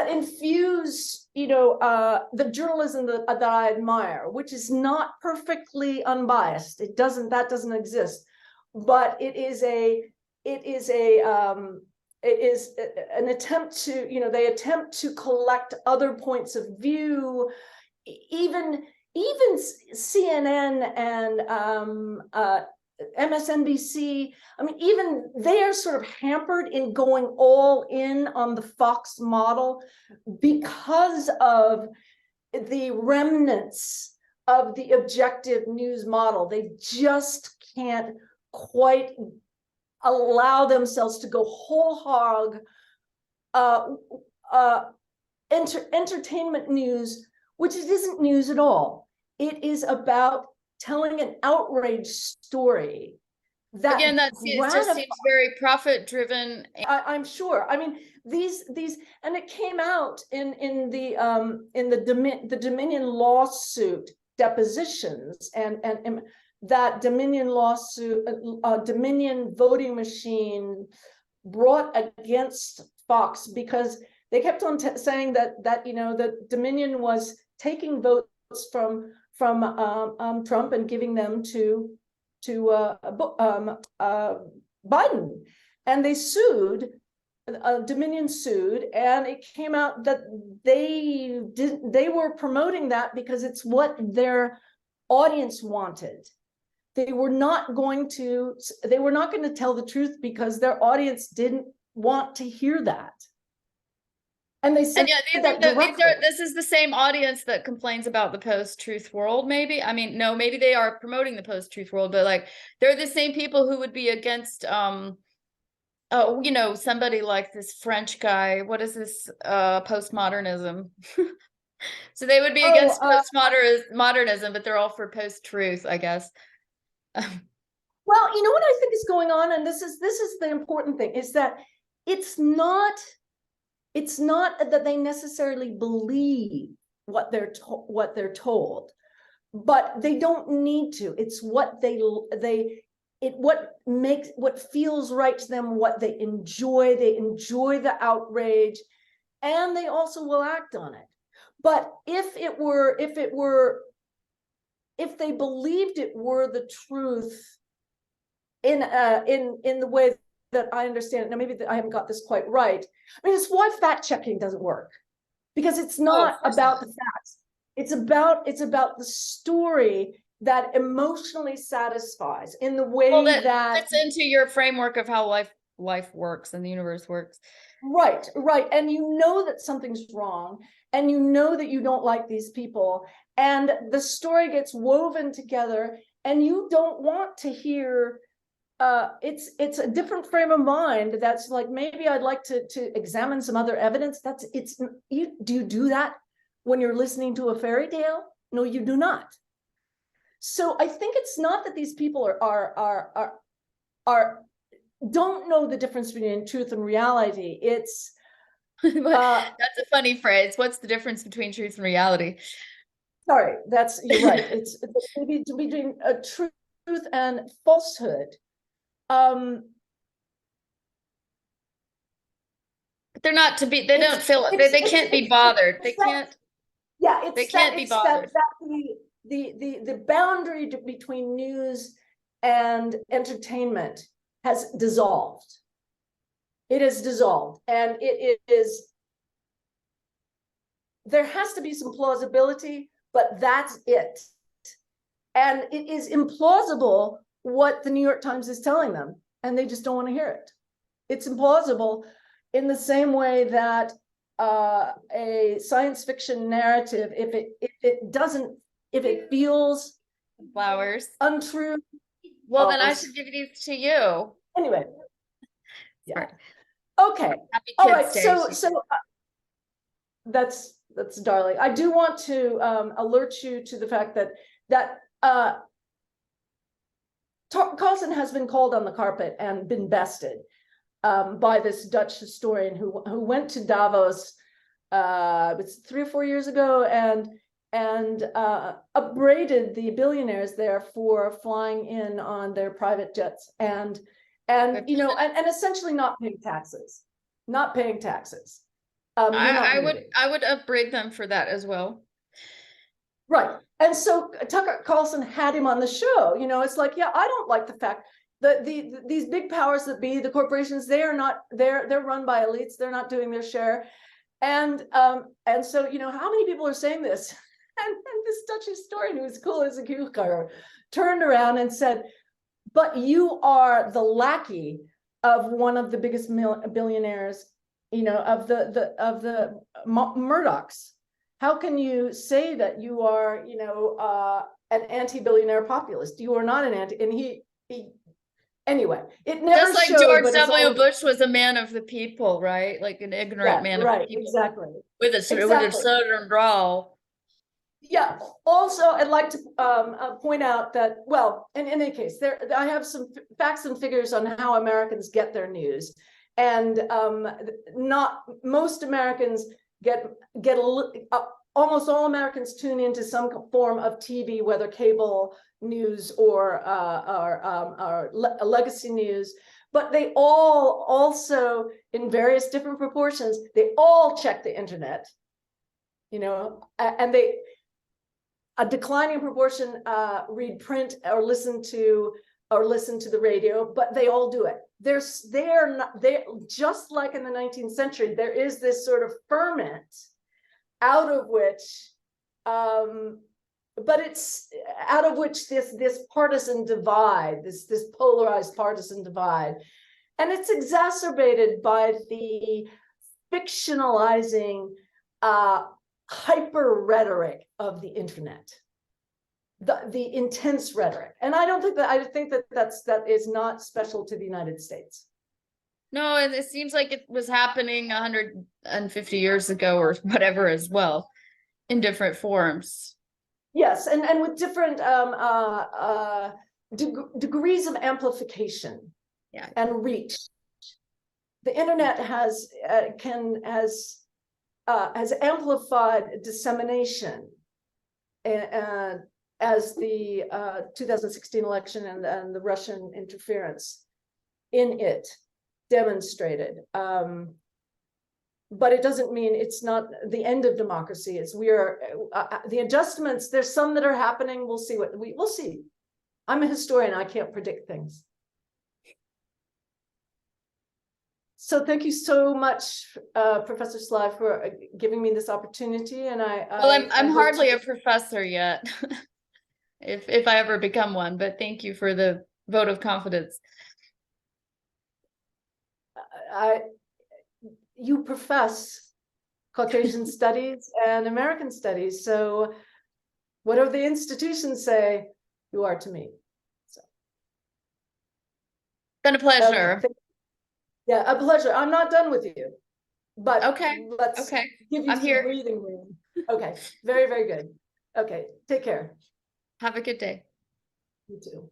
infuse, the journalism that I admire, which is not perfectly unbiased. That doesn't exist, but it is an attempt to, they attempt to collect other points of view. Even CNN and MSNBC, I mean, even they are sort of hampered in going all in on the Fox model because of the remnants of the objective news model. They just can't quite allow themselves to go whole hog entertainment news, which it isn't news at all. It is about telling an outrage story. That again, it just seems very profit driven. I'm sure. I mean, these, and it came out in the Dominion lawsuit depositions, and that Dominion lawsuit, Dominion voting machine brought against Fox, because they kept on saying that that Dominion was taking votes from Trump and giving them to Biden, and they sued. Dominion sued, and it came out that they were promoting that because it's what their audience wanted. They were not going to tell the truth because their audience didn't want to hear that. And they said, this is the same audience that complains about the post-truth world, maybe. I mean, no, maybe they are promoting the post-truth world, but like they're the same people who would be against somebody like this French guy. What is this postmodernism? So they would be against postmodernism, but they're all for post-truth, I guess. Well, you know what I think is going on, and this is the important thing, is that it's not that they necessarily believe what they're told, but they don't need to. It's what what feels right to them, what they enjoy. They enjoy the outrage, and they also will act on it. But if they believed it were the truth in the way that I understand it, now maybe I haven't got this quite right. I mean, it's why fact checking doesn't work, because it's not about the facts. It's about the story that emotionally satisfies in the way that fits into your framework of how life works and the universe works. Right. And you know that something's wrong, and you know that you don't like these people, and the story gets woven together, and you don't want to hear it's a different frame of mind. That's like, maybe I'd like to examine some other evidence. Do you do that when you're listening to a fairy tale? No, you do not. So I think it's not that these people are don't know the difference between truth and reality. It's That's a funny phrase. What's the difference between truth and reality? sorry, you're right. It's maybe between truth and falsehood. But they're not to be. They don't feel. They can't be bothered. They can't. Yeah, They can't be bothered. The boundary between news and entertainment has dissolved. It has dissolved, and it is. There has to be some plausibility, but that's it. And it is implausible what the New York Times is telling them, and they just don't want to hear it. It's implausible in the same way that a science fiction narrative, if it feels Flowers untrue. Well, then I should give these to you. Anyway, yeah. Sorry. Okay. Happy All Kids right. Day. So that's darling. I do want to alert you to the fact that Carlson has been called on the carpet and been bested by this Dutch historian who went to Davos, it was 3 or 4 years ago, and upbraided the billionaires there for flying in on their private jets and essentially not paying taxes. I would upbraid them for that as well. Right. And so Tucker Carlson had him on the show. It's like, yeah, I don't like the fact that these big powers that be, the corporations, they're run by elites. They're not doing their share. And so, how many people are saying this? And this Dutch historian, who was cool as a cucumber, turned around and said, but you are the lackey of one of the biggest billionaires, of the Murdochs. How can you say that you are, an anti-billionaire populist? You are not an anti. And he anyway, it never just like showed, George W. Bush was a man of the people, right? Like an ignorant man of the people. Exactly. With a southern drawl. Yeah. Also, I'd like to point out that, well, in any case, I have some facts and figures on how Americans get their news, and not most Americans almost all Americans tune into some form of TV, whether cable news or legacy news. But they all also, in various different proportions, they all check the internet. And a declining proportion read print or listen to the radio, but they all do it. They're just like in the 19th century, there is this sort of ferment out of which this partisan divide, this polarized partisan divide, and it's exacerbated by the fictionalizing hyper rhetoric of the internet, the intense rhetoric. And I think that is not special to the United States. No, it seems like it was happening 150 years ago or whatever as well, in different forms. Yes, and with different degrees of amplification, yeah, and reach. The internet has amplified dissemination, as the 2016 election and the Russian interference in it demonstrated. But it doesn't mean it's not the end of democracy. The adjustments. There's some that are happening. We'll see we'll see. I'm a historian. I can't predict things. So thank you so much, Professor Sly, for giving me this opportunity. And I'm hardly a professor yet, if I ever become one. But thank you for the vote of confidence. You profess Caucasian studies and American studies, so whatever the institutions say, you are to me. Been a pleasure. Okay. Yeah, a pleasure. I'm not done with you, but Okay. let's Okay. give you I'm some here. breathing room. Okay, very, very good. Okay, take care. Have a good day. You too.